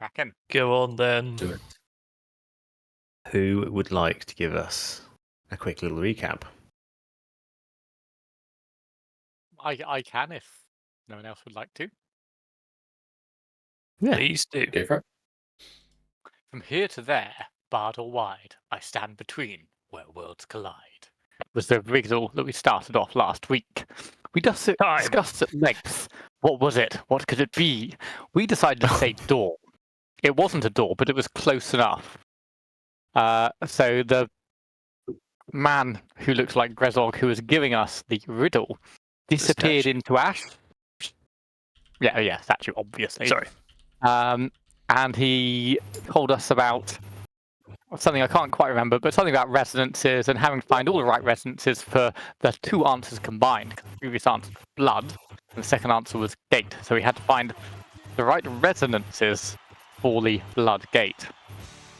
Back in. Go on then. Do it. Who would like to give us a quick little recap? I can if no one else would like to. Yeah. Please do. Go for it. From here to there, barred or wide, I stand between where worlds collide. Was the riddle that we started off last week. We just discussed at length. What was it? What could it be? We decided to say door. It wasn't a door, but it was close enough. So the man who looks like Grezog, who was giving us the riddle, disappeared into ash. Yeah, statue, obviously. Sorry. And he told us about something I can't quite remember, but something about resonances and having to find all the right resonances for the two answers combined. The previous answer was blood, and the second answer was gate. So we had to find the right resonances for the blood gate.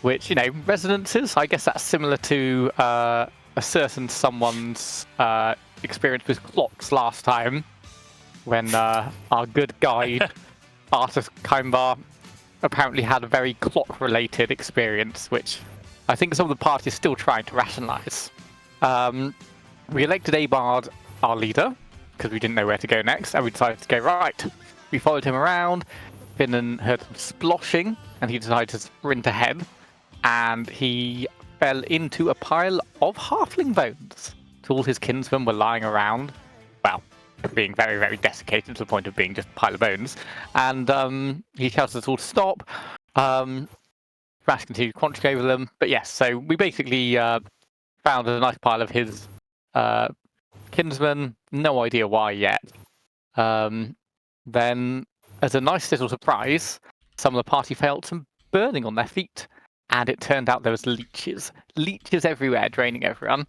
Which, resonances, I guess that's similar to a certain someone's experience with clocks last time, when our good guide, Arthur Kaimbar, apparently had a very clock-related experience, which I think some of the party is still trying to rationalize. We elected Abard our leader, because we didn't know where to go next, and we decided to go right. We followed him around, Finnan heard him sploshing, and he decided to sprint ahead, and he fell into a pile of halfling bones. So all his kinsmen were lying around, well, being very, very desiccated to the point of being just a pile of bones. And he tells us all to stop. Rash continued to quantric over them. But yes, so we basically found a nice pile of his kinsmen. No idea why yet. Then, as a nice little surprise, some of the party felt some burning on their feet. And it turned out there was leeches. Leeches everywhere, draining everyone.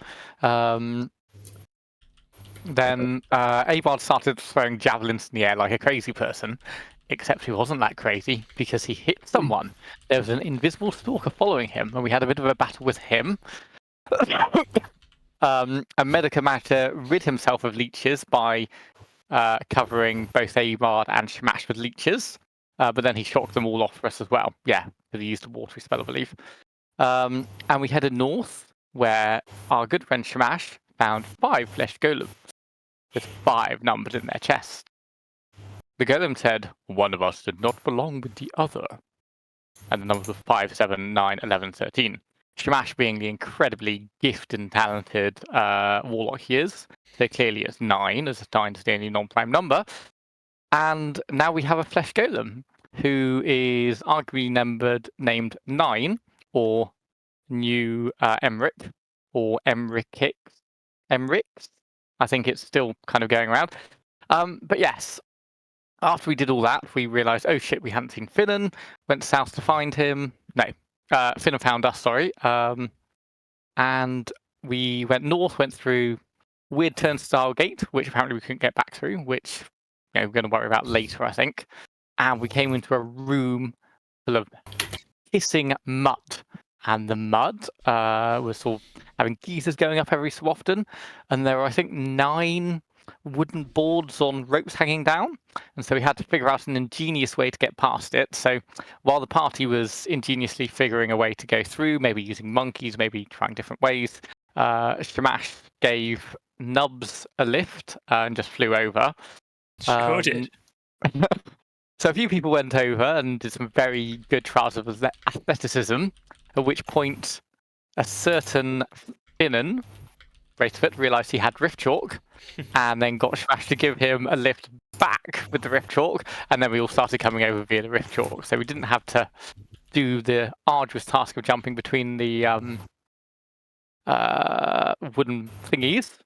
Then Abard started throwing javelins in the air like a crazy person, except he wasn't that crazy because he hit someone. There was an invisible stalker following him, and we had a bit of a battle with him. And Medica managed to rid himself of leeches by covering both Abard and Shamash with leeches, but then he shocked them all off for us as well. Yeah, because he used a watery spell, I believe. And we headed north, where our good friend Shamash found 5 fleshed golems, with 5 numbered in their chest. The golem said, "One of us did not belong with the other." And the numbers were 5, 7, 9, 11, 13. Shamash being the incredibly gifted and talented warlock he is, so clearly it's 9, as 9 is the only non-prime number. And now we have a flesh golem, who is arguably named 9, or New Emric, or Emrix. I think it's still kind of going around. But yes, after we did all that, we realised, oh shit, we hadn't seen Finnan, went south to find him. No, Finnan found us, sorry. And we went north, went through weird turnstile gate, which apparently we couldn't get back through, which we're going to worry about later, I think. And we came into a room full of hissing mud. And the mud was sort of having geysers going up every so often. And there were, I think, 9 wooden boards on ropes hanging down. And so we had to figure out an ingenious way to get past it. So while the party was ingeniously figuring a way to go through, maybe using monkeys, maybe trying different ways, Shamash gave Nubs a lift and just flew over. Sure did. So a few people went over and did some very good trials of athleticism, at which point a certain Finnan, Braithwaite, realised he had Rift Chalk, and then got Shamash to give him a lift back with the Rift Chalk, and then we all started coming over via the Rift Chalk. So we didn't have to do the arduous task of jumping between the wooden thingies.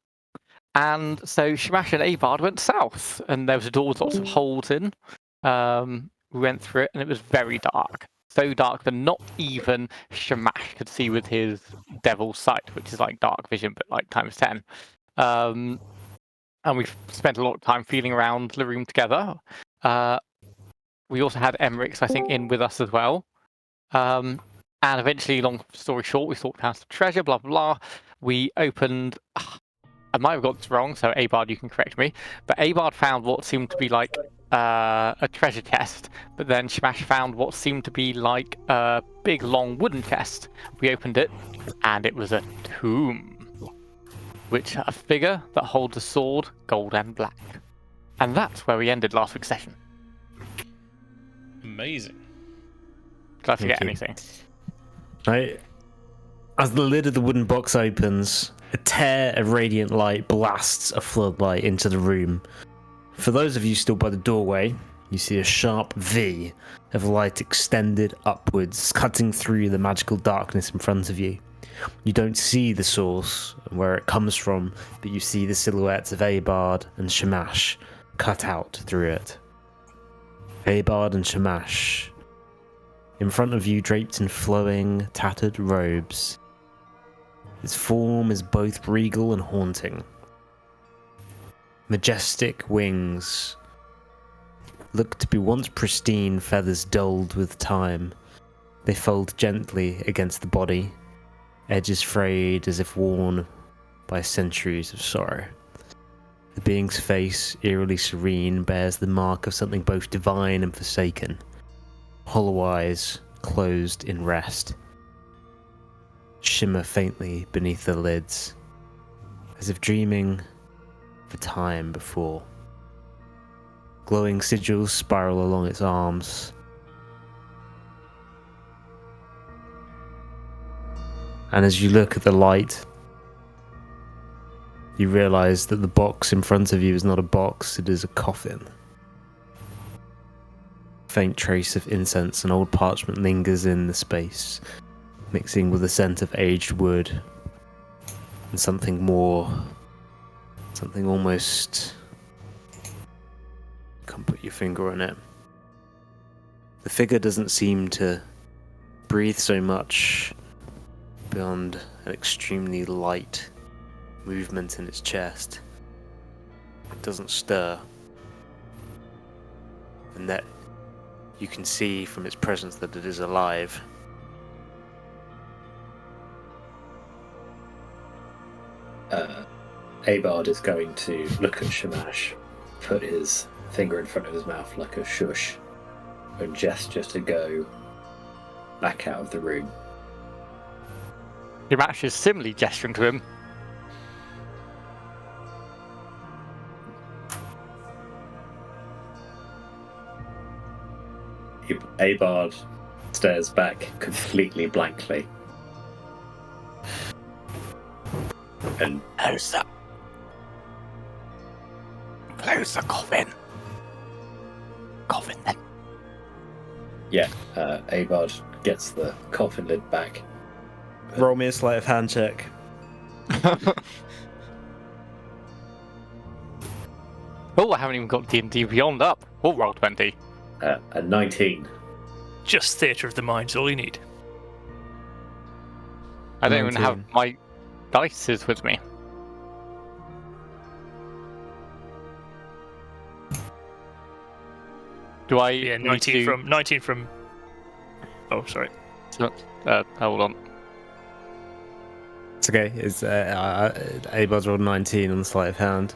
And so Shamash and Abard went south, and there was a door with lots of holes in. We went through it, and it was very dark. So dark that not even Shamash could see with his devil's sight, which is like dark vision, but like times 10. And we spent a lot of time feeling around the room together. We also had Emrix, I think, in with us as well. And eventually, long story short, we thought we found some treasure, blah, blah, blah. We opened I might have got this wrong, so Abard, you can correct me. But Abard found what seemed to be like a treasure chest, but then Shamash found what seemed to be like a big, long wooden chest. We opened it, and it was a tomb, which a figure that holds a sword, gold and black. And that's where we ended last week's session. Amazing. Did I forget you. anything? Right. As the lid of the wooden box opens, a tear of radiant light blasts a floodlight into the room. For those of you still by the doorway, you see a sharp V of light extended upwards, cutting through the magical darkness in front of you. You don't see the source and where it comes from, but you see the silhouettes of Abard and Shamash cut out through it. Abard and Shamash, in front of you, draped in flowing, tattered robes. His form is both regal and haunting. Majestic wings look to be once pristine, feathers dulled with time. They fold gently against the body, edges frayed as if worn by centuries of sorrow. The being's face, eerily serene, bears the mark of something both divine and forsaken. Hollow eyes, closed in rest, shimmer faintly beneath the lids, as if dreaming for time before. Glowing sigils spiral along its arms. And as you look at the light, you realize that the box in front of you is not a box, it is a coffin. Faint trace of incense and old parchment lingers in the space, mixing with the scent of aged wood and something more, something almost, can't put your finger on it. The figure doesn't seem to breathe so much beyond an extremely light movement in its chest. It doesn't stir, and that you can see from its presence that it is alive. Abard is going to look at Shamash, put his finger in front of his mouth like a shush, and gesture to go back out of the room. Shamash is similarly gesturing to him. Abard stares back completely blankly. And Closer. Closer, coffin. Coffin, then. yeah, Abard gets the coffin lid back. Roll me a sleight of hand check. Oh, I haven't even got D&D Beyond up. We'll roll 20. A 19. Just theatre of the mind's all you need. I don't even 19. have my dices with me. Do I? Yeah, need 19 to- from 19 from. Oh, sorry. Hold on. It's okay. It's Abard's rolled 19 on the sleight of hand.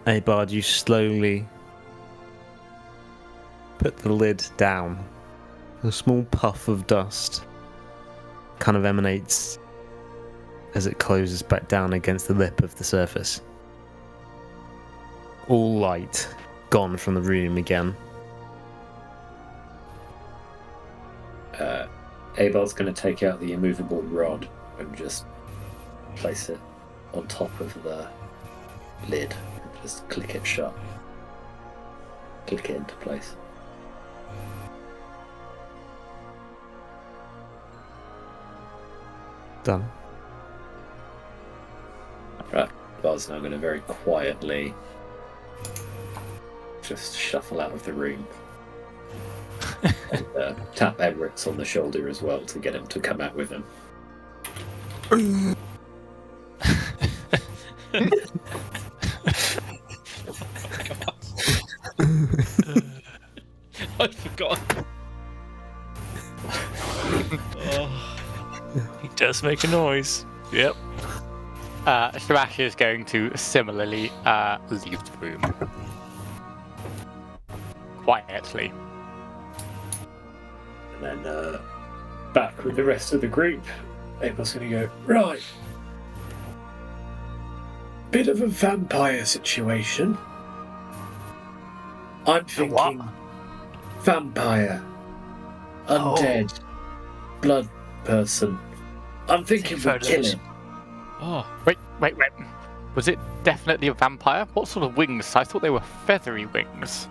Abard, you slowly put the lid down. A small puff of dust kind of emanates as it closes back down against the lip of the surface. All light gone from the room again. Abard's going to take out the immovable rod and just place it on top of the lid. Just click it shut. Click it into place. Done. Right, Abard's now going to very quietly just shuffle out of the room. And tap Emirates on the shoulder as well to get him to come out with him. I forgot. Oh, he does make a noise. Yep. Shamash is going to similarly leave the room quietly. And then back with the rest of the group, Abel's going to go, right. Bit of a vampire situation. I'm thinking vampire, undead, blood person. I'm thinking we kill him. Oh, Wait. Was it definitely a vampire? What sort of wings? I thought they were feathery wings.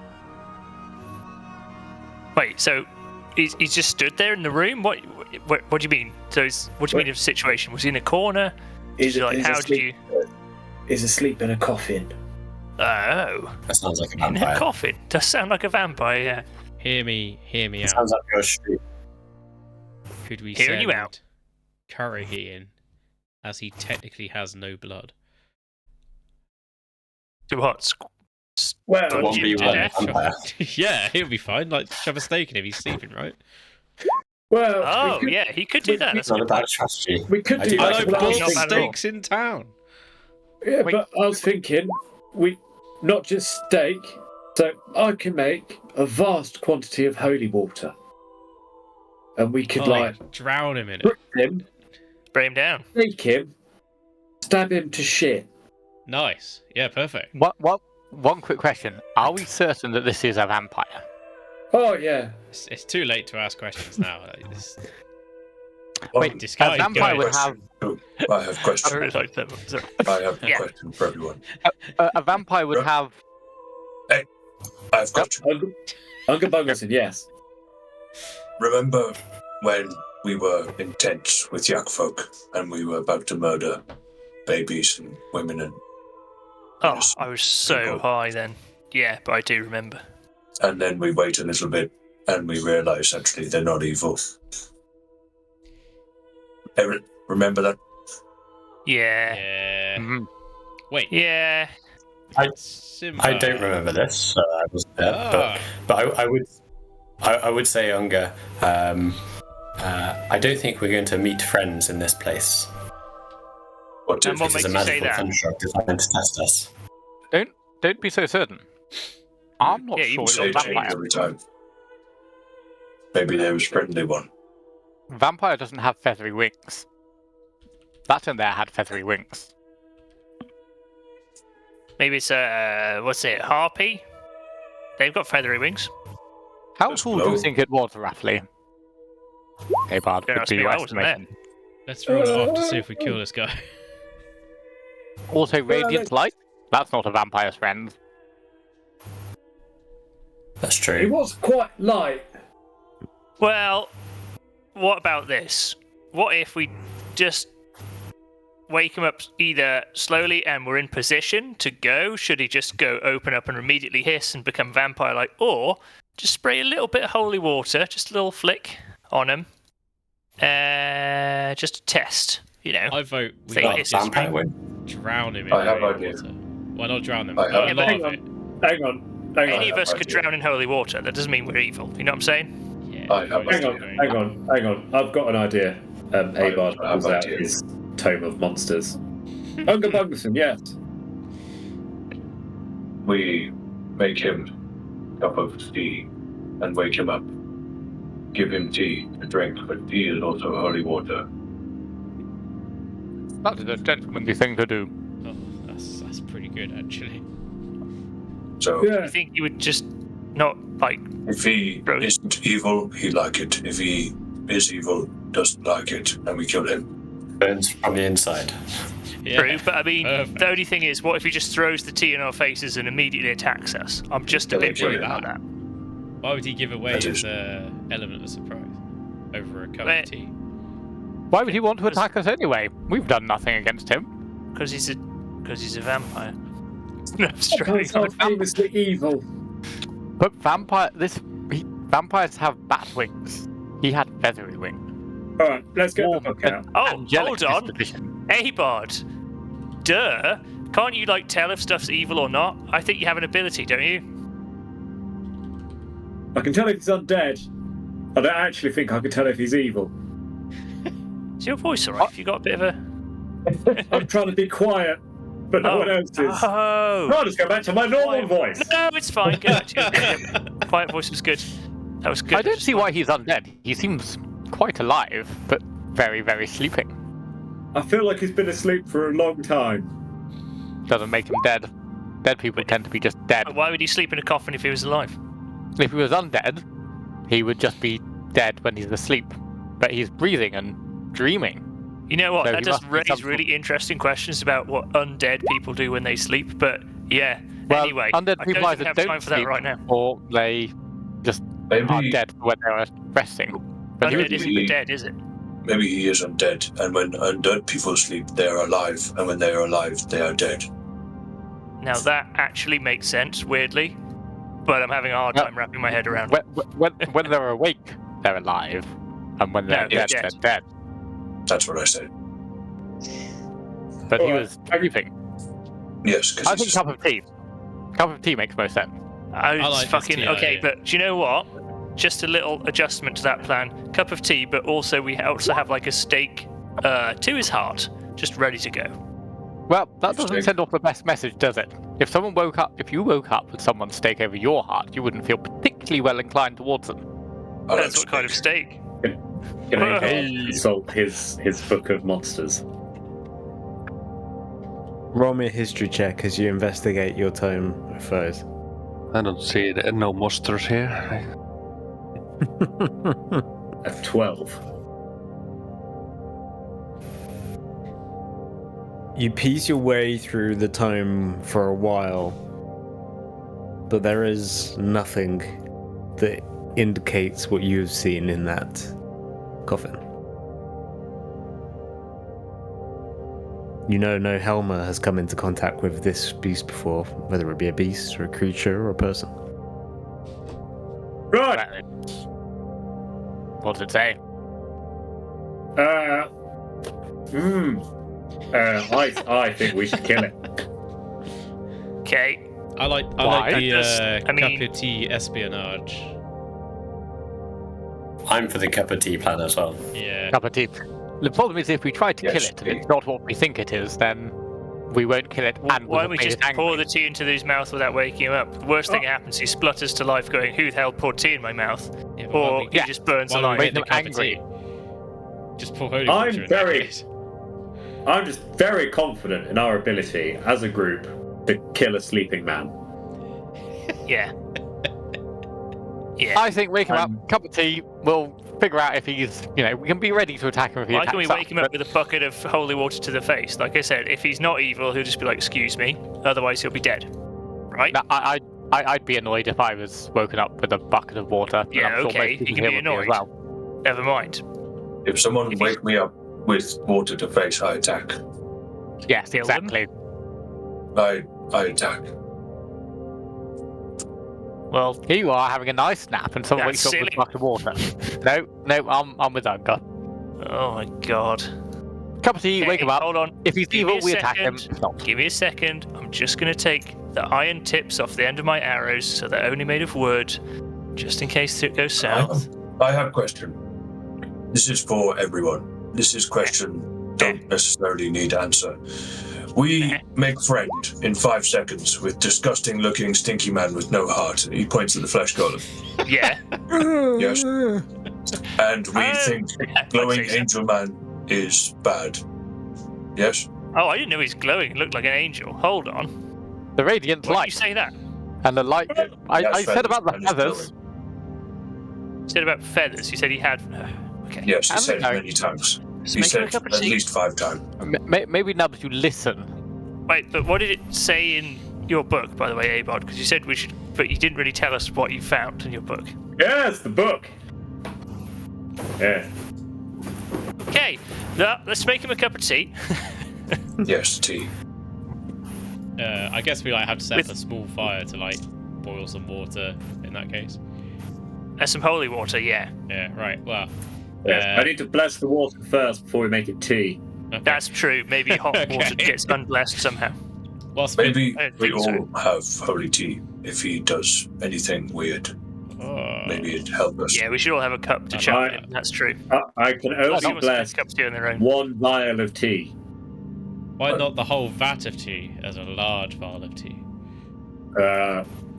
Wait, so he's just stood there in the room? What do you mean? So what do you mean of situation? Was he in a corner? He's How did you? Is asleep in a coffin. Oh, That sounds like a in a vampire. coffin. Does sound like a vampire. Yeah. hear me It out. sounds like your street. Could we Hearing send you out. Curraghi in, as he technically has no blood? To what? Well, The Dodgy 1v1 death. vampire. Yeah, he'll be fine. Like, shove a steak in him. He's sleeping, right? well. Oh, we could, yeah, he could do that. That's It's not a a good bad point. strategy. We could I do do like I like know what I was bought not bad thinking. at all. steaks in town. Yeah, Wait. but I was thinking we not just steak. So I can make a vast quantity of holy water, and we could like drown him in it. brick him, Spray him down. take him, stab him to shit. Nice. Yeah, perfect. One quick question. Are we certain that this is a vampire? Oh yeah. It's too late to ask questions now. Like, Wait, disguise, a vampire would guys. have I have I question. really like that one. Sorry. I have Yeah. a question for everyone. a vampire would have. I have question. Uncle Bungerson, yes. Remember when we were in tents with yak folk and we were about to murder babies and women Oh, I was so high then. Yeah, but I do remember. and then we wait a little bit and we realise actually they're not evil. Erin, remember that? Yeah. Yeah. Mhm. Wait. Yeah. Simba. I don't remember this. I wasn't there, Ah. but I would say, Unger. I don't think we're going to meet friends in this place. What And if what This is makes a you say magical that? construct designed to test us. Don't be so certain. I'm not Yeah, sure you it's they a say change vampire. every time? Maybe there was a friendly one. Vampire doesn't have feathery wings. That in there had feathery wings. Maybe it's what's it? Harpy. They've got feathery wings. How That's tall do you low. think it was, roughly? Hey, Bard, Don't would ask be me, your I wasn't there. estimation. Let's roll it off to see if we kill this guy. Also, radiant let's- light? That's not a vampire's friend. That's It true. was quite light. Well, what about this? What if we just wake him up either slowly and we're in position to go? Should he just go open up and immediately hiss and become vampire-like? Or just spray a little bit of holy water, just a little flick on him. Just a test, you know. I vote we Think Well, it's just vampire me. win. drown him in I have holy idea. water. Why not drown him? I have- A lot Hang of on. it. Hang on. Hang Any on. of us could idea. drown in holy water. That doesn't mean we're evil. You know what I'm saying? Yeah, I have Hang idea. on. Hang on. Hang on. I've got an idea. Abard I have pulls out idea. his tome of monsters. Uncle Bungerson, yes. We make him a cup of tea and wake him up. Give him tea to drink, but tea is also holy water. That is a gentlemanly thing to do. Oh, that's pretty good, actually. So Yeah. I think you would just not like. if he Brilliant. isn't evil, he like it. If he is evil, doesn't like it, and we kill him. Burns from the inside. Yeah. True, but I mean, perfect. the only thing is, what if he just throws the tea in our faces and immediately attacks us? I'm just a Yeah, bit they worried do about that. that. Why would he give away That his is- element of surprise over a cup Wait. of tea? Why would he want to attack us anyway? We've done nothing against him. Because he's a vampire. No, Vampires are famously evil. But vampires have bat wings. He had feathery wings. Alright, let's get the Warm book and out. Oh, angelic hold on. disposition. Hey, Bard. Duh. Can't you like tell if stuff's evil or not? I think you have an ability, don't you? I can tell if he's undead. I don't actually think I can tell if he's evil. Is your voice alright? If you got a bit of a. I'm trying to be quiet, but no one else is. Oh. I'll just go back to my normal voice. No, it's fine. Go back to your quiet voice was good. That was good. I don't see why he's undead. He seems quite alive, but very, very sleeping. I feel like he's been asleep for a long time. Doesn't make him dead. Dead people tend to be just dead. Why would he sleep in a coffin if he was alive? If he was undead, he would just be dead when he's asleep. But he's breathing and dreaming. You know what? So that he does must be raise some- really interesting questions about what undead people do when they sleep. But yeah. Well, anyway, undead I people don't either have don't time for that sleep right now. or they just are Maybe, dead when they're resting. But he Undead was, isn't the dead, is it? maybe he is undead, and when undead people sleep, they are alive, and when they are alive, they are dead. Now that actually makes sense, weirdly, but I'm having a hard time wrapping my head around it. when they're awake, they're alive. And when they're No, dead, they're they're dead. That's what I said. But he Alright, was sleeping. Yes, I because think cup of tea. Cup of tea makes most sense. I was like this fucking tea okay, idea. but do you know what? Just a little adjustment to that plan. Cup of tea, but also we also have like a steak to his heart, just ready to go. Well, that doesn't Steak. send off the best message, does it? If you woke up with someone's steak over your heart, you wouldn't feel particularly well inclined towards them. I like That's what kind of steak. Can I Hey. consult his book of monsters? Roll me a history check as you investigate your tome of foes. I don't see no monsters here. Of 12. You piece your way through the tome for a while, but there is nothing that indicates what you've seen in that coffin. You know no Helmer has come into contact with this beast before, whether it be a beast or a creature or a person. Right. What does it say? I think we should kill it. Okay. I like Why? the I mean- cup of tea espionage. I'm for the cup of tea plan as well. Yeah. Cup of tea. The problem is if we try to Yes, kill it and tea. it's not what we think it is, then we won't kill it and Why we'll don't we make just it angry. pour the tea into his mouth without waking him up? The worst thing that happens, he splutters to life going, who the hell poured tea in my mouth? Yeah, but why Or we- he just burns why we alive. make the Make cup them of tea? angry. Just pour holy I'm water in that very- case. I'm just very confident in our ability as a group to kill a sleeping man. Yeah. Yeah. I think wake him Um, up, cup of tea, we'll figure out if he's, we can be ready to attack him if he Why attacks can we us, wake him up with a bucket of holy water to the face? Like I said, if he's not evil, he'll just be like, excuse me. Otherwise, he'll be dead. Right? No, I'd be annoyed if I was woken up with a bucket of water. and Yeah, I'm sure okay, most people you can here be would as annoyed. well. Never mind. if someone If you- wake me up with water to face, I attack. Yes, Kill them? exactly. I attack. Well, Here you are having a nice nap and someone That's wakes up with a silly. bucket of water. No, I'm with Unga. oh my god. Cup of tea, wake Okay, him up. Hold on. If he's Give me evil, a we attack him. second. If not. Give me a second. I'm just going to take the iron tips off the end of my arrows, so they're only made of wood, just in case it goes south. I have a question. This is for everyone. This is question don't necessarily need answer. We make friend in 5 seconds with disgusting looking stinky man with no heart. He points at the flesh golem. Yeah. Yes. And we think I'd glowing say so. angel man is bad. Yes? Oh, I didn't know he's glowing. It looked like an angel. Hold on. The radiant Why did you light say that? and the light. I Yes, said about the and it's feathers. You said about feathers. You said he had. Okay. Yes, he And said it no. many times. Let's He make him a said cup of at tea. least 5 times. Maybe Nubs, you listen. Wait, but what did it say in your book, by the way, Abod? Because you said we should, but you didn't really tell us what you found in your book. Yes, the book. Yeah. Okay, let's make him a cup of tea. Yes, tea. I guess we have to set With- up a small fire to boil some water in that case. And some holy water, yeah. Yeah, right. Well, Yes. I need to bless the water first before we make it tea. okay. That's true. Maybe hot Okay. water gets unblessed somehow. Whilst we- Maybe I don't we think all so. have holy tea if he does anything weird. Oh. Maybe it'd help us. Yeah, we should all have a cup to Alright. chop in. That's true. I can Everyone only wants to make bless cups of tea on their own. one vial of tea. Why not the whole vat of tea as a large vial of tea?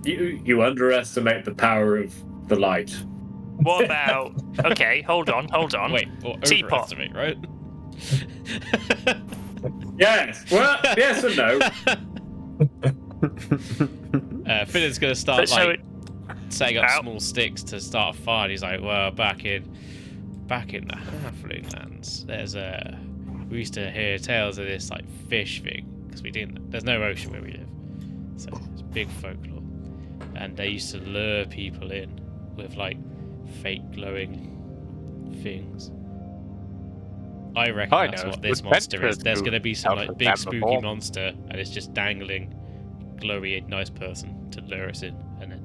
You underestimate the power of the light. What about? Okay, hold on. Wait, or Teapot. overestimate, right? Yes. Well, yes and no. Finn's gonna start So like setting up Ow. small sticks to start a fire. He's like, well, back in the halfling lands, we used to hear tales of this like fish thing because there's no ocean where we live, so it's big folklore, and they used to lure people in with like fake glowing things. I reckon I that's know, what this it's monster is. adventurous There's to going to be some help like us big down spooky before. monster, and it's just dangling glowy nice person to lure us in and then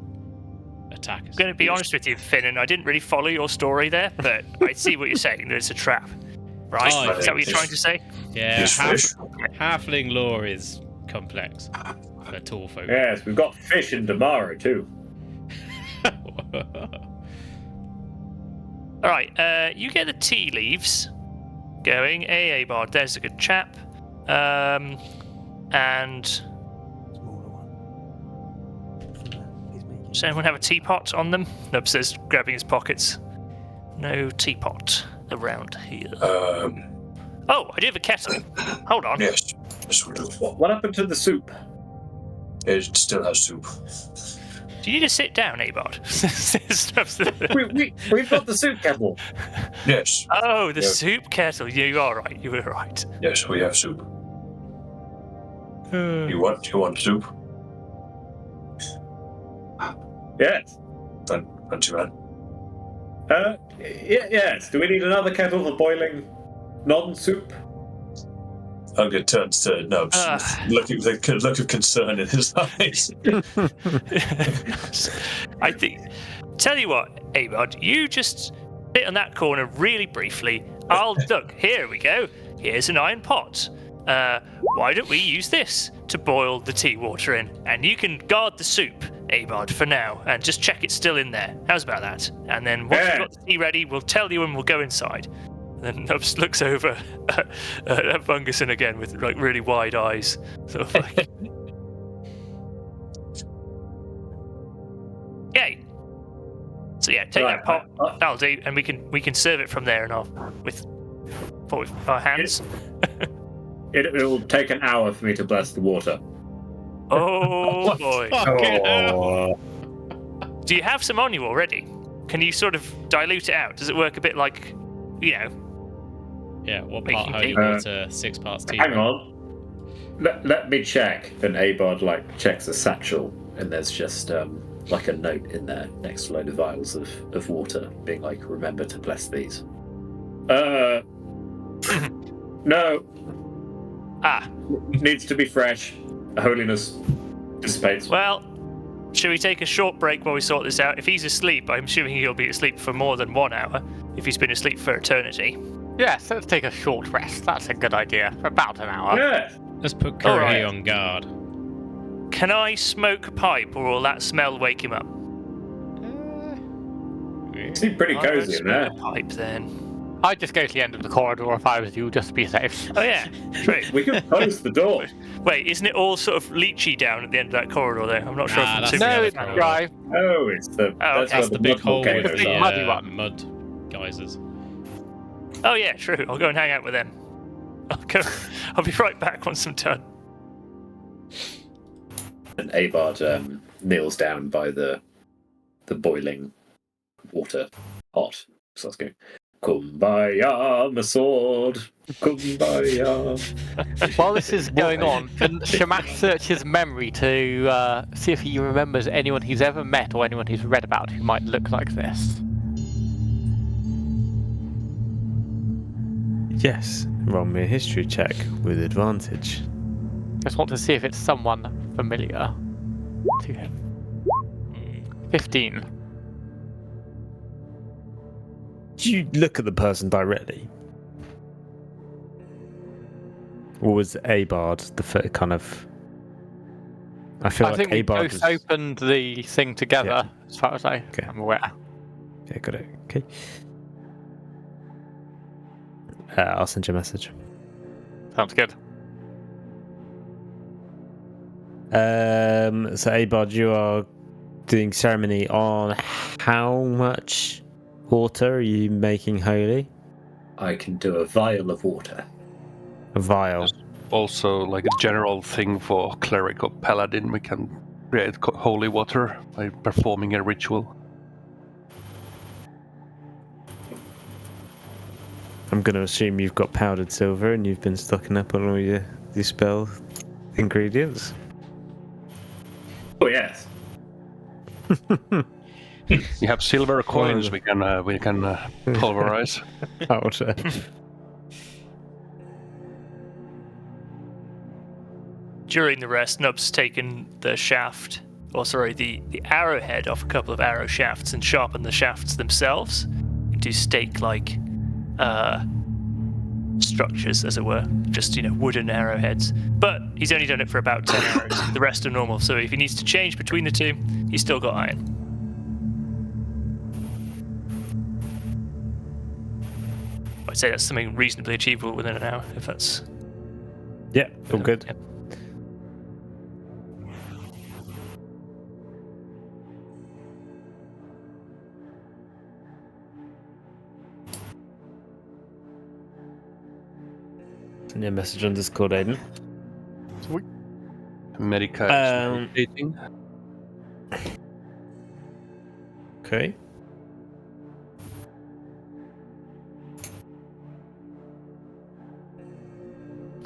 attack us. I'm going to be honest with you, Finn, and I didn't really follow your story there, but I see what you're saying. That it's a trap, right? Oh, Is that what you're trying to say? Yeah, This fish. halfling lore is complex for tall folk. Yes, we've got fish in Damara too. All right, you get the tea leaves going. AA Bard, there's a good chap. And does anyone have a teapot on them? Nub says, grabbing his pockets. No teapot around here. Oh, I do have a kettle. Hold on. Yes, this will do. What happened to the soup? It still has soup. Do you need to sit down, Abard? We've got the soup kettle. Yes, Oh, the Yeah. soup kettle. You are right. You were right. yes, we have soup. You want soup? Yes. Fancy man. Yes. Do we need another kettle for boiling non-soup? Unger turns to Nubs, looking with a look of concern in his eyes. I think. Tell you what, Abard, you just sit on that corner really briefly. Look. Here we go. Here's an iron pot. Why don't we use this to boil the tea water in, and you can guard the soup, Abard, for now, and just check it's still in there. How's about that? And then once we've got the tea ready, we'll tell you and we'll go inside. And then Nubs looks over at Funguson again with like really wide eyes, sort of like. Yay! So yeah, take that pot. That'll do, and we can serve it from there and off with our hands. It'll take an hour for me to bless the water. Oh boy! Fucking hell. Do you have some on you already? Can you sort of dilute it out? Does it work a bit like, you know? Yeah, what Making part holy tea. water, 6 parts tea? Hang on. Let me check. And Abard checks a satchel, and there's just like a note in there next to a load of vials of water, being like, "Remember to bless these." No. Needs to be fresh. Holiness dissipates. Well, should we take a short break while we sort this out? If he's asleep, I'm assuming he'll be asleep for more than 1 hour. If he's been asleep for eternity. Yes, let's take a short rest. That's a good idea. For about an hour. Yeah. Let's put All Curry right. on guard. Can I smoke a pipe, or will that smell wake him up? Seemed pretty I won't cozy in smoke there. a pipe then. I'd just go to the end of the corridor if I was you, just to be safe. Oh yeah, true. We could close the door. Wait, isn't it all sort of leechy down at the end of that corridor there? I'm not sure Nah, if that's I'm the No, other it's corridor. dry. Oh, it's the okay. That's the big hole with volcanoes the are. muddy one. mud geysers. Oh yeah, true. I'll go and hang out with them. I'll be right back once I'm done. And Abard kneels down by the boiling water pot. So let's go. Kumbaya, my sword. Kumbaya. While this is going on, can Shamash search his memory to see if he remembers anyone he's ever met or anyone he's read about who might look like this? Yes, roll me a history check with advantage. Just want to see if it's someone familiar to him. 15. Did you look at the person directly? Or was Abard the kind of... I feel I like think we Abard both was... opened the thing together, as far as I'm aware. Yeah, got it. Okay. I'll send you a message. Sounds good. So Abard, you are doing ceremony on how much water are you making holy? I can do a vial of water. A vial. Also, like a general thing for cleric or paladin, we can create holy water by performing a ritual. I'm going to assume you've got powdered silver and you've been stocking up on all your spell ingredients. Oh yes. We have silver coins we can pulverize. Powder. During the rest, Nub's taken the shaft, or sorry, the arrowhead off a couple of arrow shafts and sharpened the shafts themselves into stake-like structures, as it were. Just, wooden arrowheads. But he's only done it for about 10 arrows. The rest are normal, so if he needs to change between the two, he's still got iron. I'd say that's something reasonably achievable within an hour, if that's... Yeah, all good. Yep. Send you a message on Discord, Aiden. Medica is meditating. Okay.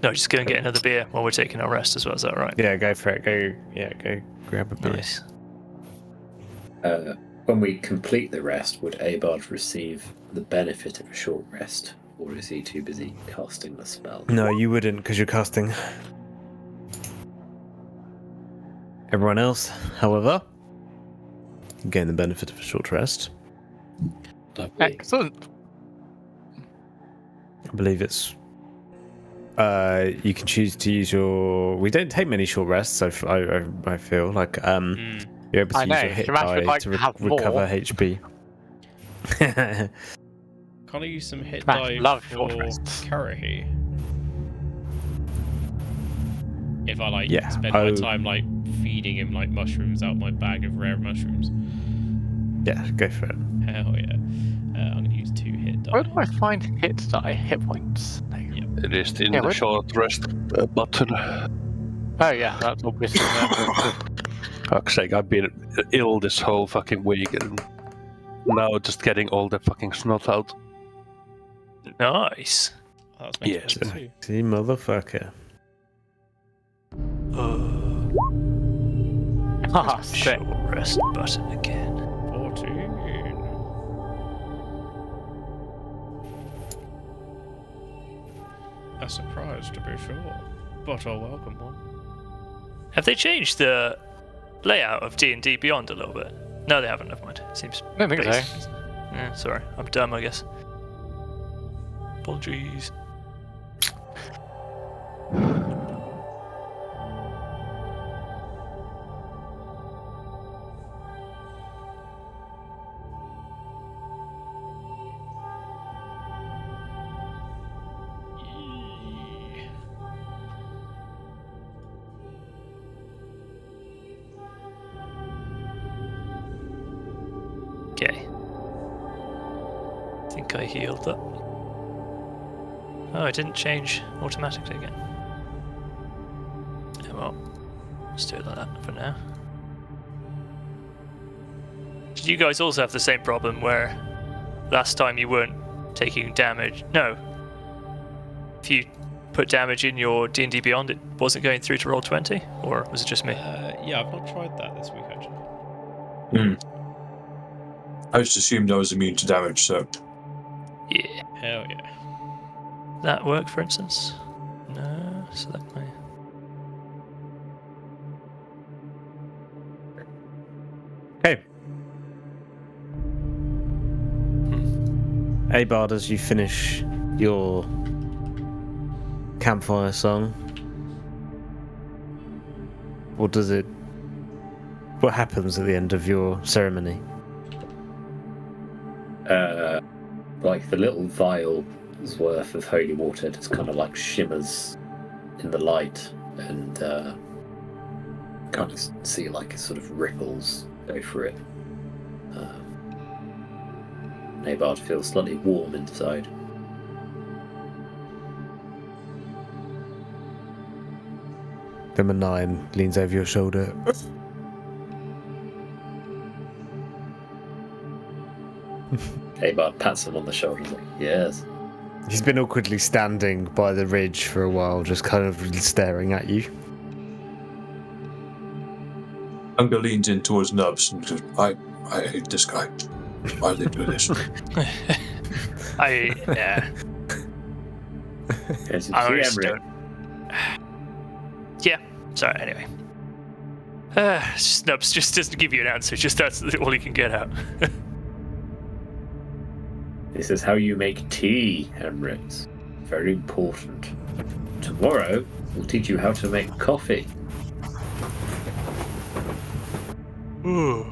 No, just go and get another beer while we're taking our rest as well. Is that right? Yeah, go for it. Go grab a beer. Nice. When we complete the rest, would Abard receive the benefit of a short rest, or is he too busy casting the spell? No, you wouldn't, because you're casting. Everyone else, however, gain the benefit of a short rest. Lovely. Excellent. I believe it's. You can choose to use your. We don't take many short rests. I feel like you're able to I use know, your hit Shamash would die like to to have more. recover HP. Can't I use some hit Smash die love for short rests. Karahi? If I Yeah, spend my time feeding him mushrooms out my bag of rare mushrooms. Yeah, go for it. Hell yeah. I'm gonna use 2 hit die. Where do I find hit die hit points? No. It is in Yeah, the where- short rest button. Oh yeah, that's obviously there. Fuck's sake, I've been ill this whole fucking week and now just getting all the fucking snot out. Nice. Oh, that's making Yes. sense too. See, motherfucker. Ah, sick. Short rest button again. 14. A surprise to be sure, but a welcome one. Have they changed the layout of D&D Beyond a little bit? No, they haven't. Never mind. Seems. I don't think so. basic. Yeah, sorry, I'm dumb, I guess. Apologies. Okay. I think I healed up. Oh, it didn't change automatically again. Yeah, well, let's do it like that for now. Did you guys also have the same problem where last time you weren't taking damage? No. If you put damage in your D&D Beyond, it wasn't going through to roll 20? Or was it just me? Yeah, I've not tried that this week actually. I just assumed I was immune to damage, so Yeah. Hell yeah. That work, for instance? No, select my... Okay. Abard, as you finish your campfire song, what happens at the end of your ceremony? Like the little vial's worth of holy water just kind of like shimmers in the light, and kind of see like sort of ripples go through it. Nabard feels slightly warm inside. Number 9 leans over your shoulder. Nabard pats him on the shoulder. Like, yes. He's been awkwardly standing by the ridge for a while, just kind of staring at you. Unger leans in towards Nubs and goes, I hate this guy. Why they do this? Yeah. Yes, you I see just Emmerich. don't. Yeah. Sorry. Anyway. Snubs just doesn't give you an answer. Just that's all he can get out. This is how you make tea, Emmerich. Very important. Tomorrow, we'll teach you how to make coffee. Ooh.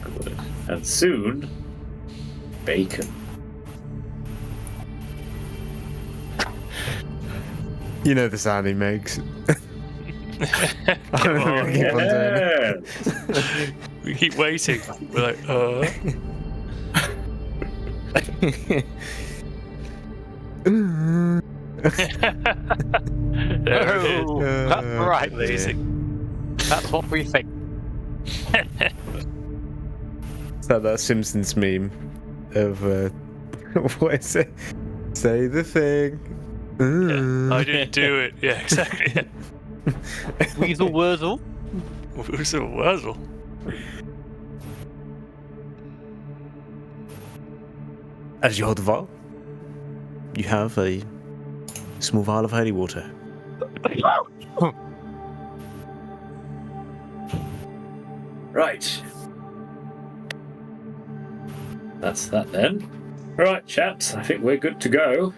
Good. And soon, bacon. You know the sound he makes. Come on. Keep on doing it. Yes. We keep waiting. We're like, There it is. Oh, that's right. Amazing. That's what we think. It's like that Simpsons meme of what is it? Say the thing. Yeah, I didn't do it. Yeah, exactly. Weasel Wurzel. Who's a Wuzzle? As you hold the vial, you have a small vial of holy water. Right. That's that then. Right, chaps, I think we're good to go.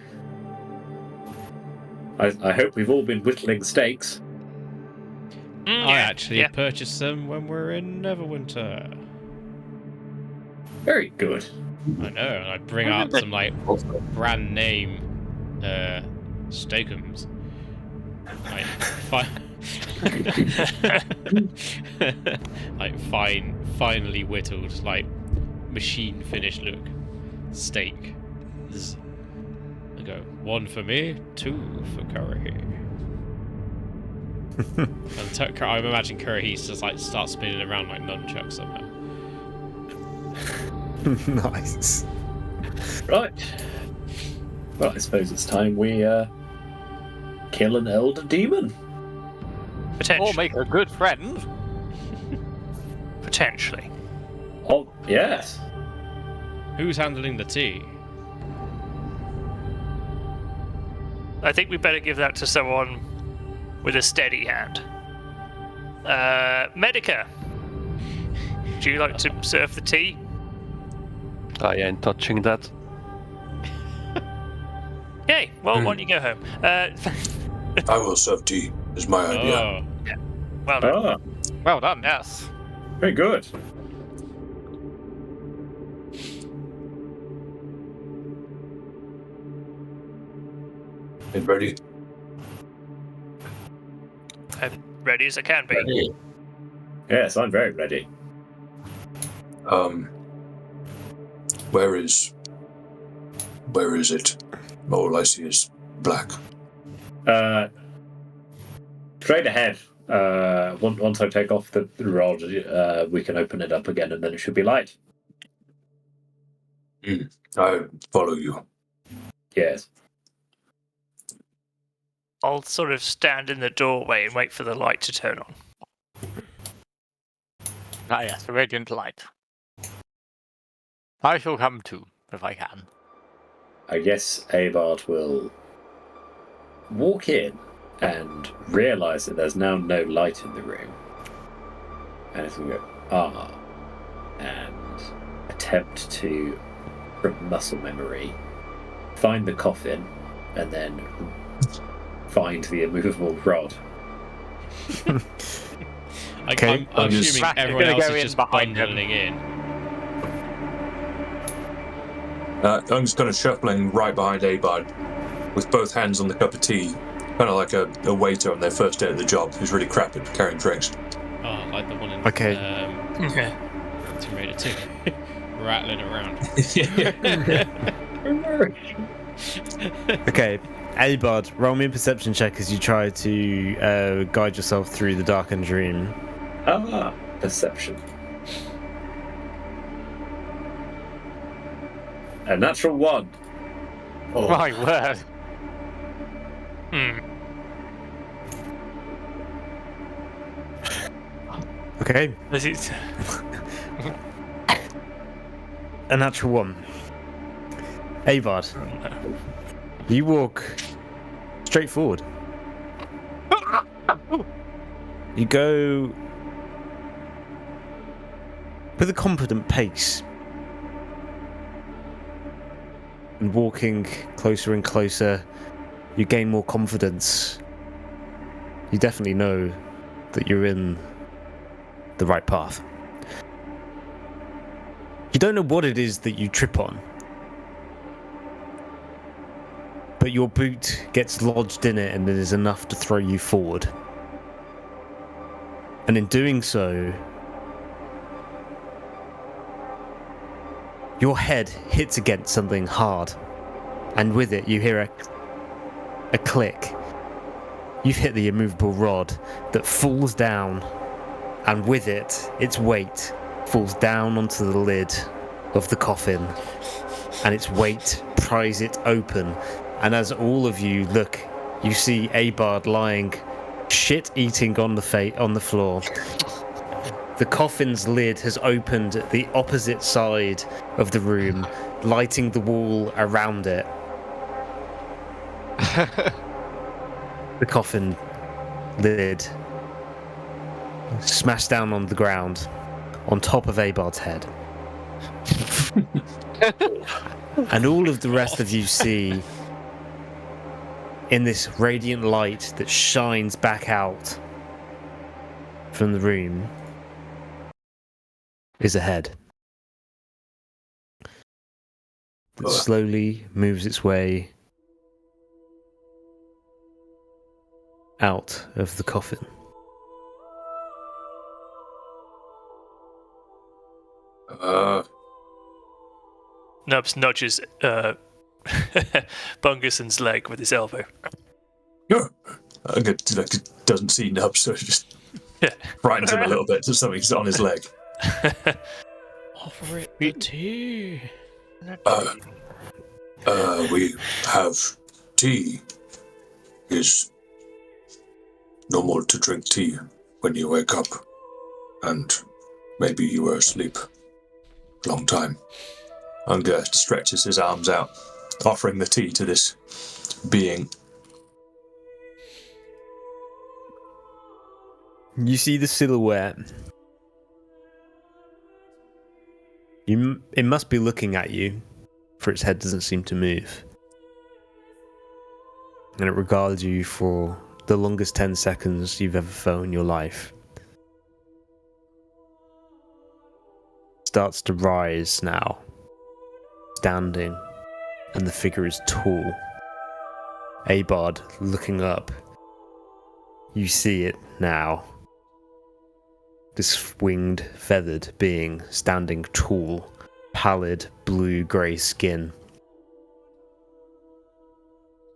I hope we've all been whittling steaks. I actually yeah. purchased them when we're in Neverwinter. Very good. I know, and I bring out some like brand name steakums. Like like finely whittled, like machine finished look steak. I go, 1 for me, 2 for Curry. And I imagine Curry just like starts spinning around like nunchucks somehow. Nice. Right. Well, I suppose it's time we kill an elder demon. Potentially. Or make a good friend. Potentially. Oh, yes. Who's handling the tea? I think we better give that to someone with a steady hand. Medica. Would you like to serve the tea? I ain't touching that. Yay. Well, why don't you go home? I will serve tea, is my idea. Oh, Well done. Ah, Well done, yes. very good. And ready? I'm ready as I can be. Ready. Yes, I'm very ready. Where is it? All I see is black. Straight ahead. Once I take off the rod, we can open it up again, and then it should be light. I follow you. Yes. I'll sort of stand in the doorway and wait for the light to turn on. Ah, yes, a radiant light. I shall come too, if I can. I guess Abart will walk in and realise that there's now no light in the room. And it's going to go, and attempt to, from muscle memory, find the coffin and then find the immovable rod. Okay, I'm I'm just- assuming You're everyone gonna else go is in just behind him. bundling in. I'm just kind of shuffling right behind Abard with both hands on the cup of tea Kind of like a waiter on their first day at the job who's really crap at carrying drinks. Oh, like the one in Okay. Okay. Tomb Raider 2. Rattling around. Okay, Abard, roll me a perception check as you try to guide yourself through the darkened room. Perception. A natural 1. Oh, My word. Okay, This is- a natural 1. Abard, you walk straight forward. You go with a confident pace. And walking closer and closer, you gain more confidence. You definitely know that you're in the right path. You don't know what it is that you trip on, but your boot gets lodged in it and it is enough to throw you forward. And in doing so, your head hits against something hard, and with it you hear a click. You've hit the immovable rod that falls down, and with it, its weight falls down onto the lid of the coffin, and its weight pries it open. And as all of you look, you see Abard lying shit-eating on the floor. The coffin's lid has opened at the opposite side of the room, lighting the wall around it. The coffin lid smashed down on the ground, on top of Abard's head. And all of the rest of you see, in this radiant light that shines back out from the room, is a head that slowly moves its way out of the coffin. Nubs nudges Bunguson's leg with his elbow. Doesn't see Nub, so it just Yeah. frightens him a little bit. So something's on his leg. Offer it the tea. We have tea. It's normal to drink tea when you wake up, and maybe you were asleep a long time. Unger stretches his arms out, offering the tea to this being. You see the silhouette. It must be looking at you, for its head doesn't seem to move. And it regards you for the longest 10 seconds you've ever felt in your life. Starts to rise now, standing, and the figure is tall. Abard looking up. You see it now. This winged, feathered being standing tall, pallid, blue-grey skin.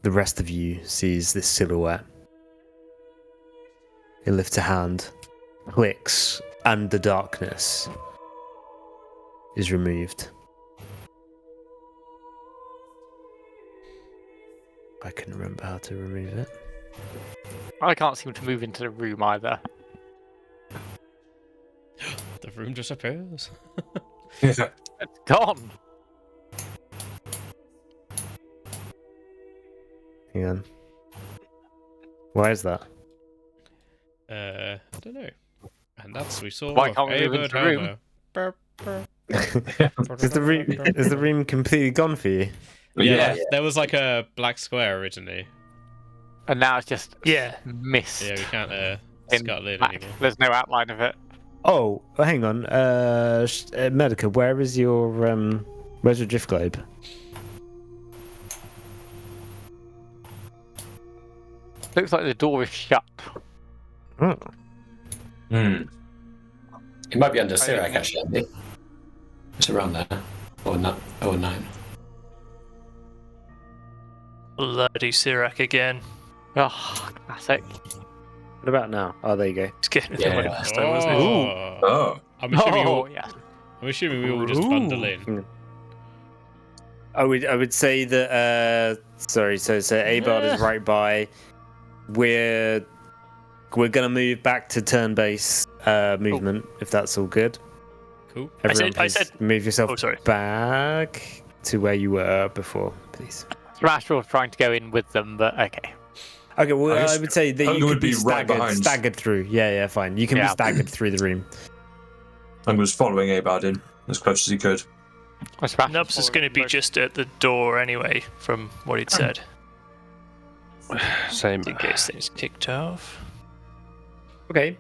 The rest of you sees this silhouette. It lifts a hand, clicks, and the darkness is removed. I can remember how to remove it. I can't seem to move into the room either. The room disappears. Yeah. It's gone. Hang on. Why is that? I don't know. And that's we saw. Why can't we move into the room? Is the room completely gone for you? Yeah, there was like a black square originally. And now it's just Yeah. mist. Yeah, we can't in scuttle it black. anymore. There's no outline of it. Oh, hang on. Medica, where is your where's your drift globe? Looks like the door is shut. Oh. It might be under Sirac, actually. I think. It's around there. Or 9. Bloody Sirac again. Oh, classic. What about now? Oh, there you go. It's getting Yeah. annoying last time, wasn't it? Oh, I'm assuming, Oh, yeah. we all just bundle in. I would say that sorry, so Abard is right by. We're gonna move back to turn-based movement if that's all good. Cool. Everyone, I please said- move yourself Oh, sorry. back to where you were before, please. Smash was trying to go in with them, but okay. Okay, well, I guess I would say that Hunger you would could be be right behind. staggered through. Yeah, fine. You can be Yeah. staggered through the room. I was following Abard in as close as he could. Smash Nubs is going to be just at the door anyway, from what he'd said, Same. in case things kicked off. Okay.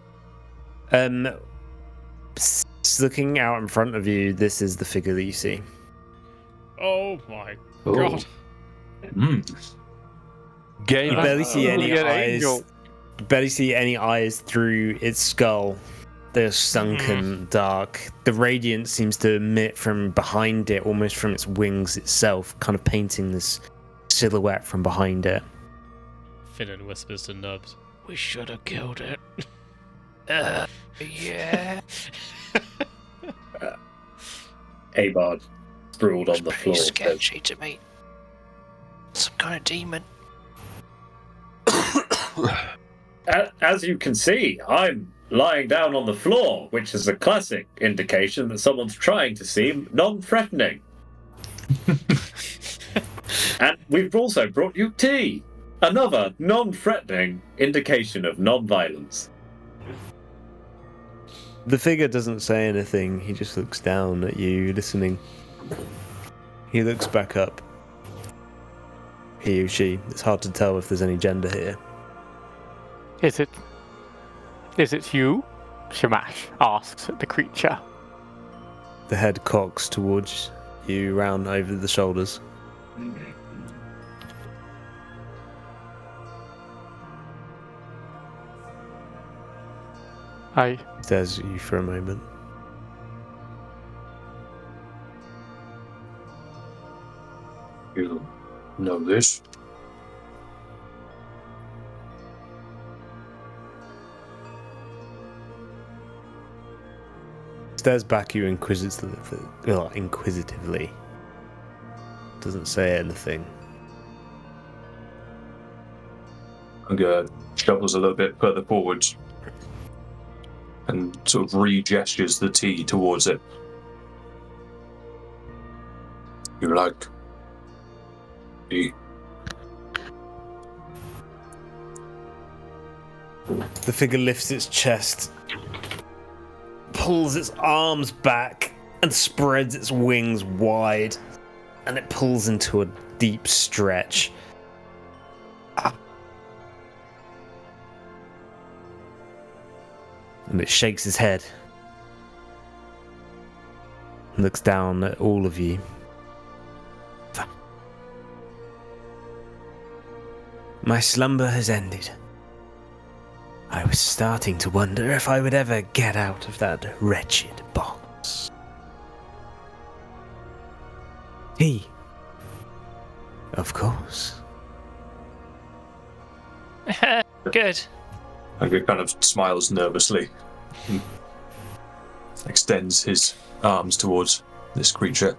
Looking out in front of you, this is the figure that you see. Oh my Ooh. god. Game. You barely see any Good eyes. angel. You barely see any eyes through its skull. They're sunken, dark. The radiance seems to emit from behind it, almost from its wings itself, kind of painting this silhouette from behind it. Finnan whispers to Nubs, "We should have killed it." Yeah. Abard sprawled on the floor. says, sketchy to me. Some kind of demon. As you can see, I'm lying down on the floor, which is a classic indication that someone's trying to seem non-threatening. And we've also brought you tea. Another non-threatening indication of non-violence. The figure doesn't say anything. He just looks down at you, listening. He looks back up. He or she. It's hard to tell if there's any gender here. Is it you? Shamash asks the creature. The head cocks towards you, round over the shoulders. I Stares at you for a moment. You know this? Stares back at you inquisitively. Doesn't say anything. Hunger shuffles a little bit further forwards and sort of re-gestures the tea towards it. You like tea? The figure lifts its chest, pulls its arms back, and spreads its wings wide, and it pulls into a deep stretch. And it shakes his head. Looks down at all of you. My slumber has ended. I was starting to wonder if I would ever get out of that wretched box. He. Of course. Good. Hunger kind of smiles nervously and extends his arms towards this creature.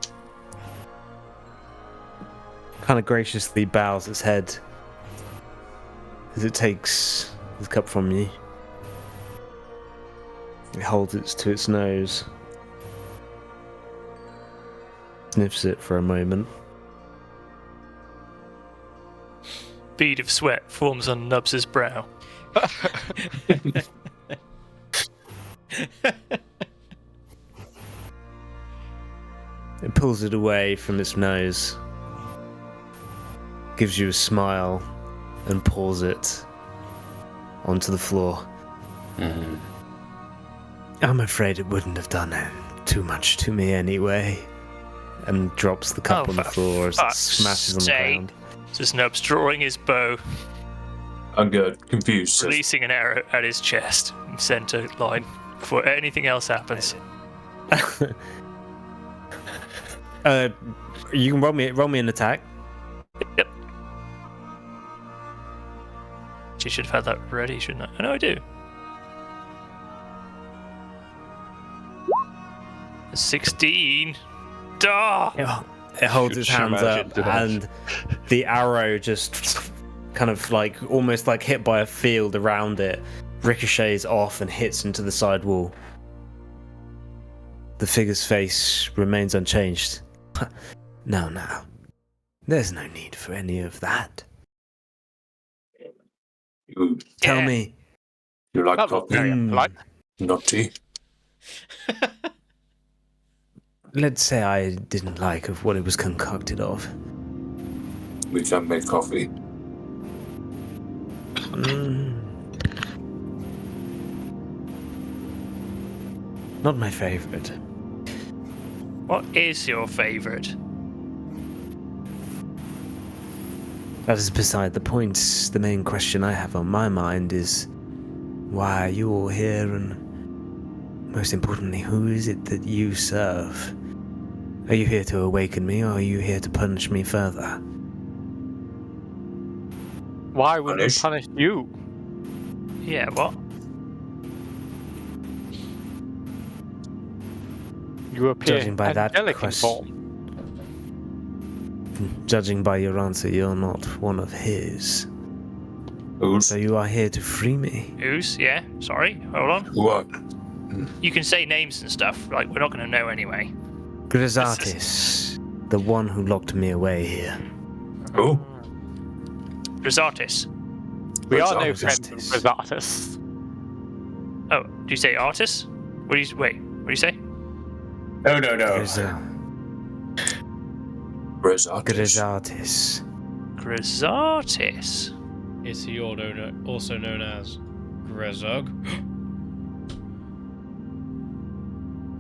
Kind of graciously bows its head as it takes the cup from you. It holds it to its nose. Sniffs it for a moment. Bead of sweat forms on Nubs's brow. It pulls it away from its nose, gives you a smile, and pours it onto the floor. I'm afraid it wouldn't have done too much to me anyway. And drops the cup Oh, on the for floor as it fuck's smashes on the sake. ground. Just Nubs drawing his bow. Unger, confused, says, Releasing an arrow at his chest in center line before anything else happens. You can roll me an attack. Yep. You should have had that ready, shouldn't I? I know I do. 16. Duh! It holds its Should hands imagine up, that. and the arrow just kind of like almost like hit by a field around it, ricochets off and hits into the side wall. The figure's face remains unchanged. No. There's no need for any of that. you, Tell Yeah. me. you like That was coffee, very Mm. polite. not tea? Let's say I didn't like of what it was concocted of. We can make coffee. Not my favorite. What is your favourite? That is beside the point. The main question I have on my mind is why are you all here, and most importantly, who is it that you serve? Are you here to awaken me, or are you here to punish me further? Why would we Punish? punish you? Yeah, what? You appear Judging by that angelic in question- form. Judging by your answer, you're not one of his. Who's? So you are here to free me. Who's? Yeah, sorry, hold on. What? You can say names and stuff, like, we're not going to know anyway. Grisatis, the one who locked me away here. Who? Rosatis. We are no Rosatis. friends of Rosatis. Oh, do you say artist? What do you say? No. Rezatis. Grisatis. Grisatis. Is he also known as Grezog?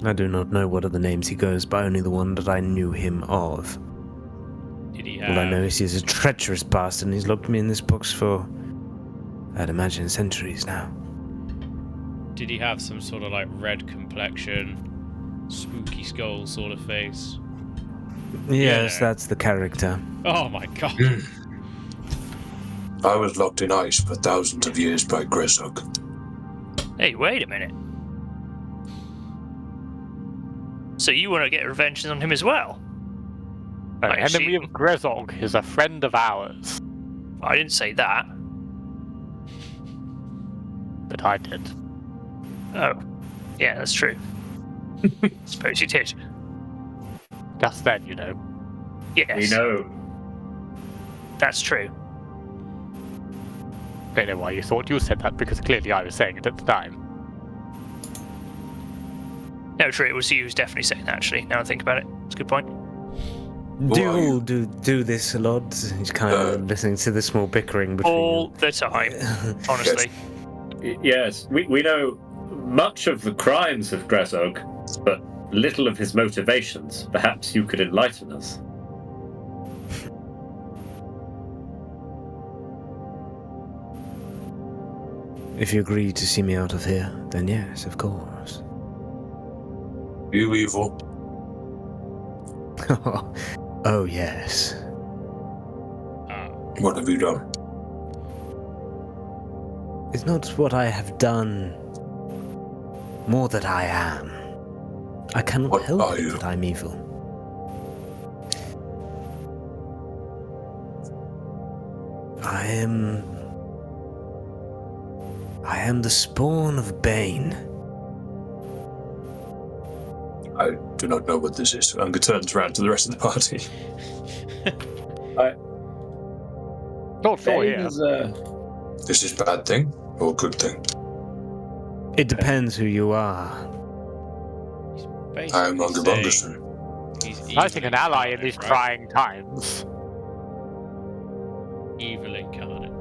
I do not know what other names he goes by, only the one that I knew him of. Did he All I know have? is he's a treacherous bastard, and he's locked me in this box for, I'd imagine, centuries now. Did he have some sort of like red complexion, spooky skull sort of face? Yes, Yeah. that's the character. Oh my god! I was locked in ice for thousands of years by Grezog. Hey, wait a minute. So you want to get revenge on him as well? An I enemy see. of Grezog is a friend of ours. I didn't say that. But I did. Oh, yeah, that's true. Suppose you did. Just then, you know. Yes, We know. that's true. Don't know why you thought you said that, because clearly I was saying it at the time. No, true. It was you who's definitely saying that. Actually, now I think about it, it's a good point. Do are you you? all do this a lot? He's kind of listening to the small bickering between All the time, honestly. Yes, we know much of the crimes of Grezog, but little of his motivations. Perhaps you could enlighten us. If you agree to see me out of here, then yes, of course. You evil. Oh, yes. What have you done? It's not what I have done, more that I am. I cannot What help are it you? that I'm evil. I am the spawn of Bane. I do not know what this is. Unger turns around to the rest of the party. Not sure here. Bane's, This is bad thing or good thing? It depends who you are. I am Unger Basically Bungerson. saying he's I think evil an ally in incarnate, these right? trying times. Evil incarnate.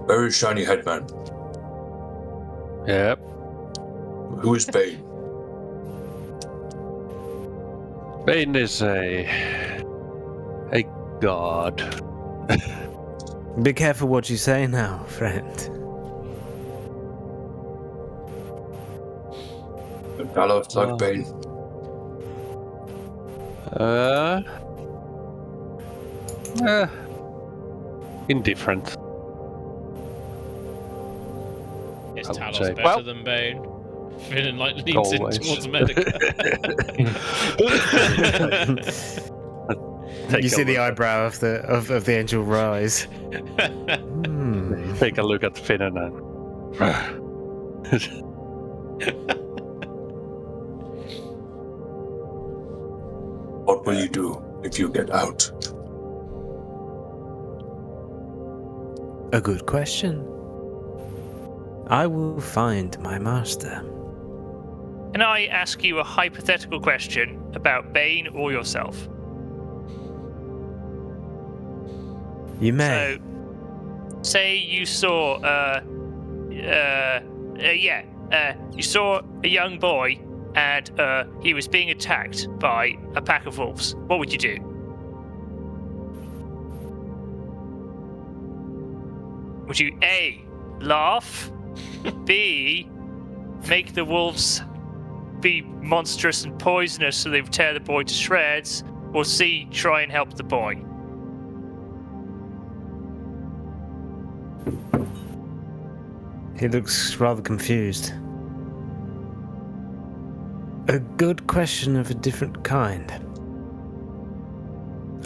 Very shiny head man. Yep. Who is Bane? Bane is a god. Be careful what you say now, friend. Palos like Bane. Indifferent. Is I would Talos say. better Well- than Bane? Feeling like leans in Always. towards Medica. Take You a see the look at- eyebrow of the angel rise. Hmm. Take a look at Finn and What will you do if you get out? A good question. I will find my master. Can I ask you a hypothetical question about Bane or yourself? You may. So, say you saw, you saw a young boy and he was being attacked by a pack of wolves. What would you do? Would you A, laugh, B, make the wolves be monstrous and poisonous so they would tear the boy to shreds, or C, try and help the boy? He looks rather confused. A good question of a different kind.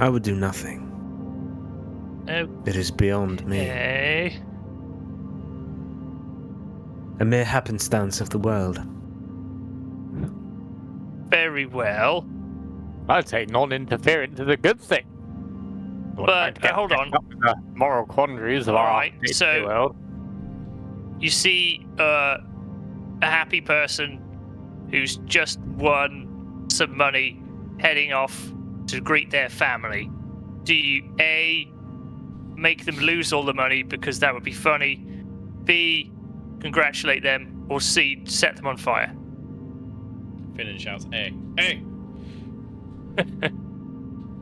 I would do nothing. It is beyond me. Okay. A mere happenstance of the world. Very well. I'd say non-interference is a good thing. Not But, trying to get hold on. up with the moral quandaries of our Alright, day-to-day so- world. You see a happy person who's just won some money heading off to greet their family. Do you A, make them lose all the money because that would be funny, B, congratulate them, or C, set them on fire? Finn shouts, "Hey, hey!"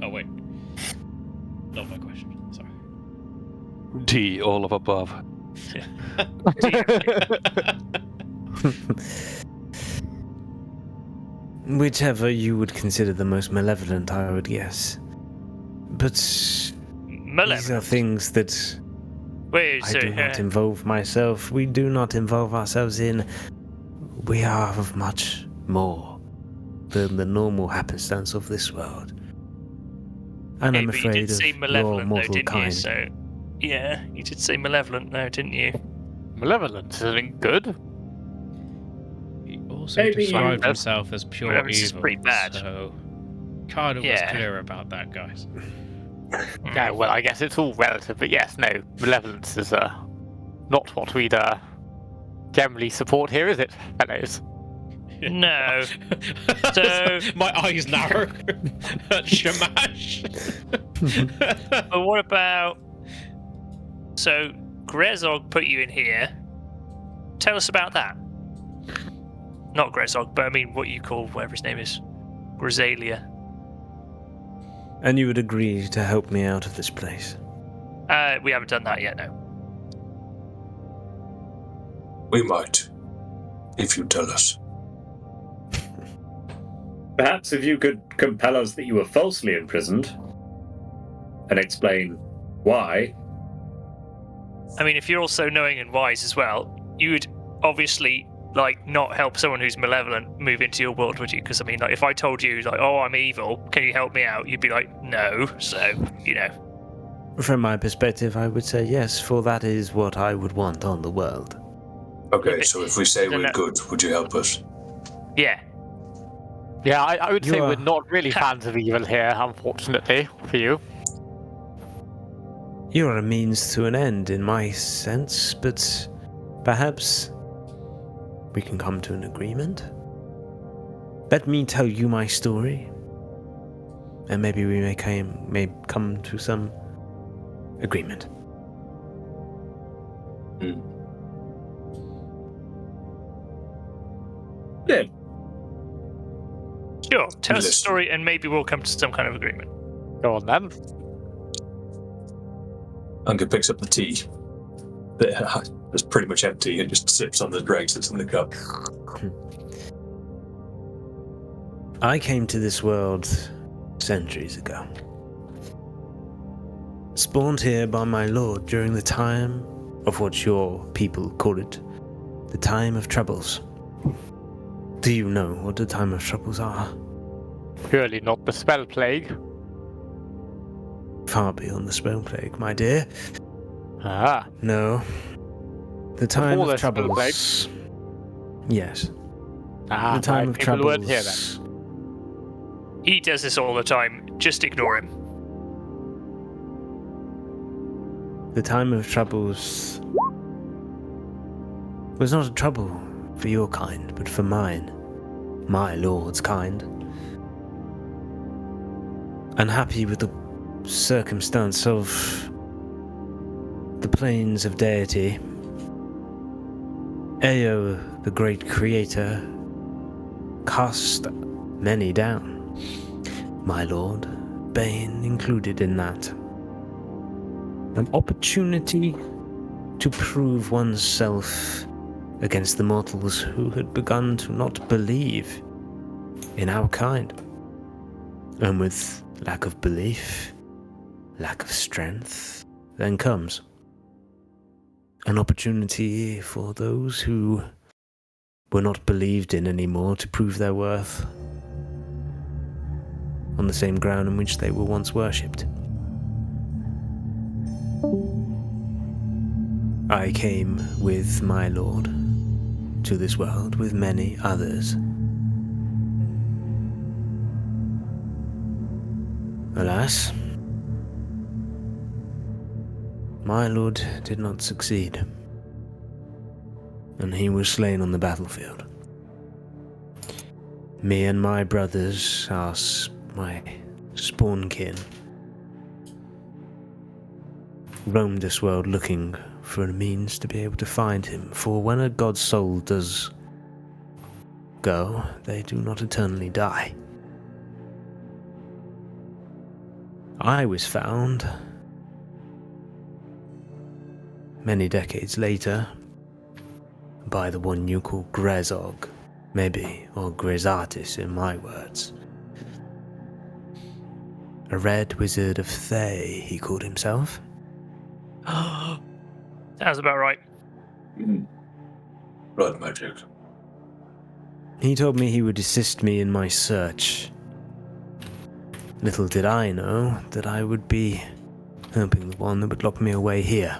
Oh wait, not my question. Sorry. D, all of above. Whichever you would consider the most malevolent, I would guess. But these are Malevolent. things that Wait, I so, do not involve myself. We do not involve ourselves in. We are of much more than the normal happenstance of this world. And I'm but you afraid did say of your malevolent, though, mortal didn't you? kind. So, yeah, you did say malevolent, though, didn't you? Malevolence isn't good. He also Maybe described you- himself as pure Malevolence is evil, pretty bad. so kind of was Yeah. clear about that, guys. No, well, I guess it's all relative, but yes, no, malevolence is not what we'd generally support here, is it, fellows? No. So- my eyes narrow at Shamash. But what about... So, Grezog put you in here. Tell us about that. Not Grezog, but I mean what you call whatever his name is. Grisalia. And you would agree to help me out of this place. We haven't done that yet, no. We might, if you tell us. Perhaps if you could compel us that you were falsely imprisoned and explain why. I mean, if you're also knowing and wise as well, you would obviously, like, not help someone who's malevolent move into your world, would you? Because, I mean, like, if I told you, like, oh, I'm evil, can you help me out? You'd be like, no. So, you know. From my perspective, I would say yes, for that is what I would want on the world. Okay, so if we say No, we're no. good, would you help us? Yeah. Yeah, I would You say are- we're not really fans of evil here, unfortunately, for you. You're a means to an end in my sense, but perhaps we can come to an agreement. Let me tell you my story, and maybe we may come to some agreement. Yeah. Sure. Tell us the Listen. story and maybe we'll come to some kind of agreement. Go on then. Unger picks up the tea that's pretty much empty and just sips on the dregs that's in the cup. I came to this world centuries ago. Spawned here by my lord during the time of what your people call it, the time of troubles. Do you know what the time of troubles are? Surely not the spell plague. Far beyond the spell plague, my dear. Ah. No. The time Before of the spell troubles. Yes. Ah, The time my of people troubles. weren't here then. He does this all the time. Just ignore him. The time of troubles was not a trouble for your kind, but for mine, my lord's kind. Unhappy with the circumstance of the planes of deity, Eo, the great creator, cast many down. My lord, Bane included in that. An opportunity to prove oneself against the mortals who had begun to not believe in our kind. And with lack of belief, lack of strength, then comes an opportunity for those who were not believed in anymore to prove their worth on the same ground in which they were once worshipped. I came with my lord to this world with many others. Alas, my lord did not succeed, and he was slain on the battlefield. Me and my brothers, my spawn kin, roamed this world looking for a means to be able to find him, for when a god's soul does go, they do not eternally die. I was found many decades later by the one you call Grezog, maybe, or Grezatis in my words. A red wizard of Thay, he called himself. Sounds about right. Blood magic. He told me he would assist me in my search. Little did I know that I would be helping the one that would lock me away here.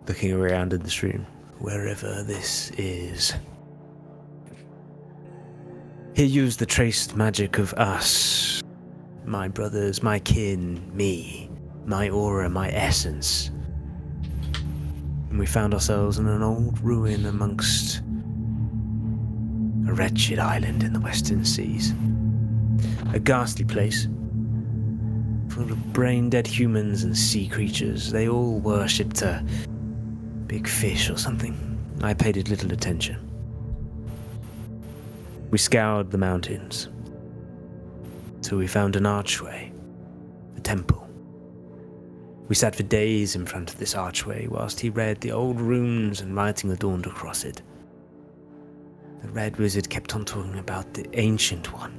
Looking around in this room, wherever this is. He used the traced magic of us, my brothers, my kin, me, my aura, my essence. And we found ourselves in an old ruin amongst a wretched island in the western seas. A ghastly place, full of brain-dead humans and sea creatures. They all worshipped a big fish or something. I paid it little attention. We scoured the mountains, till we found an archway, a temple. We sat for days in front of this archway whilst he read the old runes and writing adorned across it. The red wizard kept on talking about the Ancient One.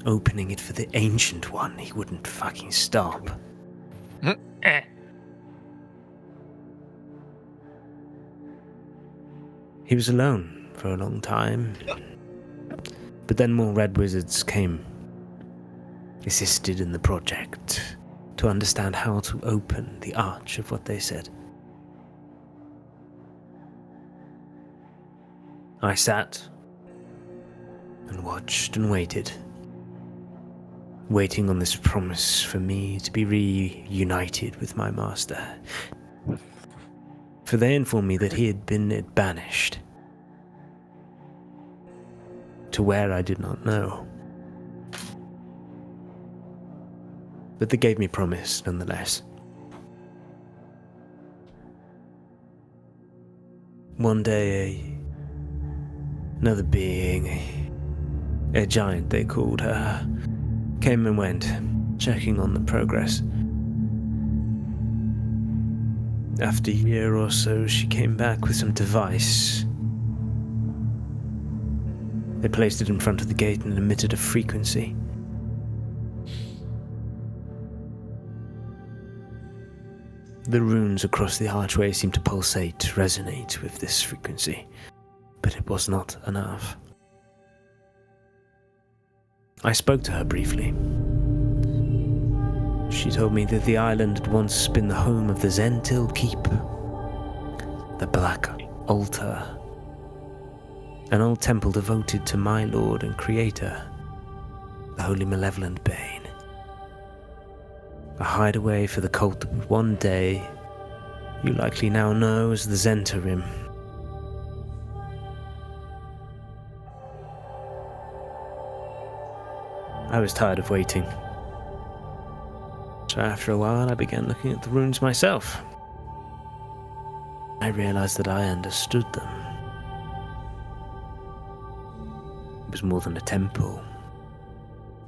Opening it for the Ancient One, he wouldn't fucking stop. He was alone for a long time. But then more red wizards came, assisted in the project to understand how to open the arch of what they said. I sat and watched and waited, waiting on this promise for me to be reunited with my master. For they informed me that he had been banished to where I did not know. But they gave me promise nonetheless. One day, another being, a giant they called her, came and went, checking on the progress. After a year or so, she came back with some device. They placed it in front of the gate and emitted a frequency. The runes across the archway seemed to pulsate, resonate with this frequency, but it was not enough. I spoke to her briefly. She told me that the island had once been the home of the Zentil Keep, the Black Altar, an old temple devoted to my lord and creator, the Holy Malevolent Bane. A hideaway for the cult that would one day, you likely now know as the Zentarim. I was tired of waiting. So after a while, I began looking at the runes myself. I realized that I understood them. It was more than a temple.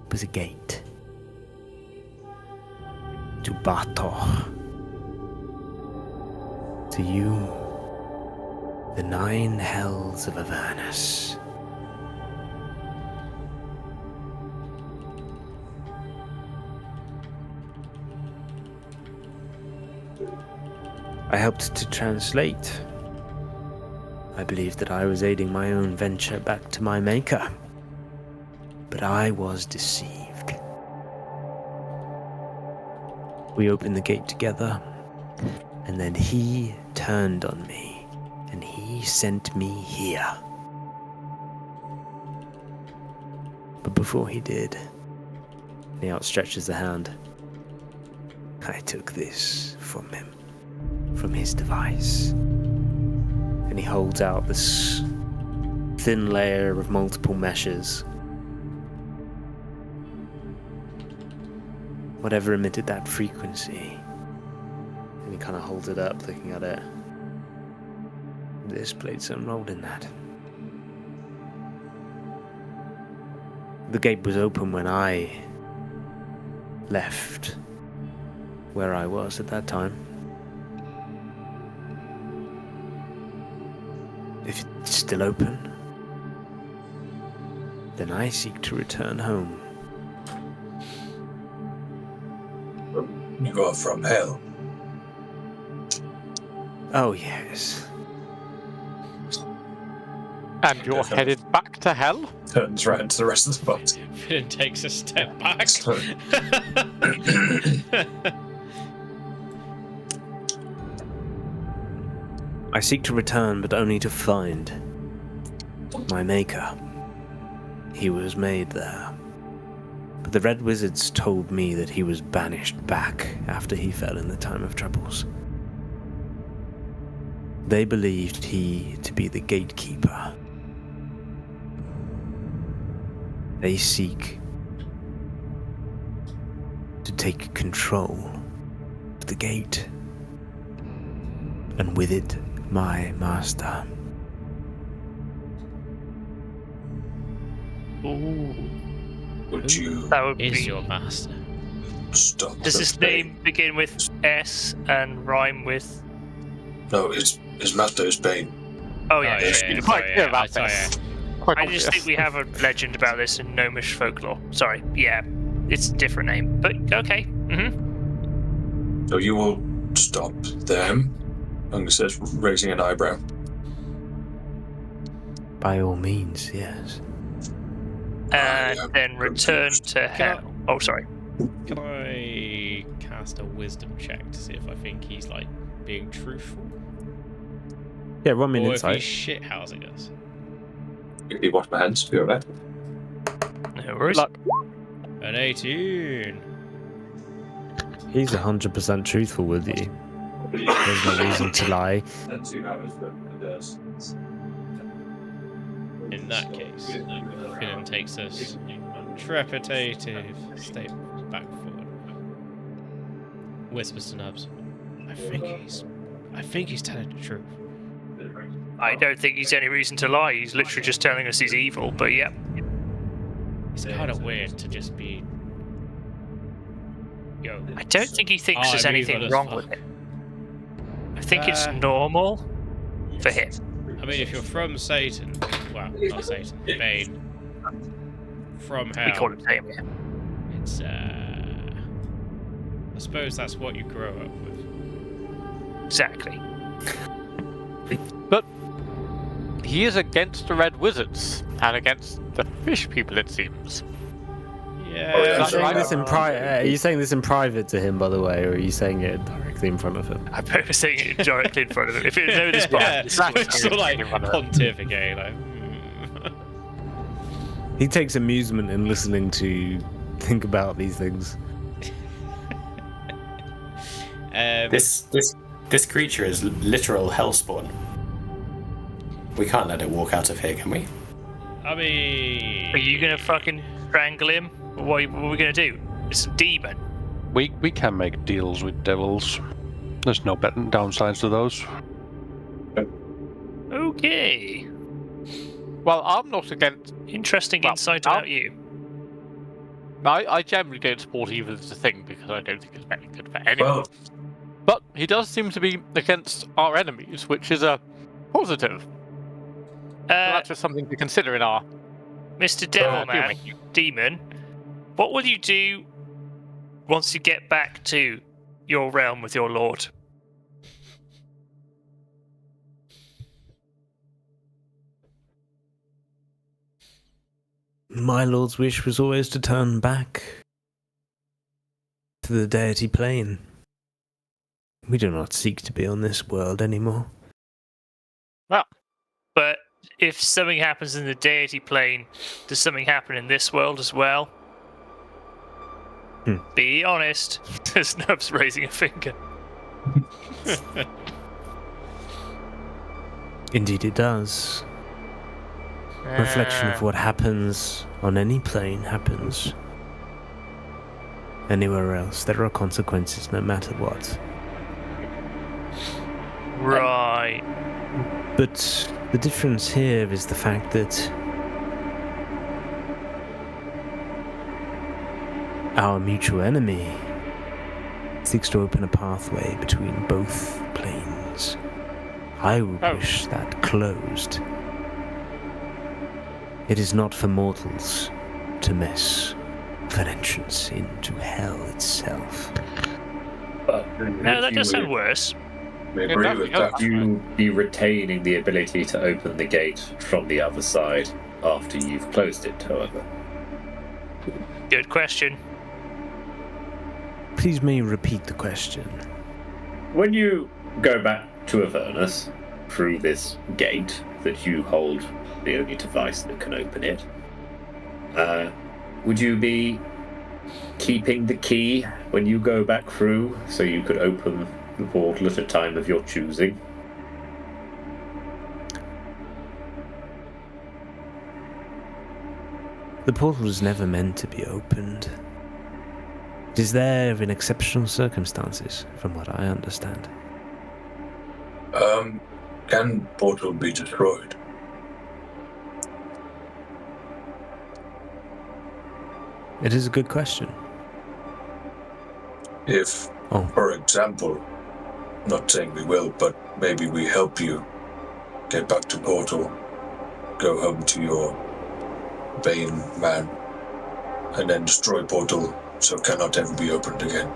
It was a gate. To Batoh. To you, the 9 hells of Avernus. I helped to translate. I believed that I was aiding my own venture back to my maker. But I was deceived. We opened the gate together, and then he turned on me, and he sent me here. But before he did, he outstretches the hand. I took this from him. From his device. And he holds out this thin layer of multiple meshes. Whatever emitted that frequency. And he kind of holds it up, looking at it. This played some role in that. The gate was open when I left where I was at that time. If it's still open, then I seek to return home. You are from hell. Oh, yes. And you're headed back to hell? Turns round to the rest of the party. Finn takes a step back. Excellent. I seek to return, but only to find my maker. He was made there. But the Red Wizards told me that he was banished back after he fell in the time of troubles. They believed he to be the gatekeeper. They seek to take control of the gate, and with it, my master. Ooh, Would you that would Is be. your master? stop? Does the his pain? name begin with S and rhyme with? No, his master is Bane. Oh yeah. yeah, yeah, yeah, Quite yeah, clear about yeah. this. Quite I just obvious. think we have a legend about this in Gnomish folklore. Sorry, yeah, it's a different name, but okay. So you will stop them? Unger says, raising an eyebrow. By all means, yes. And am then return confused. to hell. Oh, sorry. Can I cast a wisdom check to see if I think he's like being truthful? Yeah, run me an Or if insight. he's shithousing us? Quickly wash my hands, be alright. No worries. Luck. An 18. He's 100% truthful with you. There's no reason to lie. In that case, Finnan takes a trepidative step back forward. Whispers to Nubs. I think he's telling the truth. I don't think he's any reason to lie. He's literally just telling us he's evil. But yeah, It's kind of weird to just be. Yo. I don't think he thinks there's I'm anything evil as wrong fuck. with it. I think it's normal for him. I mean, if you're from Satan, well, not Satan, Bane, from hell, We call him Damien. it's, I suppose that's what you grow up with. Exactly. But he is against the Red Wizards and against the Fish People, it seems. Yeah, Oh, yeah, Are you That's saying right. this in are you saying this in private to him, by the way, or are you saying it directly in front of him? I'm purposely saying it directly in front of him. If you know this yeah, part, we're sort of like in front of it. pontificating, like, He takes amusement in listening to think about these things. This creature is literal hellspawn. We can't let it walk out of here, can we? I mean, are you gonna fucking strangle him? What are we gonna do? It's a demon. We can make deals with devils. There's no downsides to those. Okay. Well, I'm not against. Interesting Well, insight I'll- about you. I generally don't support either of the thing because I don't think it's very good for anyone. Well, But he does seem to be against our enemies, which is a positive. So that's just something to consider in our. Mr. Devilman, demon, what will you do once you get back to your realm with your lord? My lord's wish was always to turn back to the deity plane. We do not seek to be on this world anymore. But if something happens in the deity plane, does something happen in this world as well? Be honest. Snub's raising a finger. Indeed it does. Reflection of what happens on any plane happens anywhere else. There are consequences no matter what. Right. But the difference here is the fact that our mutual enemy seeks to open a pathway between both planes. I would wish that closed. It is not for mortals to mess with an entrance into hell itself. But No, that does sound worse. we agree with that. Would you be retaining the ability to open the gate from the other side after you've closed it, however? Good question. Please may you repeat the question. When you go back to Avernus through this gate that you hold the only device that can open it, would you be keeping the key when you go back through so you could open the portal at a time of your choosing? The portal is never meant to be opened. It is there in exceptional circumstances, from what I understand. Can portal be destroyed? It is a good question. If, Oh. for example, not saying we will, but maybe we help you get back to portal, go home to your Bane man, and then destroy portal so it cannot ever be opened again.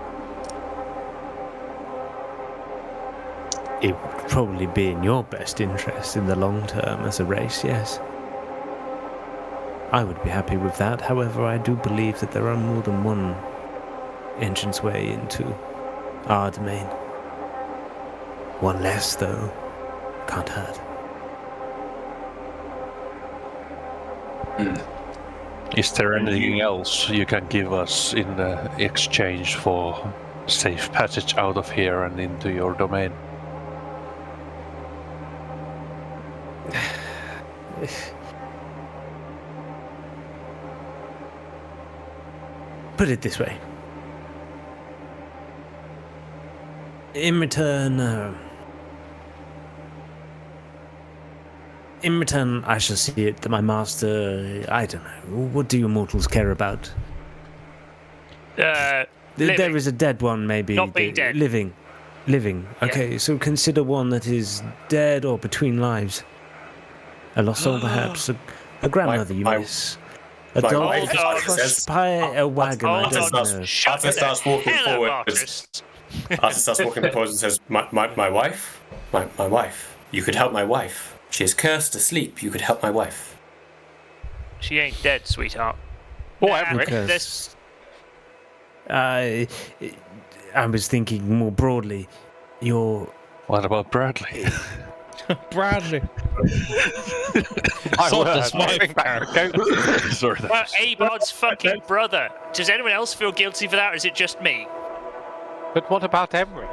It would probably be in your best interest in the long term as a race, yes. I would be happy with that. However, I do believe that there are more than one entranceway into our domain. One less, though, can't hurt. Is there anything else you can give us in exchange for safe passage out of here and into your domain? Put it this way. In return, I shall see it that my master, I don't know, what do you mortals care about? Living. There is a dead one, maybe. Not being dead. Living. Living. Okay, so consider one that is dead or between lives. A lost soul, perhaps. A grandmother you my- miss. A my dog wife crushed says- by a wagon. I Hold don't on. know. Shut Arthur the starts walking hell up, forward. Arthur. Arthur starts walking forward and says, my wife? My wife. You could help my wife. She is cursed asleep. You could help my wife. She ain't dead, sweetheart. Oh, Nah, Emmerich. there's- I was thinking more broadly. Your What about Bradley? Bradley. My Sod word, this wife, bring back the goat. Sorry, that's Abard's fucking brother. Does anyone else feel guilty for that, or is it just me? But what about Emmerich?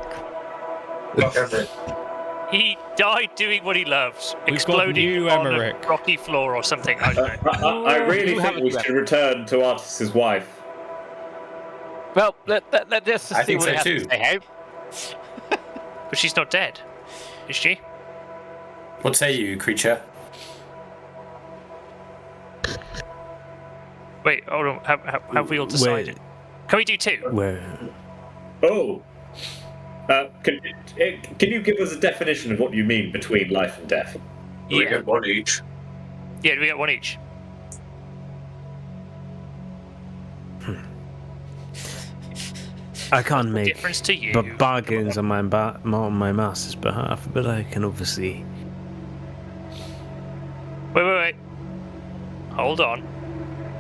He died doing what he loves, We've got exploding new on Emmerich. a rocky floor or something. I don't know. I really You think haven't we read should return to Artis's wife. Well, let's just I see think what so he has too. to say, hey? But she's not dead, is she? What say you, creature? Wait, hold on. Have we all decided? Can we do two? where Oh. Can you give us a definition of what you mean between life and death? We Yeah. get one each. Yeah, we get one each. I can't make Difference to you. bargains on my master's behalf, but I can obviously. Wait. Hold on.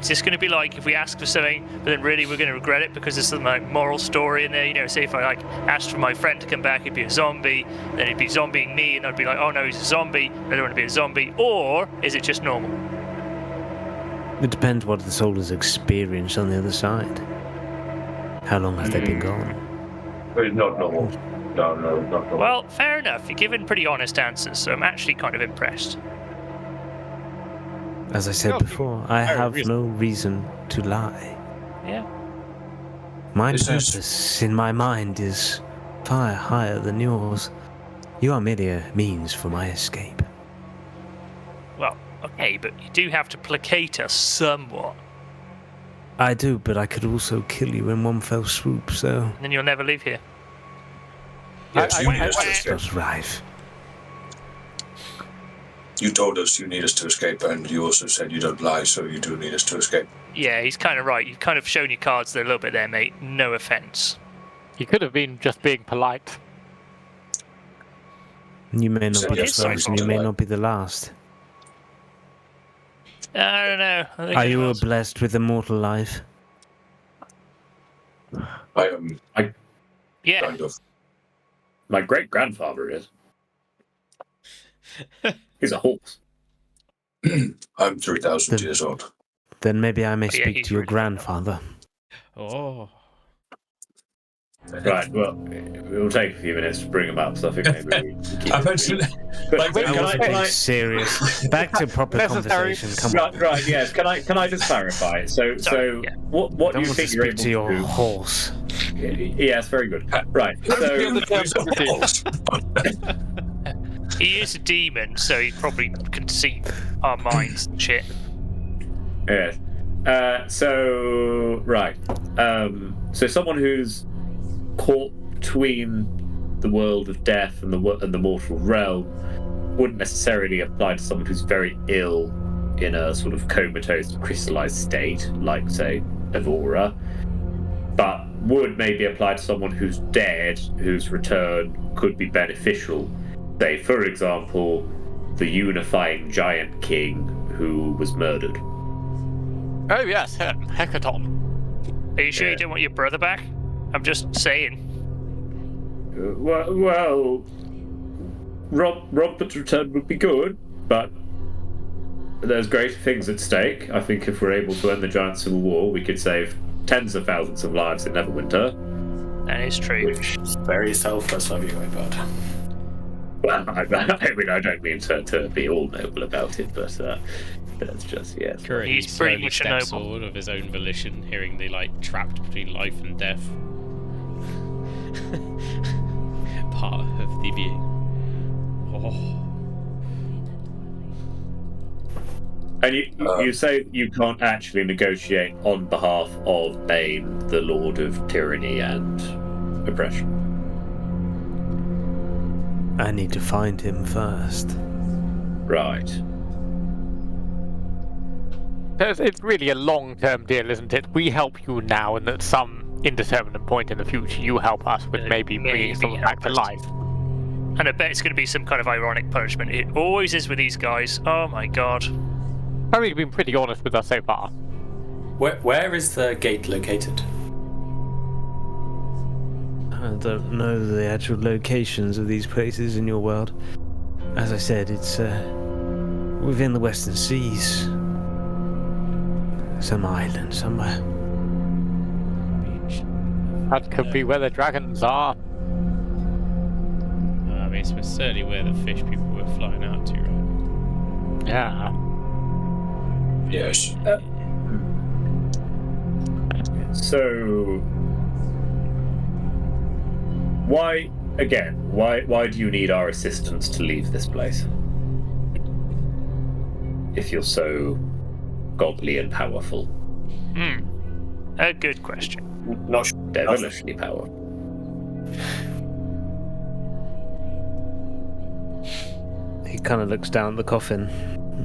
Is this going to be like if we ask for something, but then really we're going to regret it because there's some like moral story in there? You know, say if I like asked for my friend to come back, he'd be a zombie, then he'd be zombieing me, and I'd be like, oh no, he's a zombie. I don't want to be a zombie. Or is it just normal? It depends what the soul has experienced on the other side. How long have they been gone? It's not normal. No, not normal. Well, fair enough. You're giving pretty honest answers, so I'm actually kind of impressed. As I said No, before, I very have reasonable. no reason to lie. Yeah. My This is- purpose in my mind is far higher than yours. You are merely a means for my escape. Well, okay, but you do have to placate us somewhat, I do, but I could also kill you in one fell swoop, so and then you'll never leave here. Yes, I- you I- need us to I- escape. that's right. You told us you need us to escape, and you also said you don't lie, so you do need us to escape. Yeah, he's kind of right. You've kind of shown your cards there a little bit there, mate. No offence. He could have been just being polite. You may not So be the yes, first, and you may not be the last. I don't know. I think Are it you was. blessed with immortal life? I am Yeah. kind of. My great grandfather is. He's a horse. I'm 3,000 The- years old. Then maybe I may Oh, yeah, speak he's to your really- grandfather. Oh. Right, well, it'll take a few minutes to bring him up, so I think maybe we keep I mentioned, But like, can I I, was can I, Serious. Back to proper Necessary. conversation. Come on. right, yes. Can I just clarify? So, Sorry, yeah. what I do don't you want to think you're speak able to your do? horse. Yes, very good. Right. So, He is a demon, so he probably can see our minds and shit. yes. So someone who's caught between the world of death and the mortal realm wouldn't necessarily apply to someone who's very ill in a sort of comatose, crystallized state, like say Evora, but would maybe apply to someone who's dead, whose return could be beneficial. Say, for example, the unifying giant king who was murdered. Oh yes, him, Hecaton. Are you sure Yeah. you don't want your brother back? I'm just saying. Well, Robert's return would be good, but there's greater things at stake. I think if we're able to end the giant civil war, we could save tens of thousands of lives in Neverwinter. That is true. Which is very selfless of you, Ibad. Well, I mean, I don't mean to be all noble about it, but that's just, yes. Curry He's pretty slowly much a steps noble. forward of his own volition, hearing the like trapped between life and death part of the being. Oh. And you say you can't actually negotiate on behalf of Bane, the Lord of Tyranny and Oppression. I need to find him first. Right. It's really a long-term deal, isn't it? We help you now, and at some indeterminate point in the future, you help us with maybe bringing someone back to life. And I bet it's going to be some kind of ironic punishment. It always is with these guys. Oh my god. I mean, you've been pretty honest with us so far. Where is the gate located? I don't know the actual locations of these places in your world. As I said, it's within the Western Seas. Some island somewhere. Beach. That could be where the dragons are. I mean, it's certainly where the fish people were flying out to, right? Yeah. Yes. So, why do you need our assistance to leave this place? If you're so godly and powerful. A good question. Not sure. Devilishly powerful. He kind of looks down at the coffin.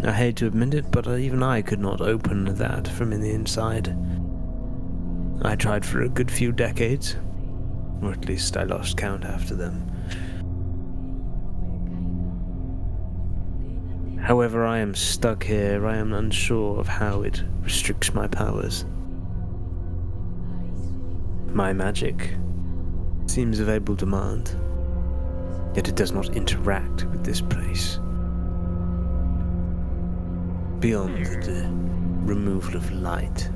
I hate to admit it, but even I could not open that from the inside. I tried for a good few decades, or at least I lost count after them. However, I am stuck here. I am unsure of how it restricts my powers. My magic seems of able demand, yet it does not interact with this place. Beyond the removal of light.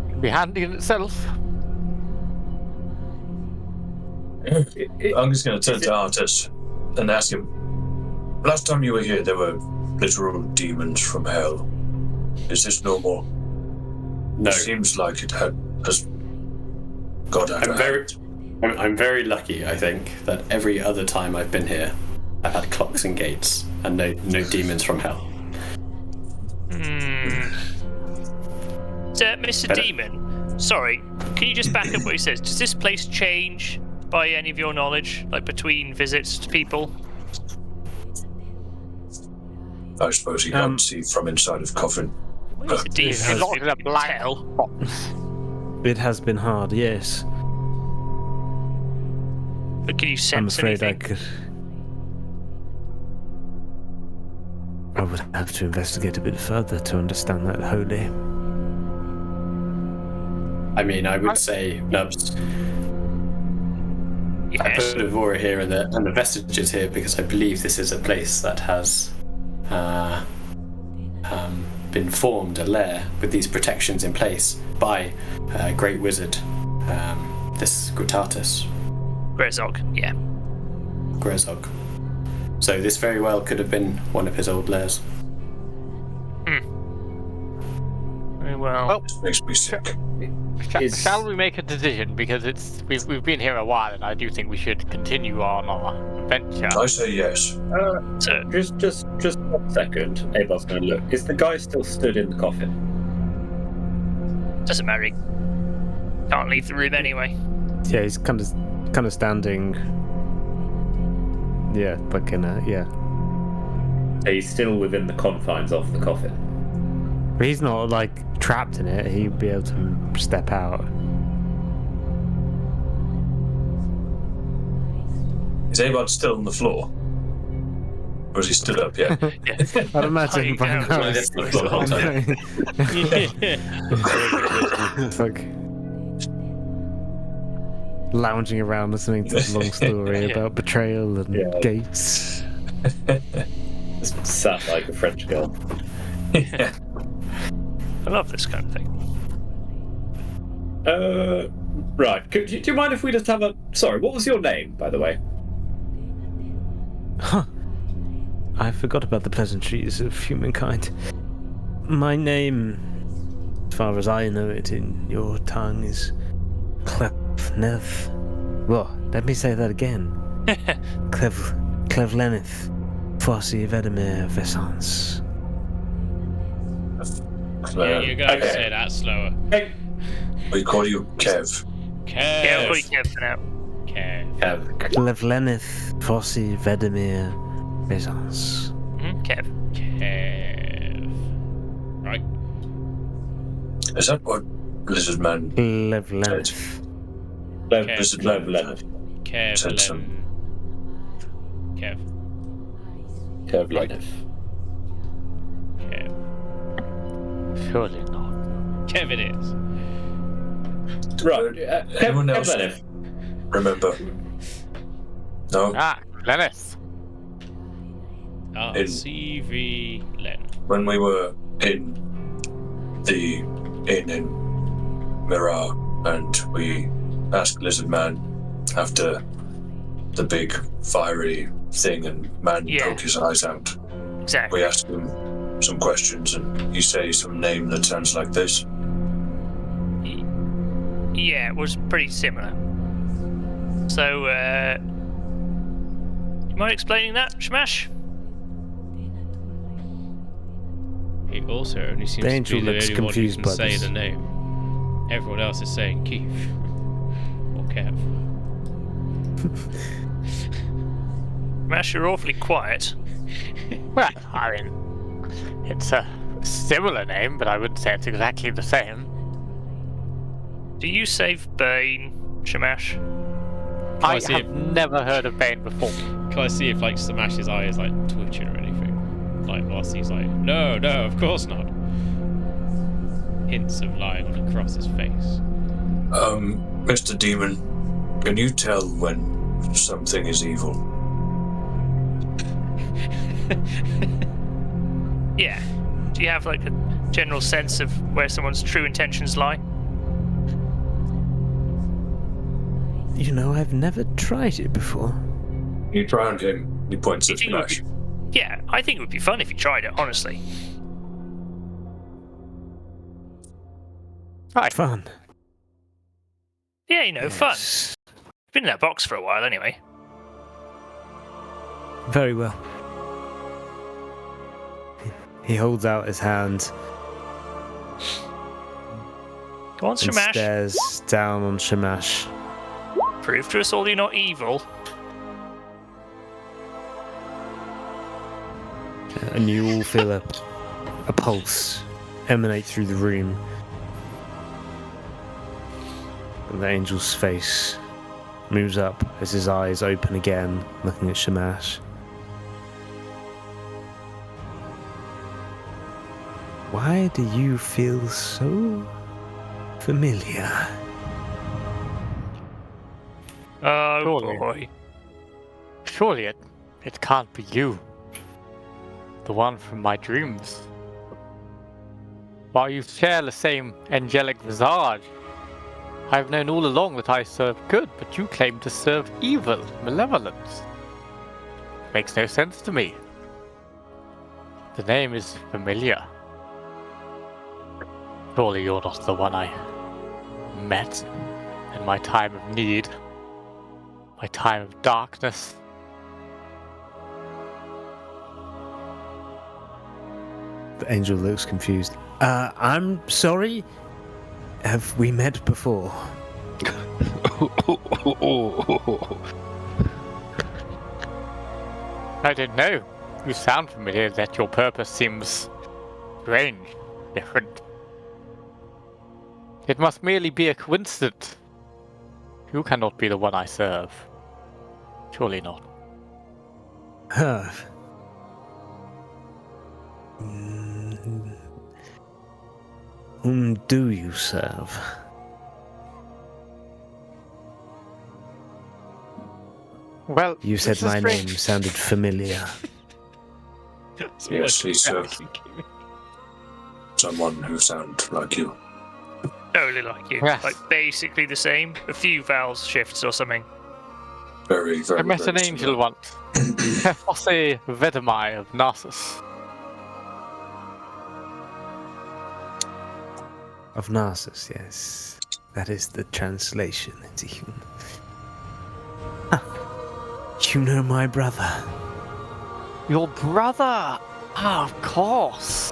Can be handy in itself. I'm just going to turn to Artus and ask him, last time you were here, there were literal demons from hell. Is this normal? No. It seems like it has got out of hand. I'm very lucky, I think, that every other time I've been here, I've had clocks and gates, and no demons from hell. So, Mr. Demon, sorry, can you just back up what he says? Does this place change by any of your knowledge, like between visits to people? I suppose you can't see from inside of coffin. Well, he's a demon. It's locked in a black tell. box. It has been hard, yes. But can you sense I'm afraid anything? I would have to investigate a bit further to understand that wholly. I mean, I would say, Nubs, I Yes. put Evora here and the vestiges here because I believe this is a place that has been formed, a lair, with these protections in place by Great Wizard, this Grutatus. Grezog, yeah. Grezog. So this very well could have been one of his old lairs. Very well. Well, This makes me sick. Shall we make a decision? Because we've been here a while, and I do think we should continue on our adventure. I say yes. So, Just 1 second. Abel's going to look. Is the guy still stood in the coffin? doesn't matter. He can't leave the room anyway. Yeah, he's kind of standing. Yeah, like in a yeah. So he's still within the confines of the coffin. But he's not like trapped in it. He'd be able to step out. Is Abel still on the floor? Or has he stood up yet? I'd imagine by Lying now. down. It's The whole time. it's like lounging around listening to this long story Yeah. about betrayal and Yeah. gates. Just sat like a French girl. I love this kind of thing. Right. Do you mind if we just have a... Sorry, what was your name, by the way? Huh. I forgot about the pleasantries of humankind. My name, as far as I know it in your tongue, is Clevneth. Well, let me say that again. Clevleneth. Fossey Vedemir Vesance. You gotta Okay. say that slower. Hey, We call you Kev. Yeah, I'll call you Kev. Kev for now. Kev. Levlenith, Vossi, Vedemir, Bezans. Kev. Kev. Right. Is that what Lizard Man Levlenith. Lizard Man Kev. said? Some Kev. Kev Lenif. Kev. Surely not. Kev it is. Right. Anyone Kev else? Lenif. remember? No. Ah, Lennis. CV Len. When we were in the inn in Mirar and we asked Lizard Man after the big fiery thing and man Yeah. poked his eyes out. Exactly. We asked him some questions and he said some name that sounds like this. Yeah, it was pretty similar. So, you mind explaining that, Shamash? He also only seems The to angel be the looks only one who confused can by say this. the name. Everyone else is saying Keith or Kev. Shamash, you're awfully quiet. Well, I mean, it's a similar name, but I wouldn't say it's exactly the same. Do you save Bane, Shamash? Can I I see have never heard of Bane before. Can I see if like Samash's eye is like twitching or anything? Like whilst he's like, no, of course not. Hints of lying across his face. Mr. Demon, can you tell when something is evil? Yeah. Do you have like a general sense of where someone's true intentions lie? You know, I've never tried it before. You try on him. He points at You think it would Smash. Yeah, I think it would be fun if you tried it, honestly. Fun. Yeah, you know, fun. Yes. Been in that box for a while anyway. Very well. He holds out his hand Go on, and Shamash. stares down on Shamash. Prove to us all you're not evil. And you all feel a pulse emanate through the room. And the angel's face moves up as his eyes open again, looking at Shamash. Why do you feel so familiar? Oh Surely. boy. Surely it can't be you. The one from my dreams. While you share the same angelic visage, I've known all along that I serve good, but you claim to serve evil, malevolence. Makes no sense to me. The name is familiar. Surely you're not the one I met in my time of need, my time of darkness. The angel looks confused. I'm sorry? Have we met before? I don't know. You sound familiar, that your purpose seems strange, different. It must merely be a coincidence. You cannot be the one I serve. Surely not. Huh. Whom do you serve? Well, You said this is my strange. name sounded familiar. Yes, he served someone who sounds like you. Totally like you. Yes. Like basically the same. A few vowels shifts or something. Very, very I met an very angel similar. once. Fosse Vedemai of Narcissus. Of Narcissus, yes. That is the translation into human. Ah, you know my brother. Your brother! Ah, of course.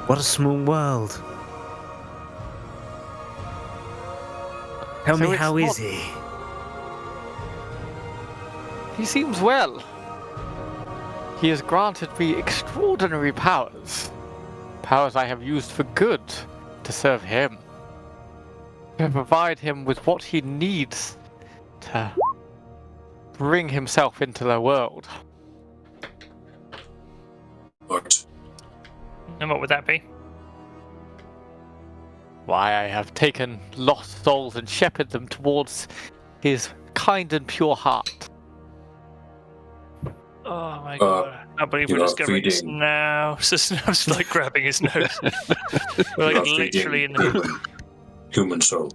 What a small world. Tell So me, it's how is not- he? He seems well. He has granted me extraordinary powers. Powers I have used for good to serve him. To provide him with what he needs to bring himself into the world. What? And what would that be? Why, I have taken lost souls and shepherded them towards his kind and pure heart. Oh my god. I believe you we're are discovering this feeding- now. So Snub's like grabbing his nose. We're like You're literally in feeding the. human soul.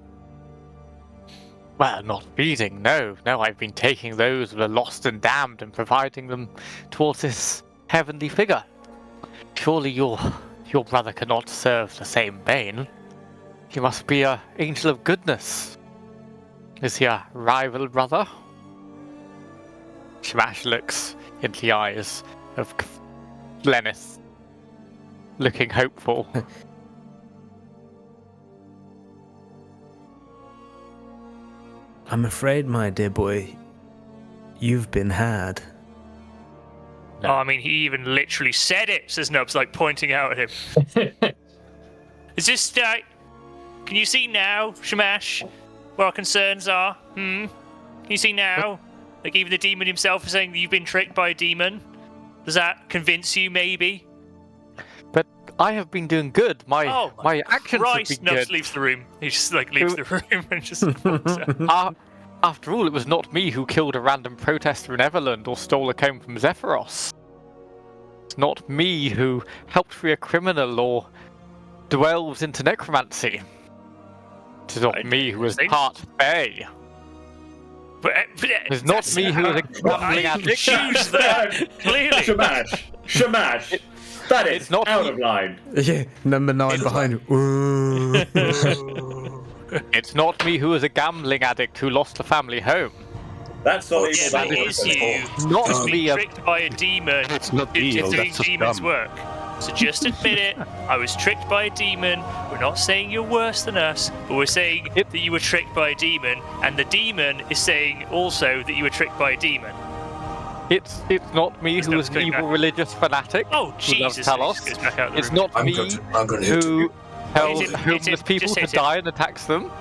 Well, not feeding, no. No, I've been taking those of the lost and damned and providing them towards this heavenly figure. Surely your brother cannot serve the same bane. He must be an angel of goodness. Is he a rival brother? Shamash looks into the eyes of Lennis, looking hopeful. I'm afraid, my dear boy, you've been had. Oh, I mean, he even literally said it, says Nubs, like pointing out at him. Is this can you see now, Shamash, where our concerns are? Can you see now? Like even the demon himself is saying that you've been tricked by a demon. Does that convince you, maybe? But I have been doing good. My actions Christ, have been Nubs good. leaves the room. He just like leaves the room and just walks out. After all, it was not me who killed a random protester in Everland or stole a comb from Zephyros. It's not me who helped free a criminal or delves into necromancy. It is not me who was part Fae. It's not me who is a gambling addict. Choose that, clearly. Shamash. That is It's not out me. of line. Yeah, number 9 behind you. Ooh. It's not me who is a gambling addict who lost the family home. That's not Yeah, evil. but that it is you. Not It's me. being tricked by a demon. It's not It's evil, doing that's just demon's dumb. work. So just admit it. I was tricked by a demon. We're not saying you're worse than us, but we're saying that you were tricked by a demon, and the demon is saying also that you were tricked by a demon. It's not me Let's who go, is an let's go evil back. religious fanatic Oh who loves Jesus! Talos. Goes back out the It's room. not I'm me going to hit who you. tells Hit him, homeless people just to hit him. die and attacks them.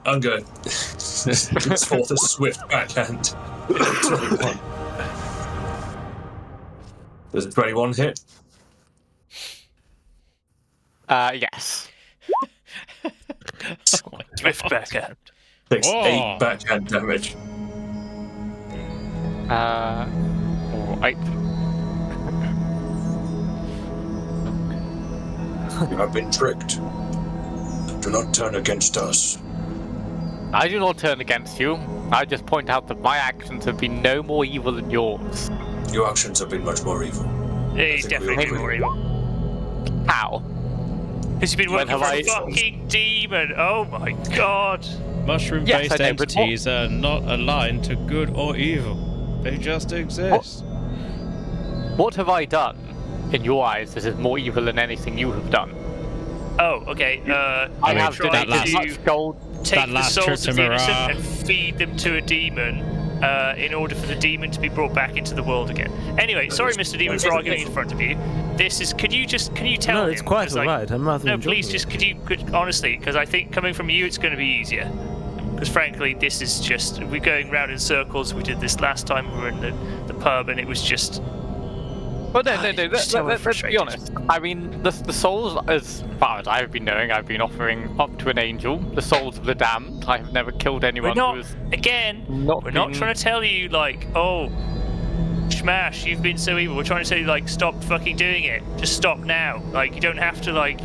Unger puts forth a swift backhand. Does a 21 hit? Yes. Oh my Swift God. backhand. Takes Whoa. 8 backhand damage. Alright. You have been tricked. Do not turn against us. I do not turn against you. I just point out that my actions have been no more evil than yours. Your actions have been much more evil. Yeah, he's I think we definitely agree. more evil. How? Because you've been When working have for a I- fucking demon. Oh my god. Mushroom-based Yes, I know, but what- entities are not aligned to good or evil. They just exist. What have I done? In your eyes, this is more evil than anything you have done. Oh, okay. I you have tried that donated last- to much gold. take that the last souls trip of to the innocent Mirage. and feed them to a demon in order for the demon to be brought back into the world again. Anyway, sorry, Mr. Demon, for arguing in front of you. This is. Can you tell No, him? it's quite 'Cause, like, alright. I'm rather No, enjoying please, it. just could honestly, because I think coming from you, it's going to be easier. Because frankly, this is just we're going round in circles. We did this last time we were in the pub, and it was just. But no, let's so be frustrated. honest. I mean, the souls, as far as I've been knowing, I've been offering up to an angel. The souls of the damned. I have never killed anyone We're not who has again. not We're not been- trying to tell you like, oh, Smash, you've been so evil. We're trying to tell you like, stop fucking doing it. Just stop now. Like, you don't have to like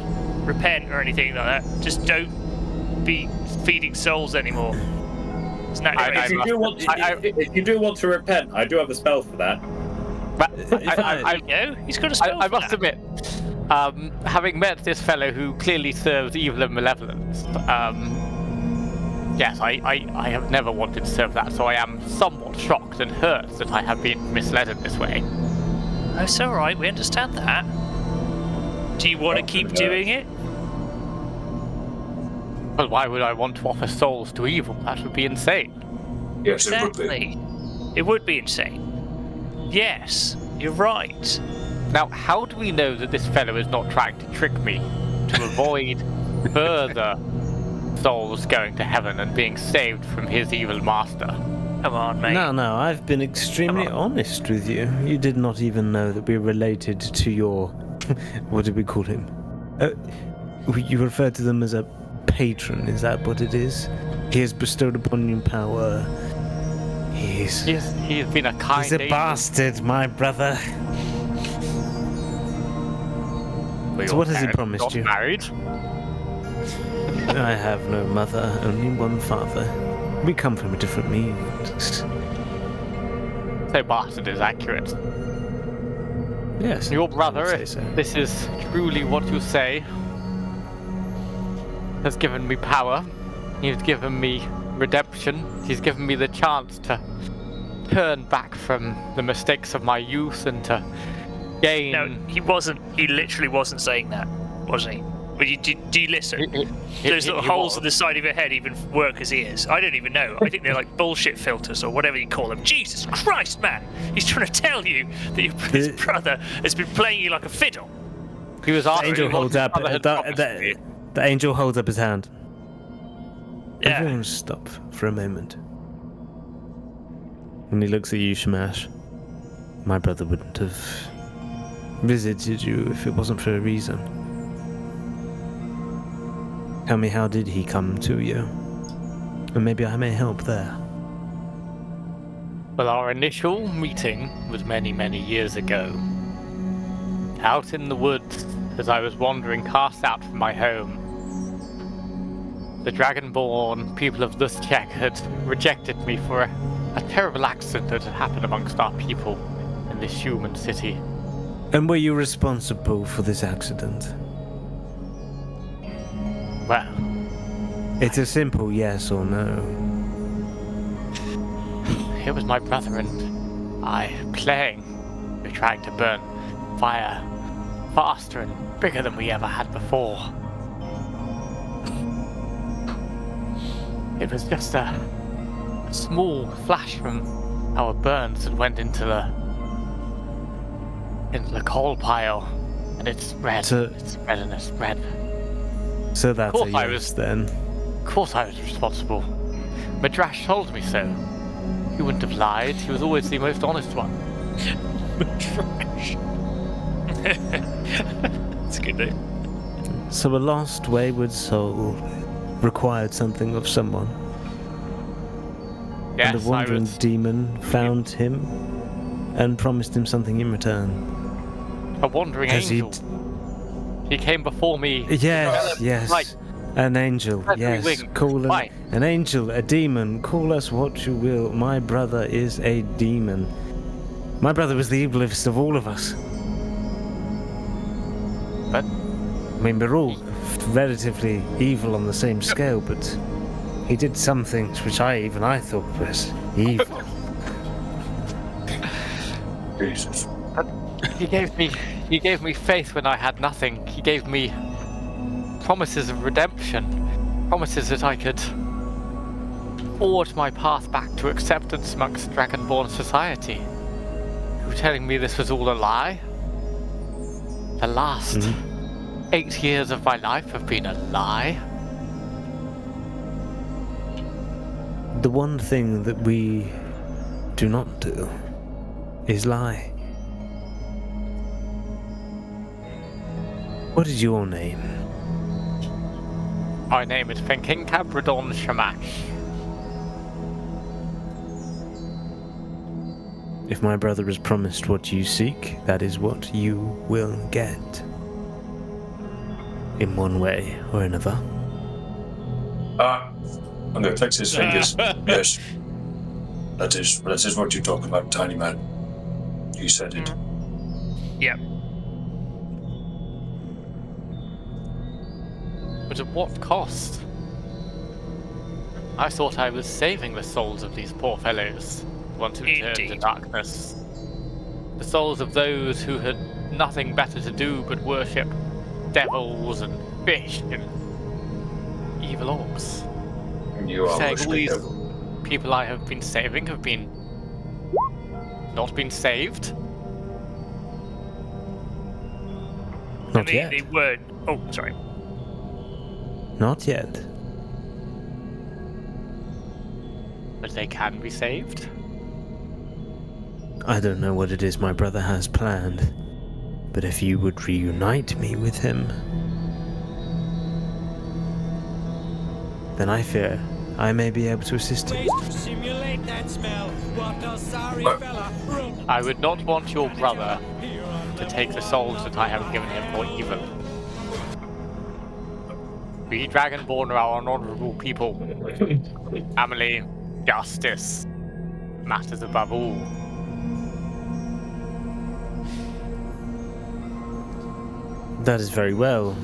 repent or anything like that. Just don't be feeding souls anymore. Isn't that I- If you do want, if you do want to repent, I do have a spell for that. But There you go. He's got a spell. I for must that. admit, having met this fellow who clearly serves evil and malevolence, yes, I have never wanted to serve that, so I am somewhat shocked and hurt that I have been misled in this way. That's all right. We understand that. Do you want to keep doing it? But why would I want to offer souls to evil? That would be insane. Yes, it would be. Exactly. It would be insane. Yes, you're right. Now, how do we know that this fellow is not trying to trick me to avoid further souls going to heaven and being saved from his evil master? Come on, mate. No, I've been extremely honest with you. You did not even know that we're related to your... what did we call him? You refer to them as a patron, is that what it is? He has bestowed upon you power. He's been a kind He's a angel. bastard, my brother. Were So your what has he parents promised not you? Married? I have no mother, only one father. We come from a different means. So bastard is accurate. Yes. Your I brother, would say if so. this is truly what you say, has given me power. He's given me redemption. He's given me the chance to turn back from the mistakes of my youth and to gain... No, he wasn't. He literally wasn't saying that, was he? But do you listen? Those little holes in the side of your head even work as ears. I don't even know. I think they're like bullshit filters or whatever you call them. Jesus Christ, man! He's trying to tell you that his brother has been playing you like a fiddle. He was The asking angel what holds his up. brother had promised me. The angel holds up his hand. Yeah. Everyone stop for a moment. And he looks at you, Shamash. My brother wouldn't have visited you if it wasn't for a reason. Tell me, how did he come to you? And maybe I may help there. Well, our initial meeting was many, many years ago. Out in the woods, as I was wandering cast out from my home. The Dragonborn people of Luschek had rejected me for a terrible accident that had happened amongst our people in this human city. And were you responsible for this accident? Well, It's a simple yes or no. it was my brother and I playing. We were trying to burn fire faster and bigger than we ever had before. It was just a small flash from our burns that went into the coal pile, and it spread. So- It spread and it spread. So that's a course I yes was- then. Of course I was responsible. Madrash told me so. He wouldn't have lied. He was always the most honest one. Trash. That's a good name. So a lost wayward soul required something of someone. Yes, And a wandering I was. demon found him and promised him something in return. A wandering Has he angel. He came before me. Yes, yes. Right. An angel, Feathery yes. wings. Call Why? an angel, a demon, call us what you will. My brother is a demon. My brother was the evilest of all of us. But I mean, we're all relatively evil on the same scale, but he did some things which I thought was evil. Jesus. he gave me faith when I had nothing. He gave me promises of redemption, promises that I could forge my path back to acceptance amongst Dragonborn society. You were telling me this was all a lie? The last 8 years of my life have been a lie. The one thing that we do not do is lie. What is your name? My name is Fenkin Cabradon Shamash. If my brother has promised what you seek, that is what you will get. In one way or another. I'm going to flex his fingers. Yes. That is what you talk about, tiny man. You said it. Yep. But at what cost? I thought I was saving the souls of these poor fellows, once who turned to Indeed. darkness. The souls of those who had nothing better to do but worship devils and fish and evil orcs. You are Saying all worshiping these devil. people I have been saving have been not been saved. Not they, yet. they weren't. Oh, sorry. Not yet. But they can be saved. I don't know what it is my brother has planned, but if you would reunite me with him, then I fear I may be able to assist you. I would not want your brother to take the souls that I have given him for evil. We Dragonborn are an honorable people. Family, justice, matters above all. That is very well.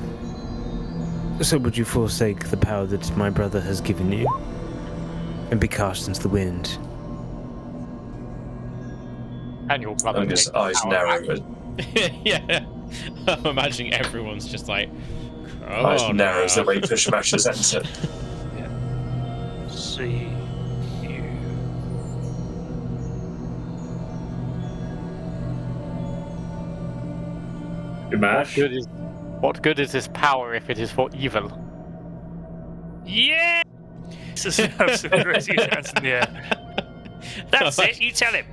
So would you forsake the power that my brother has given you and be cast into the wind? And your brother Unga's takes the eyes power narrow. back. Yeah. I'm imagining everyone's just like, Eyes oh, narrow as the no. way Fish Mashers enter. See you. Dimash. What good is this power if it is for evil? Yeah. This is absolutely raising his hands in the air. That's it. You tell him.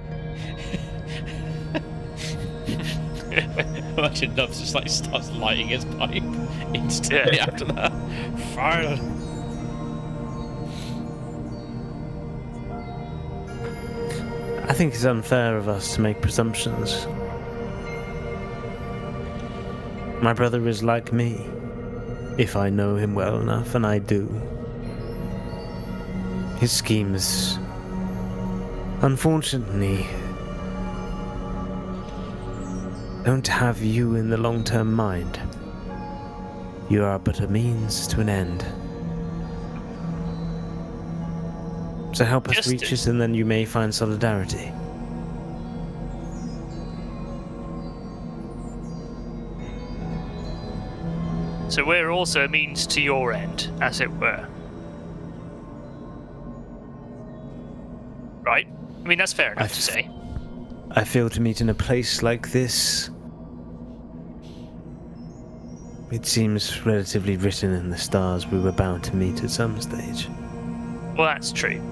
Imagine Nubs just like starts lighting his pipe instantly after that. Fire. I think it's unfair of us to make presumptions. My brother is like me, if I know him well enough, and I do. His schemes, unfortunately, don't have you in the long-term mind. You are but a means to an end. So help us Just reach it, and then you may find solidarity. So we're also a means to your end, as it were. Right? I mean, that's fair enough to say. I feel to meet in a place like this, it seems relatively written in the stars we were bound to meet at some stage. Well, that's true.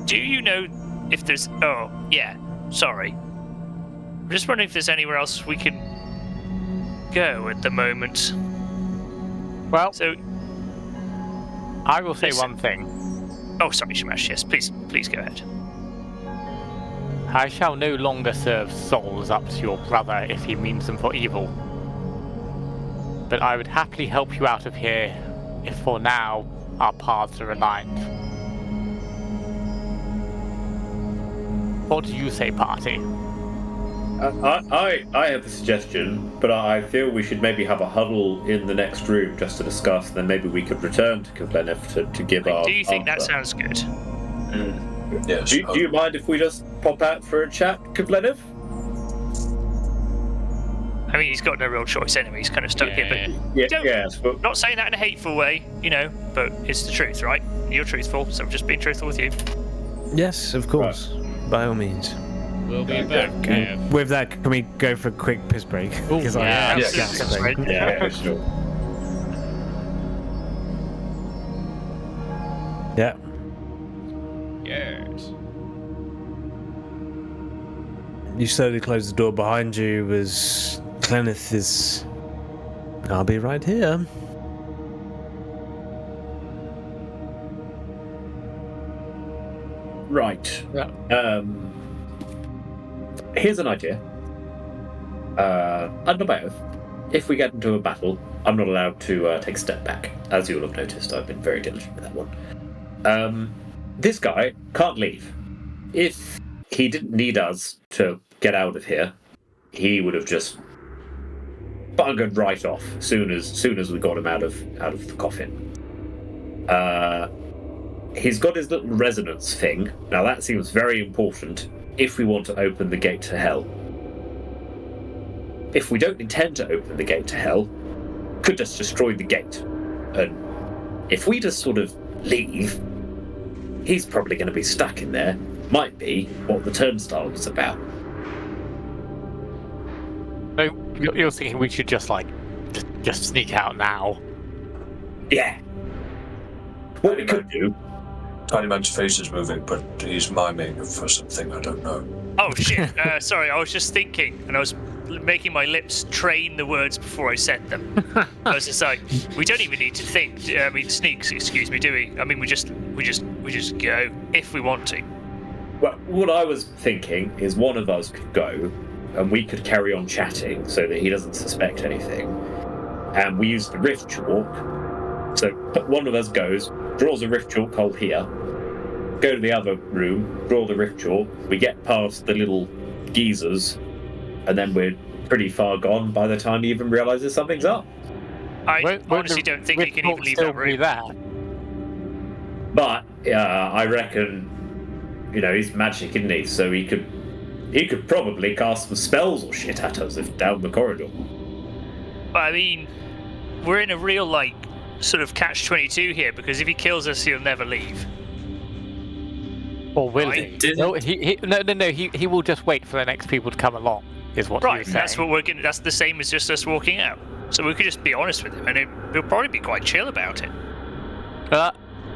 Do you know if there's... Oh, yeah. Sorry. I'm just wondering if there's anywhere else we can go at the moment. Well, So... I will say Yes. one thing. Oh, sorry, Shamash. Yes, please go ahead. I shall no longer serve souls up to your brother if he means them for evil. But I would happily help you out of here if for now our paths are aligned. What do you say, party? I have a suggestion, but I feel we should maybe have a huddle in the next room just to discuss, and then maybe we could return to Kavlenif to give our Do you think that answer. sounds good? Yes. Do you mind if we just pop out for a chat, Kavlenif? I mean, he's got no real choice anyway. He's kind of stuck here, but Yeah, Don't- yes, but not saying that in a hateful way, you know, but it's the truth, right? You're truthful, so I'm just being truthful with you. Yes, of course. By all means. We'll be back. With that, can we go for a quick piss break? Because I yeah, am yes, absolutely. gasping. yeah, sure. Yeah. Yes. You slowly close the door behind you as Clenneth is... I'll be right here. Right. Yeah. Here's an idea. Under my oath, if we get into a battle, I'm not allowed to take a step back. As you'll have noticed, I've been very diligent with that one. This guy can't leave. If he didn't need us to get out of here, he would have just buggered right off soon as we got him out of the coffin. He's got his little resonance thing. Now that seems very important if we want to open the gate to hell. If we don't intend to open the gate to hell, could just destroy the gate. And if we just sort of leave, he's probably going to be stuck in there. Might be what the turnstile was about. So you're thinking we should just sneak out now? Yeah. What we could do. Tiny Man's face is moving, but he's miming for something I don't know. Oh shit! Sorry, I was just thinking, and I was making my lips train the words before I said them. I was just like, we don't even need to think. Sneaks. Excuse me, do we? I mean, we just go if we want to. Well, what I was thinking is one of us could go, and we could carry on chatting so that he doesn't suspect anything. And we use the rift chalk. So one of us goes, draws a rift chalk hole here, go to the other room, draw the rift chalk. We get past the little geezers, and then we're pretty far gone by the time he even realizes something's up. I honestly don't think he can even leave that room. But I reckon, he's magic, isn't he? So he could probably cast some spells or shit at us if down the corridor. But I mean, we're in a real sort of catch-22 here, because if he kills us, he'll never leave. Or will he? No, he will just wait for the next people to come along. Is what right? He was saying. That's what we're gonna. That's the same as just us walking out. So we could just be honest with him, and he'll probably be quite chill about it.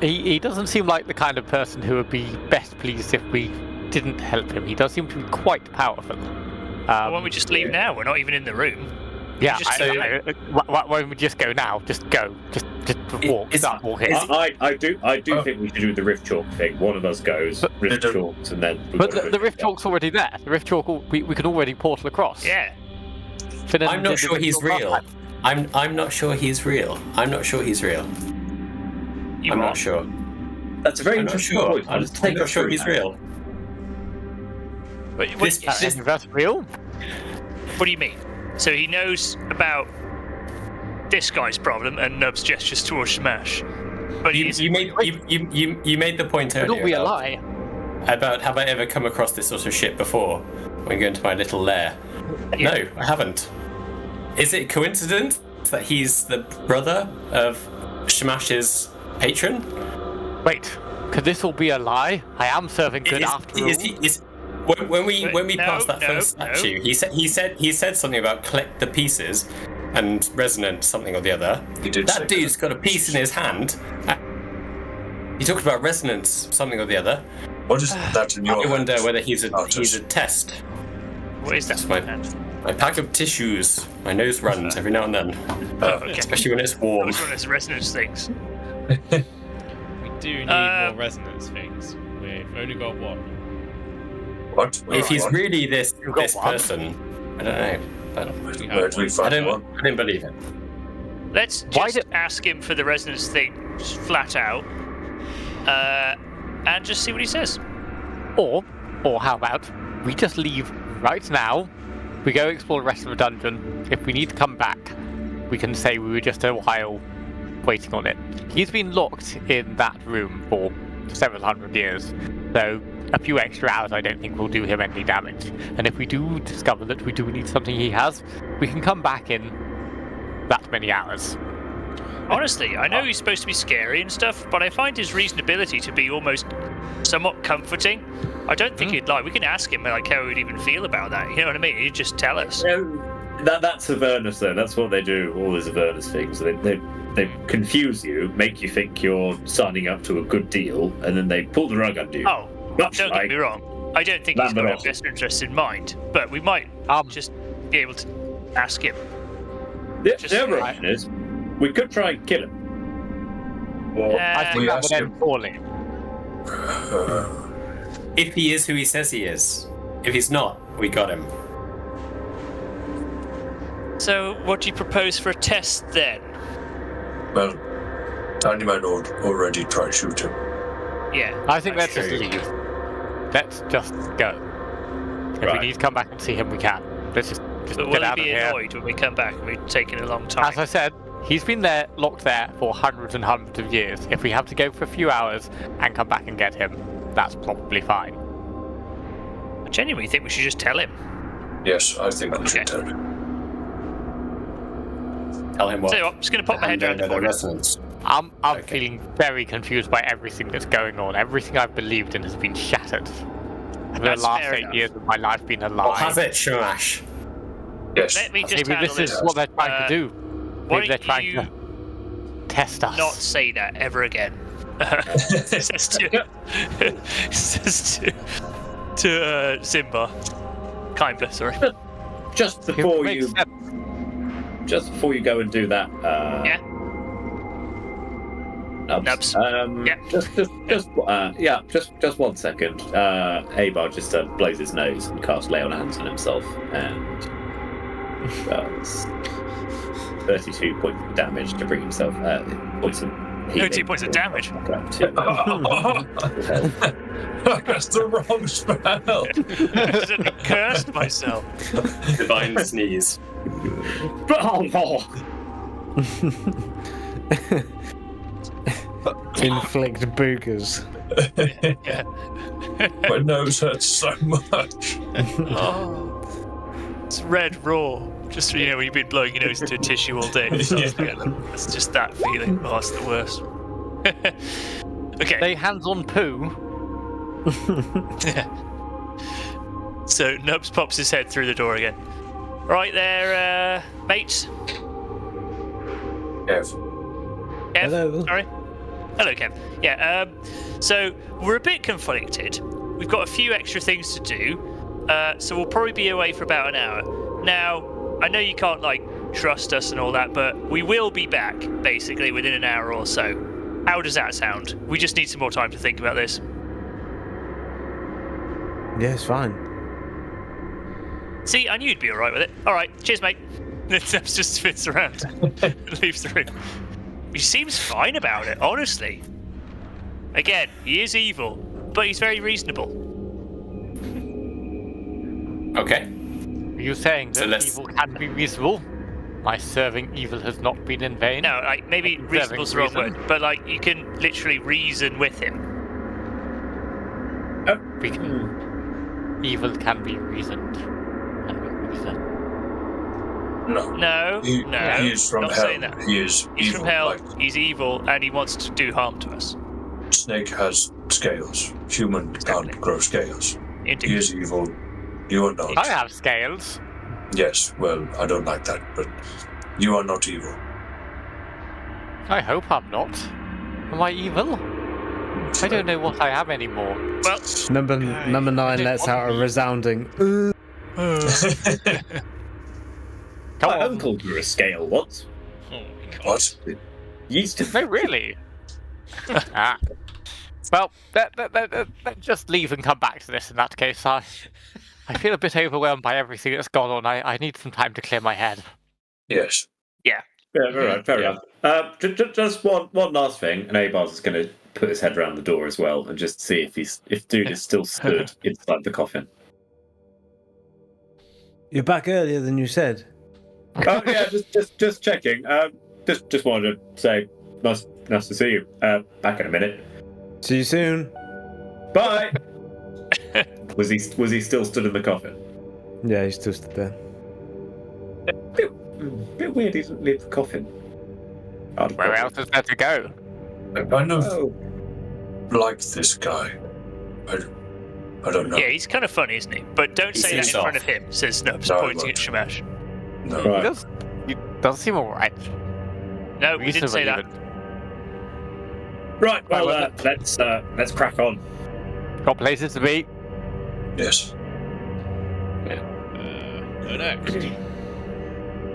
He doesn't seem like the kind of person who would be best pleased if we didn't help him. He does seem to be quite powerful. Why don't we just leave now? We're not even in the room. Yeah, why don't we just go now? Just go. Just walk. Start walking. I do think we should do the rift chalk thing. One of us goes, rift chalks, and then... But the rift chalk's already there. The rift chalk, we can already portal across. Yeah. I'm not sure he's real. I'm not sure he's real. I'm not sure he's real. I'm not sure. That's a very interesting point. I'm not sure he's real. That's real? What do you mean? So he knows about this guy's problem and Nub's gestures towards Smash. But you made the point earlier. It'll be a lie. About have I ever come across this sort of shit before when going to my little lair? Yeah. No, I haven't. Is it coincidence that he's the brother of Shamash's patron? Wait, could this all be a lie? I am serving good after all. When we passed that first statue, he said something about collect the pieces and resonance something or the other. That dude's got a piece in his hand. He talked about resonance something or the other. What is that in your I wonder hands? whether he's a test. What is that? My pack of tissues. My nose runs every now and then. Okay. Especially when it's warm. Those one of those resonance things. We do need more resonance things. We've only got one. What? If he's really this person, I don't know. Where do we find one? I don't believe it. Let's just ask him for the resonance thing just flat out, and just see what he says. Or how about we just leave right now, we go explore the rest of the dungeon. If we need to come back, we can say we were just a while waiting on it. He's been locked in that room for several hundred years, so a few extra hours I don't think will do him any damage. And if we do discover that we do need something he has, we can come back in that many hours. Honestly, I know he's supposed to be scary and stuff, but I find his reasonability to be almost somewhat comforting. I don't think he'd lie. We can ask him how he would even feel about that. You know what I mean? He'd just tell us. That's Avernus, though. That's what they do. All these Avernus things. They confuse you, make you think you're signing up to a good deal, and then they pull the rug under you. Oh, don't get me wrong. I don't think he's got our best interest in mind, but we might just be able to ask him. The other option is, we could try and kill him. I think that would end poorly. If he is who he says he is. If he's not, we got him. So, what do you propose for a test then? Well, Tiny Man already tried to shoot him. Yeah. I think let's just leave. Let's just go. If we need to come back and see him, we can. Let's just get out of here. Will he be annoyed when we come back and we've taken a long time? As I said, he's been locked there for hundreds and hundreds of years. If we have to go for a few hours and come back and get him, that's probably fine. I genuinely think we should just tell him. Yes, I think we should tell him. Tell him what? So I'm just going to pop my head down the corner. Resonance. I'm Okay. feeling very confused by everything that's going on. Everything I've believed in has been shattered. And the That's last fair 8 enough. years of my life been a lie. What has it, Shamash? Yes. Let me just Maybe handle this is what they're trying to do. Why Maybe they're don't trying you to test us. not say that ever again? Says to Simba. Kimba, sorry. Just It before makes you, sense. just before you go and do that. Yeah. Nubs. Nubs. Yeah. Just 1 second. Abar just blows his nose and casts lay on hands on himself, and does 32 points of damage to bring himself points of healing. 32 points of damage. Back up to That's the wrong spell. I accidentally cursed myself. Divine sneeze. Inflict boogers. Yeah. My nose hurts so much. Oh. It's red raw. Just when you've been blowing your nose into a tissue all day. It starts to get it's just that feeling. Oh, it's the worst. Okay. They hands on poo. So Nubs pops his head through the door again. Right there, mates. Kev. Kev? Hello. Sorry. Hello, Kev. Yeah. So we're a bit conflicted. We've got a few extra things to do. So we'll probably be away for about an hour. Now, I know you can't trust us and all that, but we will be back basically within an hour or so. How does that sound? We just need some more time to think about this. Yeah, it's fine. See, I knew you'd be alright with it. Alright, cheers, mate. Nubs just spins around and leaves the room. He seems fine about it, honestly. Again, he is evil, but he's very reasonable. Okay. Are you saying So that let's- evil can be reasonable? My serving evil has not been in vain? No, maybe Observing reasonable's the wrong reason. word, but you can literally reason with him. We can... Evil can be reasoned. Can we reason? No. No, He is from not hell. saying that. He is He's evil. from hell, Like he's evil, and he wants to do harm to us. Snake has scales. Human Exactly. can't grow scales. He Indeed. is evil. You are not. I have scales. Yes, well, I don't like that, but you are not evil. I hope I'm not. Am I evil? I don't know what I am anymore. Well, Number 9 lets out a resounding. Come My on. uncle grew a scale once. Oh my god. What? Used to. No, really? Ah. Well, let's just leave and come back to this in that case. I feel a bit overwhelmed by everything that's gone on. I need some time to clear my head. Yes. Yeah, all right, fair Yeah. enough. Just one last thing, and Abar's is going to put his head around the door as well and just see if dude is still stood inside the coffin. You're back earlier than you said. Oh yeah, just checking. Just wanted to say nice to see you. Back in a minute. See you soon. Bye. Was he still stood in the coffin? Yeah, he's still stood there. Bit weird. He didn't leave the coffin. Where else is there to go? I kind of Oh. like this guy. I don't know. yeah, he's kind of funny, isn't he? But don't He say that in seems front off. of him, says Nubs, No, I pointing at won't. Shamash. No. Right. He does seem alright. No, we didn't say that. Right. Well, Right, let's crack on. Got places to be. Yes. Go next.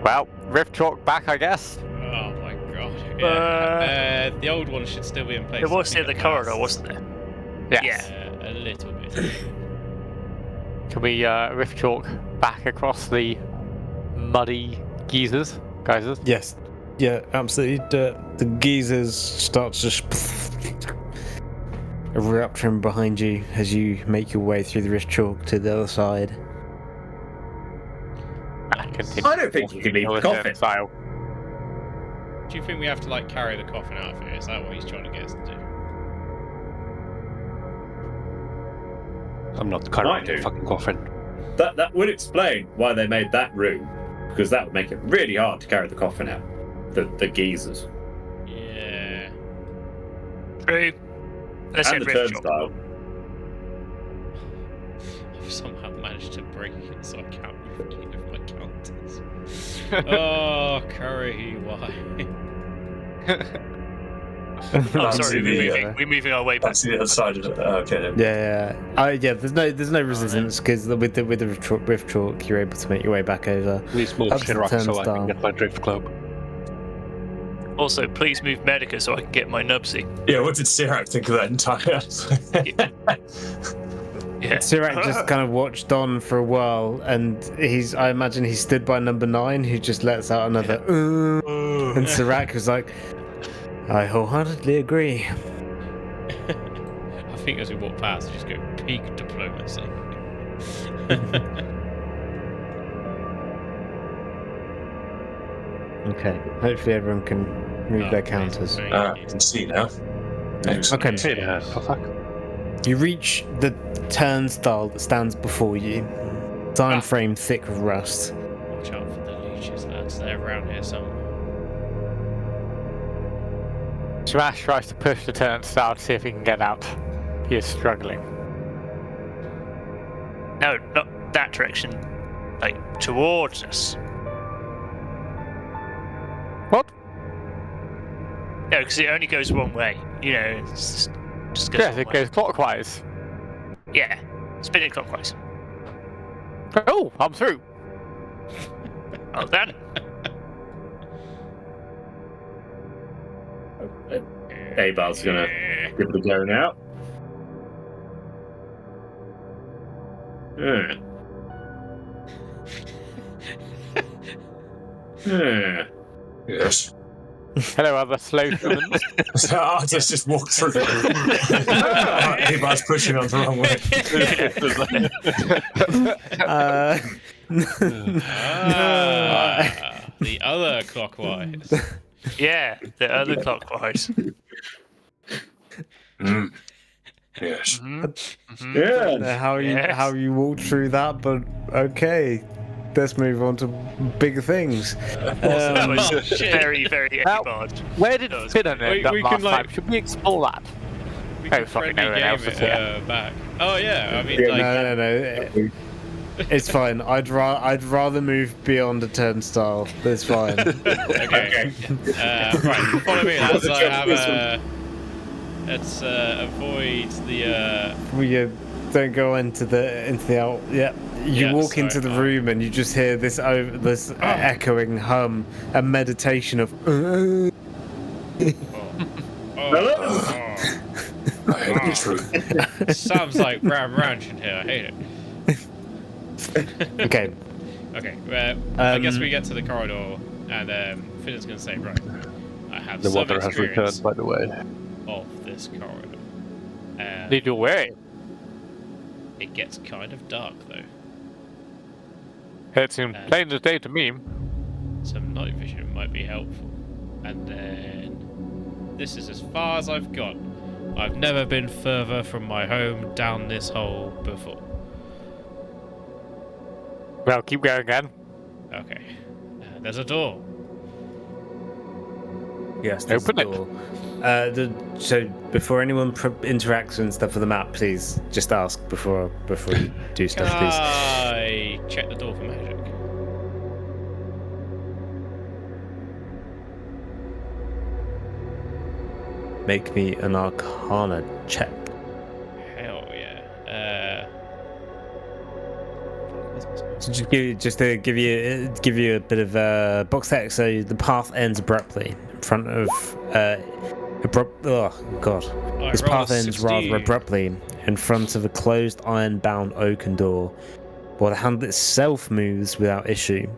Well, Rift Chalk back, I guess. Oh my god. Yeah. The old one should still be in place. There was I near think the it has. corridor, wasn't there? Yes. Yeah. A little bit. Can we Rift Chalk back across the muddy geysers? Yes. Yeah, absolutely. The geysers start to erupting behind you as you make your way through the Rift Chalk to the other side. I don't think you can leave the coffin. Style. Do you think we have to carry the coffin out of here? Is that what he's trying to get us to do? I'm not Might carrying do. the fucking coffin. That would explain why they made that room, because that would make it really hard to carry the coffin out. The geezers. Yeah. True. Let's And hit the Rift Shot. turnstile. I've somehow managed to break it so I can't repeat with my counters. Oh, curry, why? Oh, That's sorry, the, we're moving our way back. That's the other side of it. Okay. Then. Yeah. There's no resistance because with the rift chalk, you're able to make your way back over. Please move Up to the Chirac so I turnstile. can get my drift cloak. Also, please move Medica so I can get my Nubsy. Yeah, what did Sirac think of that entire? Yeah. Sirac just kind of watched on for a while, and I imagine he stood by number 9, who just lets out another and Sirac was like, I wholeheartedly agree. I think as we walk past, we just go peak diplomacy. Okay, hopefully everyone can move their counters. I can see now. Excellent. Okay, Yeah, for fuck. you reach the turnstile that stands before you. Time frame thick with rust. Watch out for the leeches, lads. They're around here somewhere. Shamash tries to push the turnstile to see if he can get out. He is struggling. No, not that direction. Like, towards us. What? No, because it only goes one way. You know, it's just goes Yes, one it way. goes clockwise. Yeah, spin it clockwise. Oh, I'm through. Well done. Abar's gonna give it a go now. Yes. Hello, other slow humans. So I'll just walk through. Abar's pushing on the wrong way. The other clockwise. Yeah, the other clockwise. Yes. Yeah. How you walked through that, but okay. Let's move on to bigger things. That was very, very Now, Abard. Where did Finn end up we last can, like- time? Should we explore that? We Oh, can fucking friendly no one game else is it here. back. Oh yeah, I mean, Yeah, like, No. It's fine. I'd rather move beyond the turnstile. That's fine. okay. Right, follow me, lads. I have let's avoid the. We don't go into the out. Yeah, you Yeah, walk into the sorry. room and you just hear this echoing hum, a meditation of. Oh, I hate the truth. sounds like Ram Ranch in here. I hate it. Okay. Okay, I guess we get to the corridor, and Finn's gonna say, right, I have The some water has experience returned, by the way. of this corridor. Did you wear it? It gets kind of dark though. It seemed plain as day to me. Some night vision might be helpful. And then this is as far as I've got. I've never been further from my home down this hole before. Well, keep going again. Okay. There's a door. Yes. there's Open a it. door. So before anyone interacts and stuff with the map, please just ask before you do Can stuff, please. I check the door for magic? Make me an Arcana check. Hell yeah. So just to give you a bit of box text. So the path ends abruptly in front of oh god, I this rolled path a ends rather 16. abruptly in front of a closed iron-bound oaken door. While the handle itself moves without issue,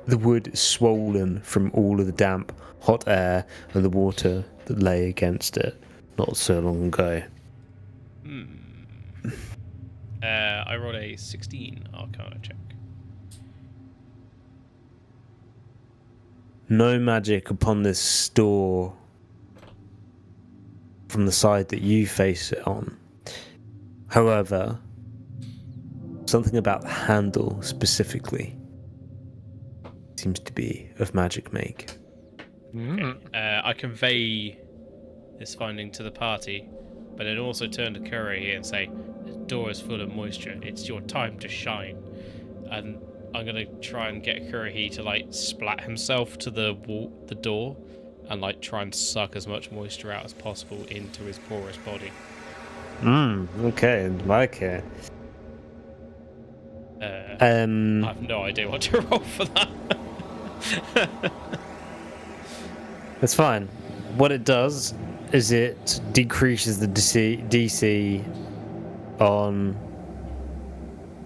the wood is swollen from all of the damp, hot air and the water that lay against it not so long ago. I rolled a 16 Arcana check. No magic upon this door from the side that you face it on. However, something about the handle specifically seems to be of magic make. I convey is finding to the party, but then also turn to Curry and say, the door is full of moisture. It's your time to shine. And I'm going to try and get Curry to, like, splat himself to the door and, like, try and suck as much moisture out as possible into his porous body. Okay, like it. I have no idea what to roll for that. That's fine. What it does is it decreases the DC on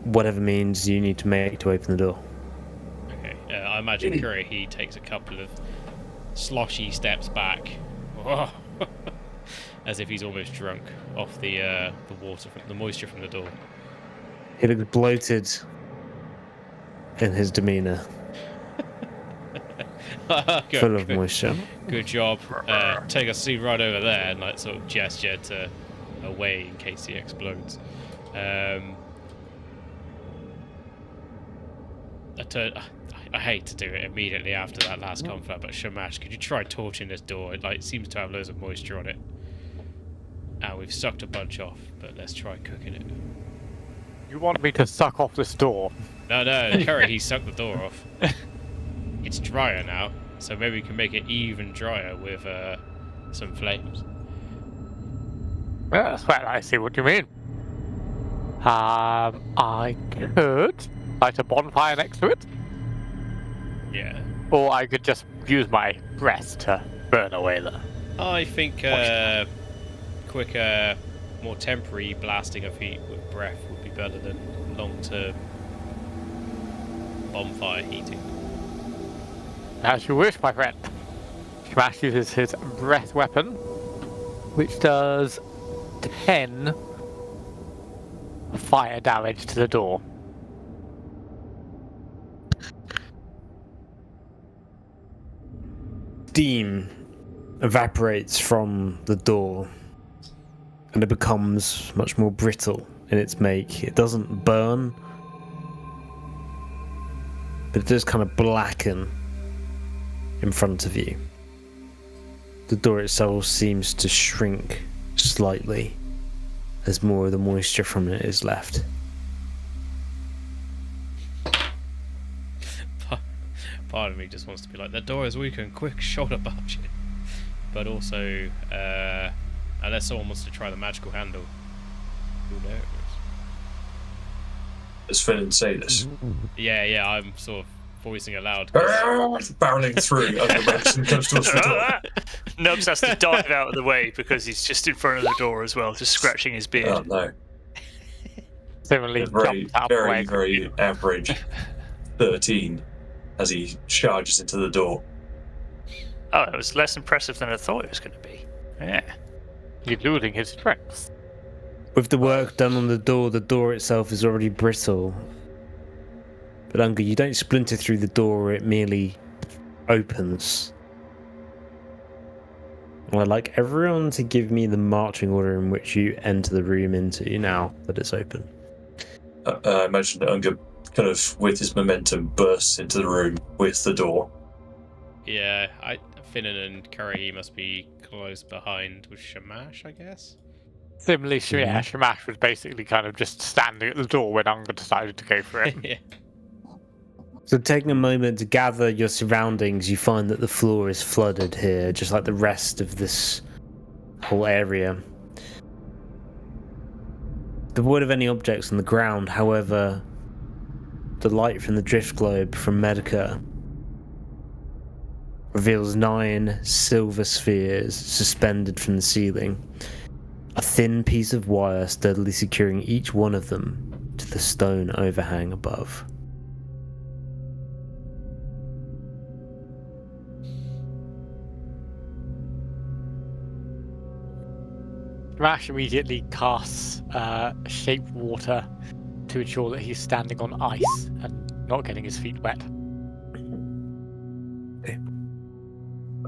whatever means you need to make to open the door. Okay, I imagine Curry, he takes a couple of sloshy steps back, as if he's almost drunk off the water, the moisture from the door. He looks bloated in his demeanour, full of moisture. Good job. Take a seat right over there and, like, sort of gesture to away in case he explodes. I hate to do it immediately after that last conflict, but Shamash, could you try torching this door? It, like, seems to have loads of moisture on it. We've sucked a bunch off, but let's try cooking it. You want me to suck off this door? No, Curry, he sucked the door off. It's drier now, so maybe we can make it even drier with some flames. Yes, well, I see what you mean. I could light a bonfire next to it, Yeah. or I could just use my breath to burn away the... I think quicker, more temporary blasting of heat with breath would be better than long-term bonfire heating. As you wish, my friend. Shamash uses his breath weapon, which does 10 fire damage to the door. Steam evaporates from the door and it becomes much more brittle in its make. It doesn't burn, but it does kind of blacken in front of you. The door itself seems to shrink slightly as more of the moisture from it is left. Part of me just wants to be like, the door is weakened, quick, shoulder barge it. But also, unless someone wants to try the magical handle, who knows? Does Finnan say this? Yeah, I'm sort of voicing aloud. Barreling through under Benson comes towards the door. Nubs has to dive out of the way because he's just in front of the door as well, just scratching his beard. Oh no. Similarly, Very, jumps out the way. very average 13 as he charges into the door. Oh, it was less impressive than I thought it was going to be. Yeah. Eluding his strength. With the work done on the door itself is already brittle. But Unger, you don't splinter through the door, it merely opens. I'd like everyone to give me the marching order in which you enter the room into now that it's open. I imagine that Unger kind of, with his momentum, bursts into the room with the door. Yeah, Finnan and Curry must be close behind with Shamash, I guess. Similarly, Shamash was basically kind of just standing at the door when Unger decided to go for it. Yeah. So taking a moment to gather your surroundings, you find that the floor is flooded here, just like the rest of this whole area. Devoid of any objects on the ground, however, the light from the drift globe from Medica reveals 9 silver spheres suspended from the ceiling, a thin piece of wire steadily securing each one of them to the stone overhang above. Shamash immediately casts shape water to ensure that he's standing on ice and not getting his feet wet.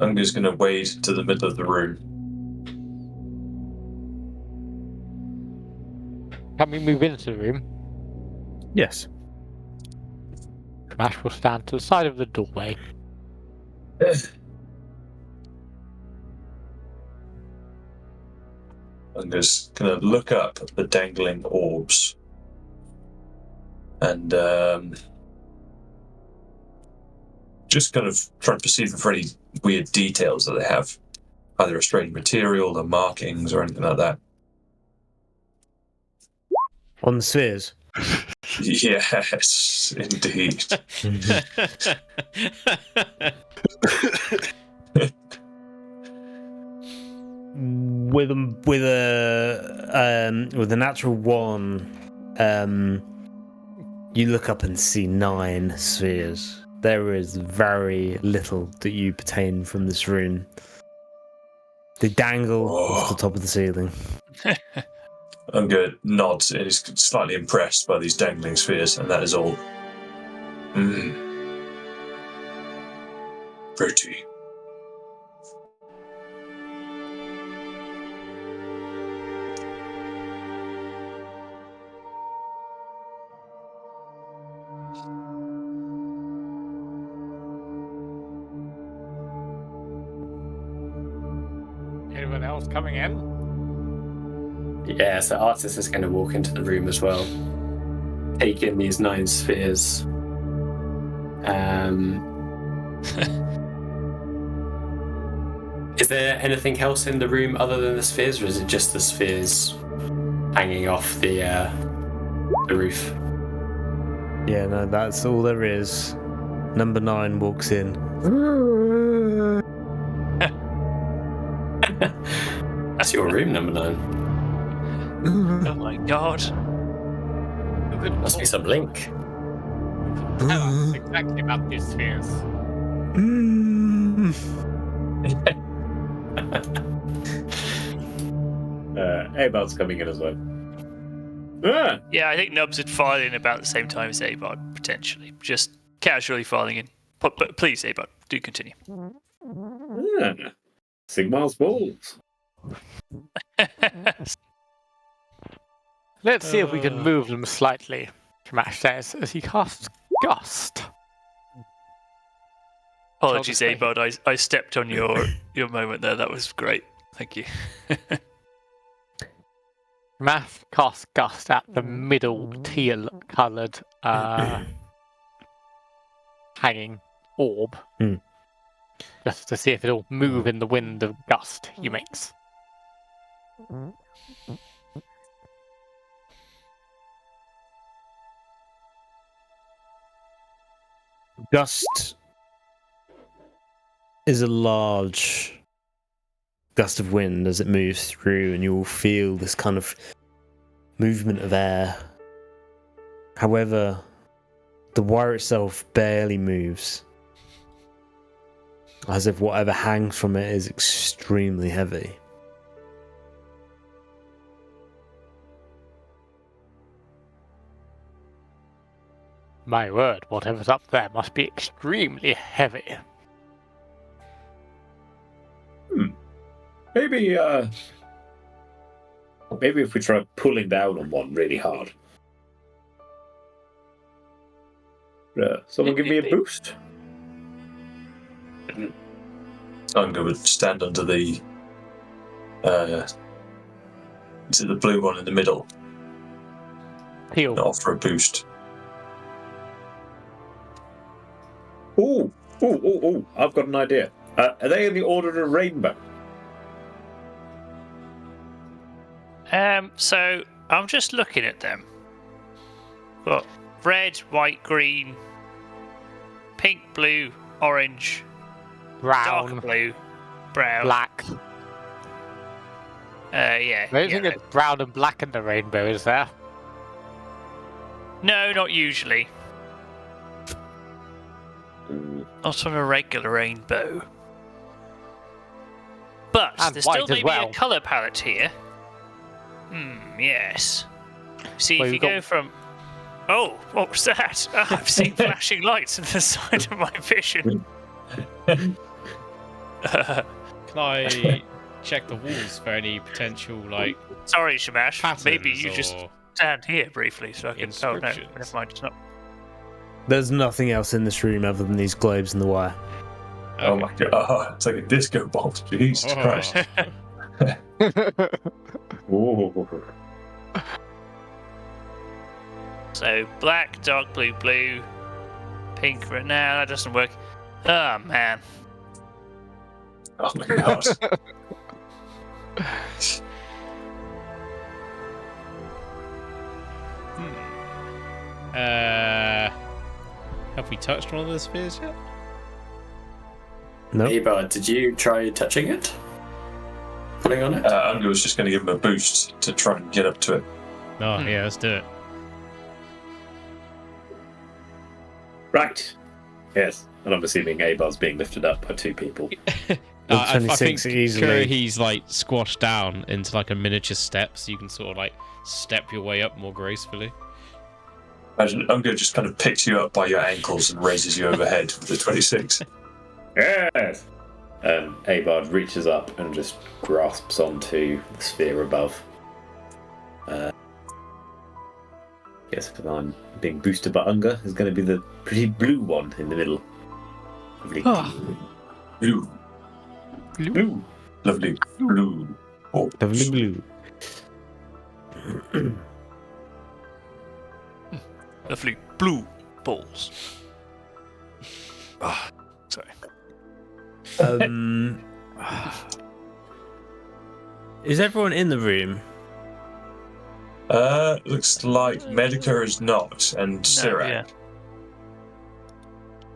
Unger's going to wade to the middle of the room. Can we move into the room? Yes. Shamash will stand to the side of the doorway. I'm just going to look up at the dangling orbs. And just kind of trying to perceive for any weird details that they have. Either a strange material, or markings, or anything like that. On the spheres. Yes, indeed. With a natural 1, you look up and see 9 spheres. There is very little that you pertain from this room. They dangle off the top of the ceiling. I'm going to nod and is slightly impressed by these dangling spheres, and that is all. Pretty. Anyone else coming in? Yeah, so Artis is going to walk into the room as well, take in these 9 spheres. Is there anything else in the room other than the spheres, or is it just the spheres hanging off the roof? Yeah, no, that's all there is. Number 9 walks in. That's your room, number 9. Oh my god. Must be some link. Tell us exactly about these spheres. Abard's coming in as well. Ah! Yeah, I think Nubs would file in about the same time as Abard, potentially. Just casually filing in. But please, Abard, do continue. Ah. Sigmar's balls. Let's see if we can move them slightly, Shamash says, as he casts Gust. Apologies, Tell the Abard. I stepped on your moment there. That was great. Thank you. Shamash casts Gust at the middle teal-coloured hanging orb. Just to see if it'll move in the wind of gust he makes. Gust is a large gust of wind as it moves through, and you will feel this kind of movement of air. However, the wire itself barely moves, as if whatever hangs from it is extremely heavy. My word, whatever's up there must be extremely heavy. Maybe if we try pulling down on one really hard. Someone give me a boost. I'm going to stand under the to the blue one in the middle Teal. and offer a boost. Ooh! I've got an idea. Are they in the order of a rainbow? So I'm just looking at them. Got red, white, green, pink, blue, orange, Brown, dark blue, brown. black. Yeah. I don't think it's brown and black in the rainbow, is there? No, not usually. Not on a regular rainbow. But And there's white still as maybe well. a colour palette here. Yes. See, Well, if you you've go got- from... Oh, what was that? I've seen flashing lights on the side of my vision. Can I check the walls for any potential, like, Sorry, Shamash. patterns Maybe you or... just stand here briefly so I can... Oh, no. Inscriptions. Never mind. It's not... There's nothing else in this room other than these globes and the wire. Oh my god, it's like a disco ball. Jesus Oh. Christ. Ooh. So black, dark blue, blue, pink. Right now that doesn't work. Oh man. Oh my god. Have we touched one of the spheres yet? Nope. Ebar, did you try touching it? Pulling on it? Unger was just going to give him a boost to try and get up to it. Oh, yeah, let's do it. Right. Yes. And I'm assuming Abar's being lifted up by two people. I think 26 easily. he's like squashed down into like a miniature step, so you can sort of like step your way up more gracefully. Imagine Unger just kind of picks you up by your ankles and raises you overhead with the 26. Yes. Abard reaches up and just grasps onto the sphere above. Yes, if I'm being boosted by Unger, is going to be the pretty blue one in the middle. Lovely. Blue. Blue. Lovely blue. Oh, Lovely blue. Lovely blue balls. Sorry. Is everyone in the room? Looks like Medica is not, and Sirac. yeah.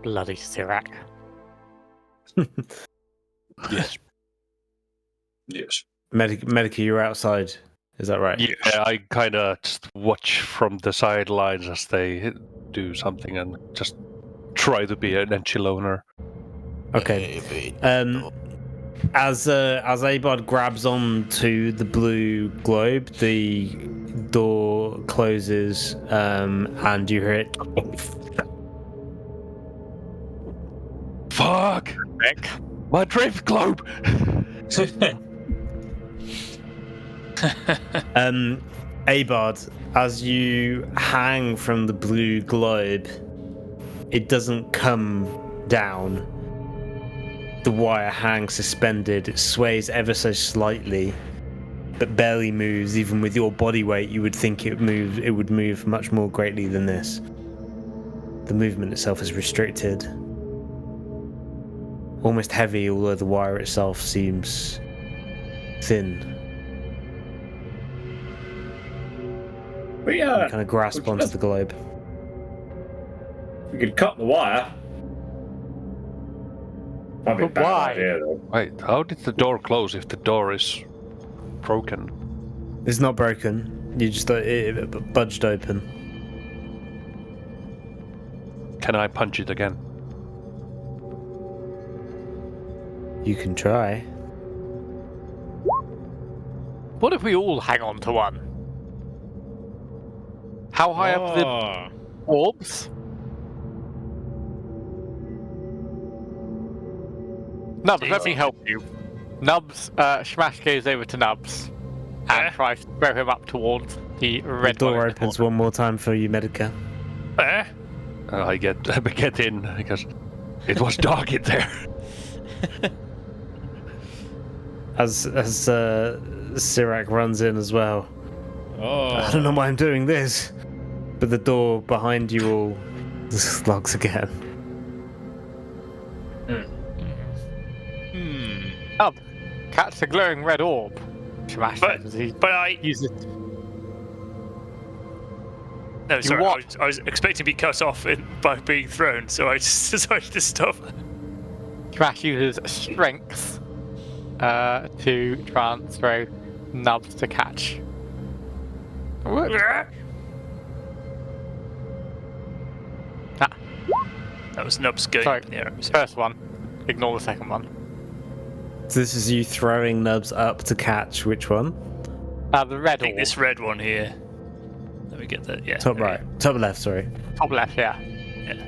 Bloody Sirac. Yes. Yes. Medica, you're outside. Is that right? Yeah, I kind of just watch from the sidelines as they do something and just try to be an enchiloner. Okay. As Abard grabs onto the blue globe, the door closes, and you hear it. Fuck! My drift globe! Abard, as you hang from the blue globe, it doesn't come down. The wire hangs suspended. It sways ever so slightly, but barely moves. Even with your body weight, you would think it would move much more greatly than this. The movement itself is restricted, almost heavy, although the wire itself seems thin. We Kind of grasp onto the globe. we could cut the wire. Might be a But bad why? idea, though. Wait, how did the door close if the door is broken? It's not broken. You just it budged open. Can I punch it again? You can try. What if we all hang on to one? How high up are the Oh, orbs? Nubs, let me help you. Nubs, Shmash goes over to Nubs and tries to throw him up towards the The red door one in the opens corner. one more time for you, Medica. I get in because it was dark in there. As Sirac runs in as well. I don't oh. know why I'm doing this, but the door behind you all locks again. Nub, catch the glowing red orb. Shmash But- says as he But I uses no, sorry. what? I was expecting to be cut off by being thrown, so I just decided to stop. Shmash uses strength to try and throw Nubs to catch. What? That was Nubs going Sorry. up in the air. First one. Ignore the second one. So this is you throwing Nubs up to catch which one? The red I think orb. this red one here. Let me get that. Yeah. Top there we right. Top left, sorry. Top left, yeah. go. Yeah.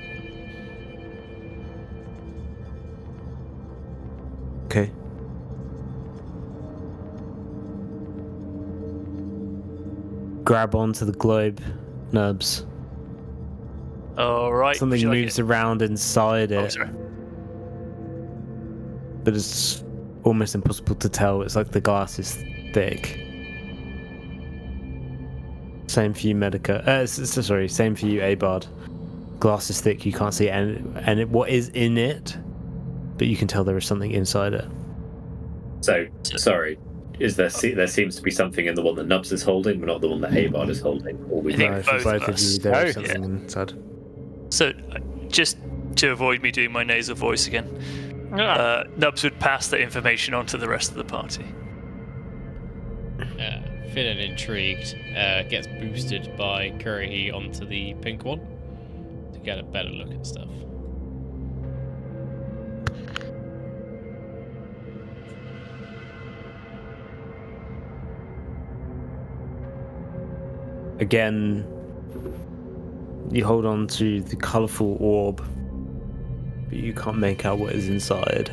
Okay. Grab onto the globe, Nubs. All right. Something would you like moves it? around inside Oh, it, sorry. but it's almost impossible to tell. It's like the glass is thick. Same for you, Medica. Sorry, same for you, Abard. Glass is thick, you can't see what is in it, but you can tell there is something inside it. So, sorry. There seems to be something in the one that Nubs is holding, but not the one that Abard is holding? Or we I think No, for both both of of us. you, there is Oh, something inside. So, just to avoid me doing my nasal voice again, Nubs would pass the information on to the rest of the party. Feeling intrigued, gets boosted by Kurihi onto the pink one to get a better look at stuff. Again, you hold on to the colourful orb, but you can't make out what is inside.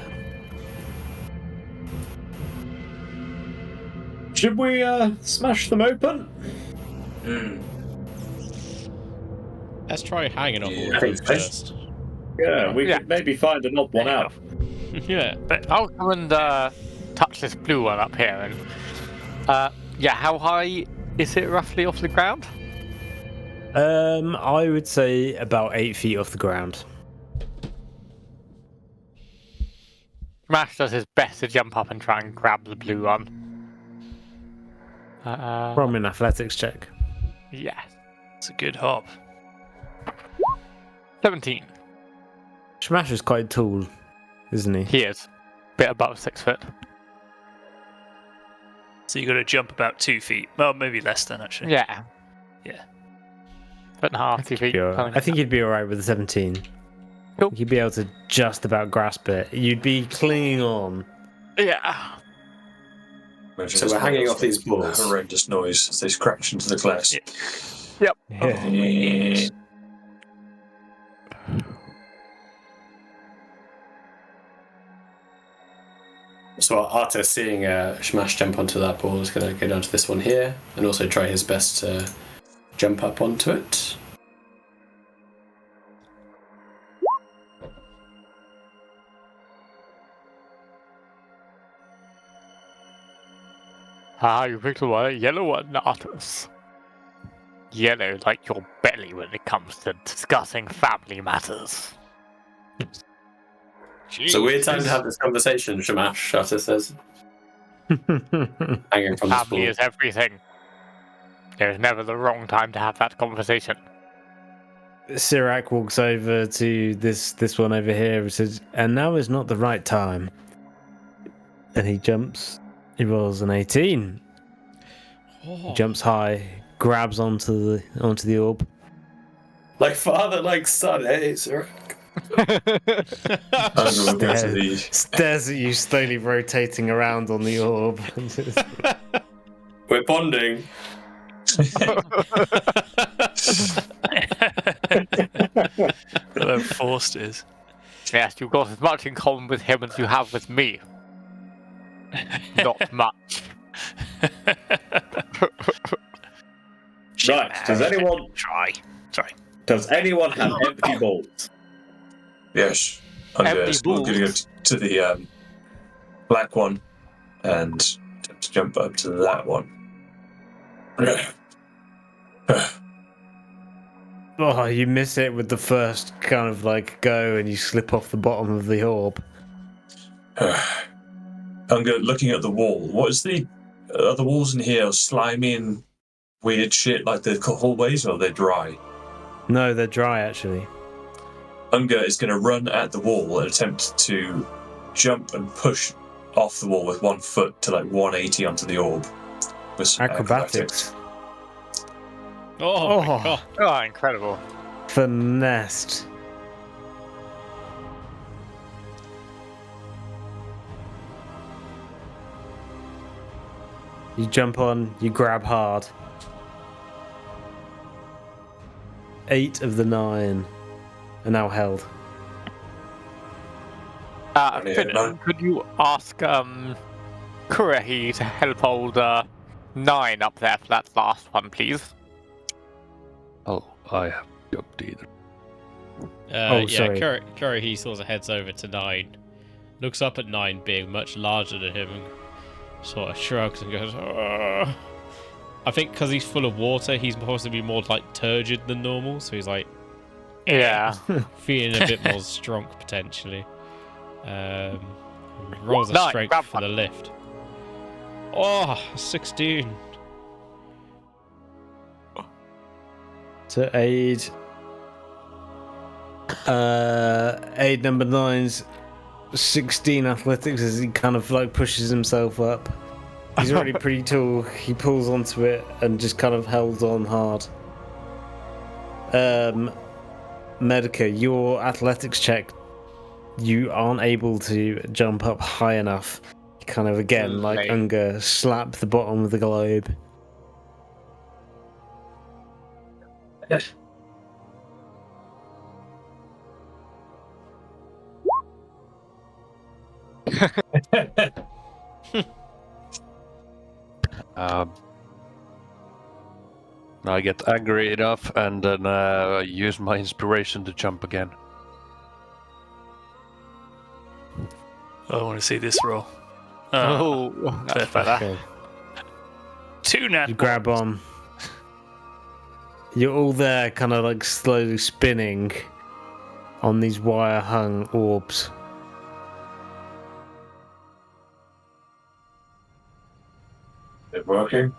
Should we smash them open? Let's try hanging off all I of think them so. first. Yeah, we Yeah. could maybe find an odd one out. Yeah. But I'll come and touch this blue one up here. And how high is it roughly off the ground? I would say about 8 feet off the ground. Smash does his best to jump up and try and grab the blue one. Roll me an athletics check. Yes. It's a good hop. 17. Smash is quite tall, isn't he? He is. Bit above 6 foot. So you got to jump about 2 feet. Well, maybe less than actually. Yeah. Yeah. Foot and a half, 2 feet. Be alright. something I think you'd be alright with the 17. Cool. You'd be able to just about grasp it. You'd be clinging on. Yeah. Imagine So this we're hanging makes off these a balls. horrendous noise as they scratch into the glass. Yep. Yeah. So Arta, seeing Shamash jump onto that ball, is going to go down to this one here, and also try his best to jump up onto it. You picked the one, yellow one, Artus. Yellow like your belly when it comes to discussing family matters. So weird time to have this conversation, Shamash, Arta says. Hanging from this ball. Family is everything. There's never the wrong time to have that conversation. Sirac walks over to this one over here and says, "And now is not the right time." And he jumps. He rolls an 18. He jumps high, grabs onto the orb. Like father, like son, eh, Sir? Stares at you, slowly rotating around on the orb. We're bonding. Hello, Forsters. Yes, you've got as much in common with him as you have with me. Not much. Right, does anyone Does anyone have empty balls? Yes. I'm Empty going to go balls. to the black one and attempt to jump up to that one. Oh, you miss it with the first kind of like go, and you slip off the bottom of the orb. Looking at the wall. What is are the walls in here slimy and weird shit like the hallways, or are they dry? No, they're dry actually. Unger is going to run at the wall and attempt to jump and push off the wall with 1 foot to like 180 onto the orb. With some Acrobatics. Oh, my God. Oh, incredible. Finessed. You jump on, you grab hard. 8 of the 9 are now held. Finn, could you ask Kurihi to help hold 9 up there for that last one, please? Oh, I have jumped either. sorry. Curry, he sort of heads over to 9, looks up at 9 being much larger than him, and sort of shrugs and goes, "Ugh." I think because he's full of water, he's supposed to be more like turgid than normal. So he's like Yeah. feeling a bit more strong potentially. Rolls a Nice, strength grab for one. the lift. Oh, 16. To aid number 9's 16 athletics as he kind of like pushes himself up. He's already pretty tall. He pulls onto it and just kind of holds on hard. Medica, your athletics check, you aren't able to jump up high enough. You kind of again, like Late. Unger, slap the bottom of the globe. I get angry enough and then use my inspiration to jump again. I want to see this roll. Oh, that's better. Okay. 2 nat. You grab on. You're all there, kind of like slowly spinning on these wire-hung orbs. It working?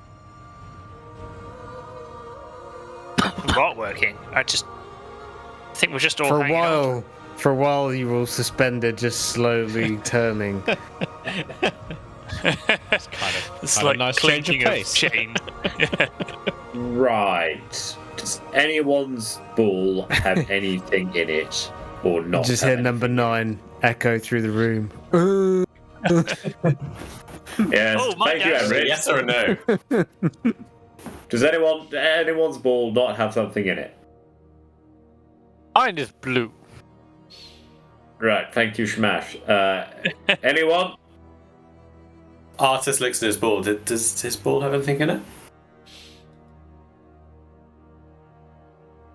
Not working. I think we're just all For a hanging on. while, you were all suspended, just slowly turning. It's kind of It's a like nice change of clinking of pace. chain. Right. Does anyone's ball have anything in it or not? Just have hear number 9 echo through the room. Yes. Oh, my Thank you, God. Everett. Yes or no? Does anyone's ball not have something in it? Mine is blue. Right. Thank you, Smash. Anyone? Artist looks at his ball. Does his ball have anything in it?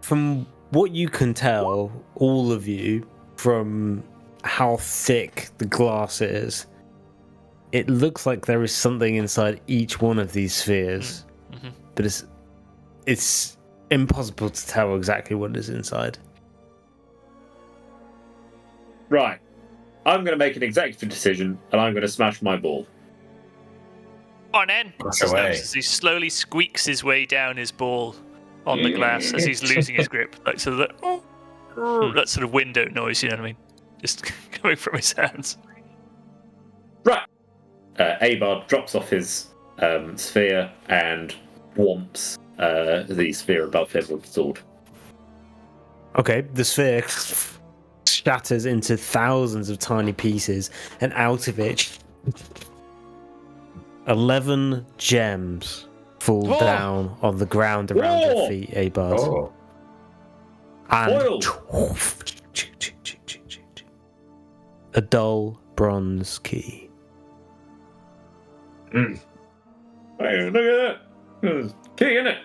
From what you can tell, all of you, from how thick the glass is, it looks like there is something inside each one of these spheres, but it's impossible to tell exactly what is inside. Right. I'm going to make an executive decision, and I'm going to smash my ball. On then. Rush away. As he slowly squeaks his way down his ball on the glass as he's losing his grip. Like so that that sort of window noise, you know what I mean? Just coming from his hands. Right. Abard drops off his sphere and whomps the sphere above him with the sword. Okay, the sphere shatters into thousands of tiny pieces, and out of it, 11 gems fall Whoa. down on the ground around Whoa. your feet, Abard. Oh. And a dull bronze key. Hey, look at that. There's a key in it.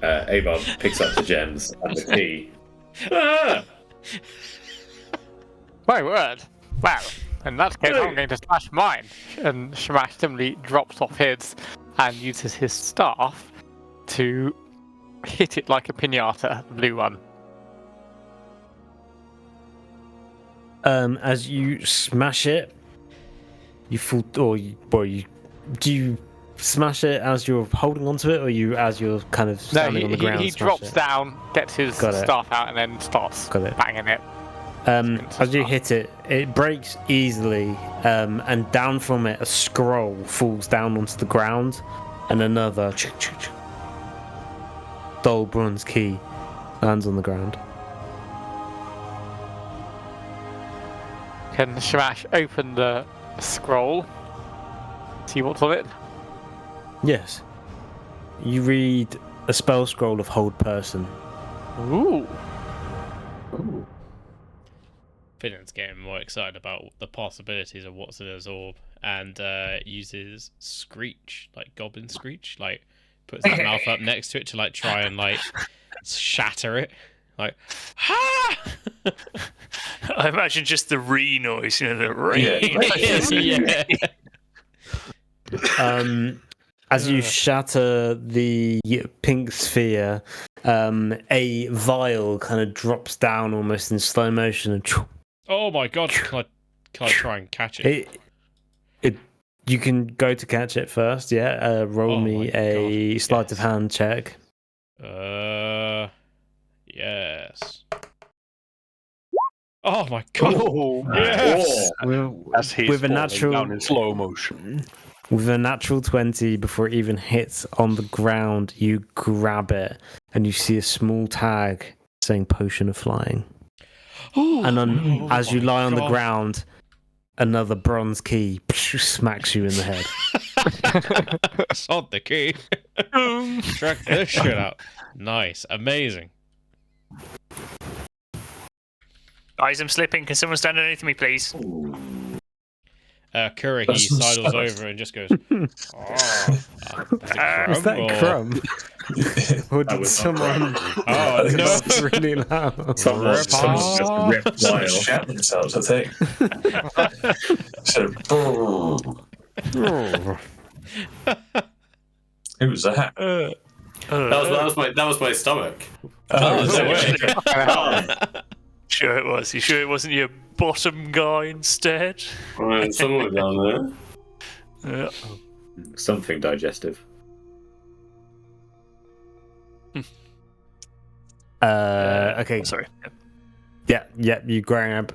Abard picks up the gems and the key. Ah! My word. Wow. In that case, I'm going to smash mine. And Shamash simply drops off his and uses his staff to hit it like a pinata, the blue one. As you smash it, you fall, do you smash it as you're holding onto it, or you as you're kind of No, standing on the ground? he smash drops it? down, gets his Got it. staff out, and then starts Got it. banging it. As you hit it, it breaks easily, and down from it, a scroll falls down onto the ground, and another dull bronze key lands on the ground. Can Shamash open the scroll? See what's on it? Yes. You read a spell scroll of Hold Person. Ooh. Finnan's getting more excited about the possibilities of what's in his orb, and uses Screech, like Goblin Screech, like puts his mouth up next to it to like try and like shatter it, like ha! I imagine just the re noise, you know, the re. Yeah. As you shatter the pink sphere, a vial kind of drops down almost in slow motion. And Oh my god! Can I try and catch it? You can go to catch it first. Yeah. Roll Oh me my a God, sleight yes. of hand check. Yes. Oh my god! Oh, Yes. As he's With a falling natural down in slow motion. With a natural 20 before it even hits on the ground, you grab it and you see a small tag saying Potion of Flying. And Oh as you my lie on the God. ground, another bronze key smacks you in the head. Sod the key. Track this shit out. Nice. Amazing. Guys, I'm slipping. Can someone stand underneath me, please? Kurahi That's some sidles stuff. over and just goes, oh. Is that Crumb? Or That did was not someone... Oh, no. That's really loud. Someone just ripped Someone Lyle. shat themselves, I think. So, who was that? That was my stomach. Oh, no way. Sure it was. You sure it wasn't your bottom guy instead? Somewhere down there. Yeah. Something digestive. Okay. Sorry. Yeah. You grab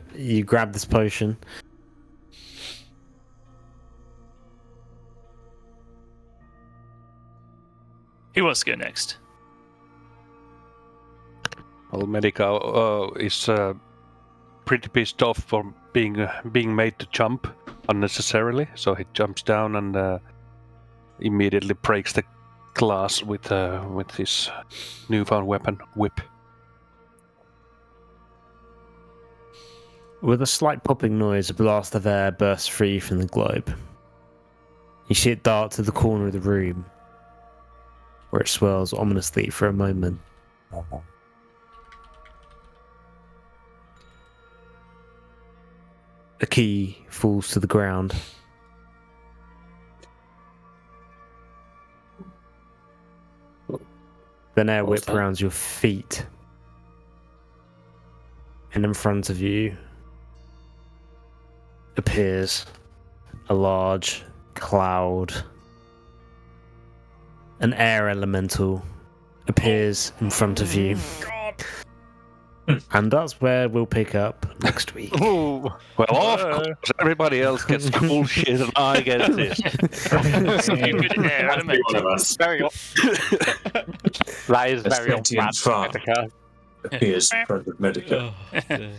this potion. Who wants to go next? Well, Medica is pretty pissed off for being made to jump unnecessarily, so he jumps down and immediately breaks the glass with his newfound weapon, whip. With a slight popping noise, a blast of air bursts free from the globe. You see it dart to the corner of the room, where it swirls ominously for a moment. A key falls to the ground. Then air What's whip that? around your feet. And in front of you appears a large cloud. An air elemental appears in front of you. And that's where we'll pick up next week. Well, of course, everybody else gets cool shit and I get this. Stupid air element. One of us. very that is That's very on brand sentient for farm. Medica. Appears in front of Medica. Oh, dear.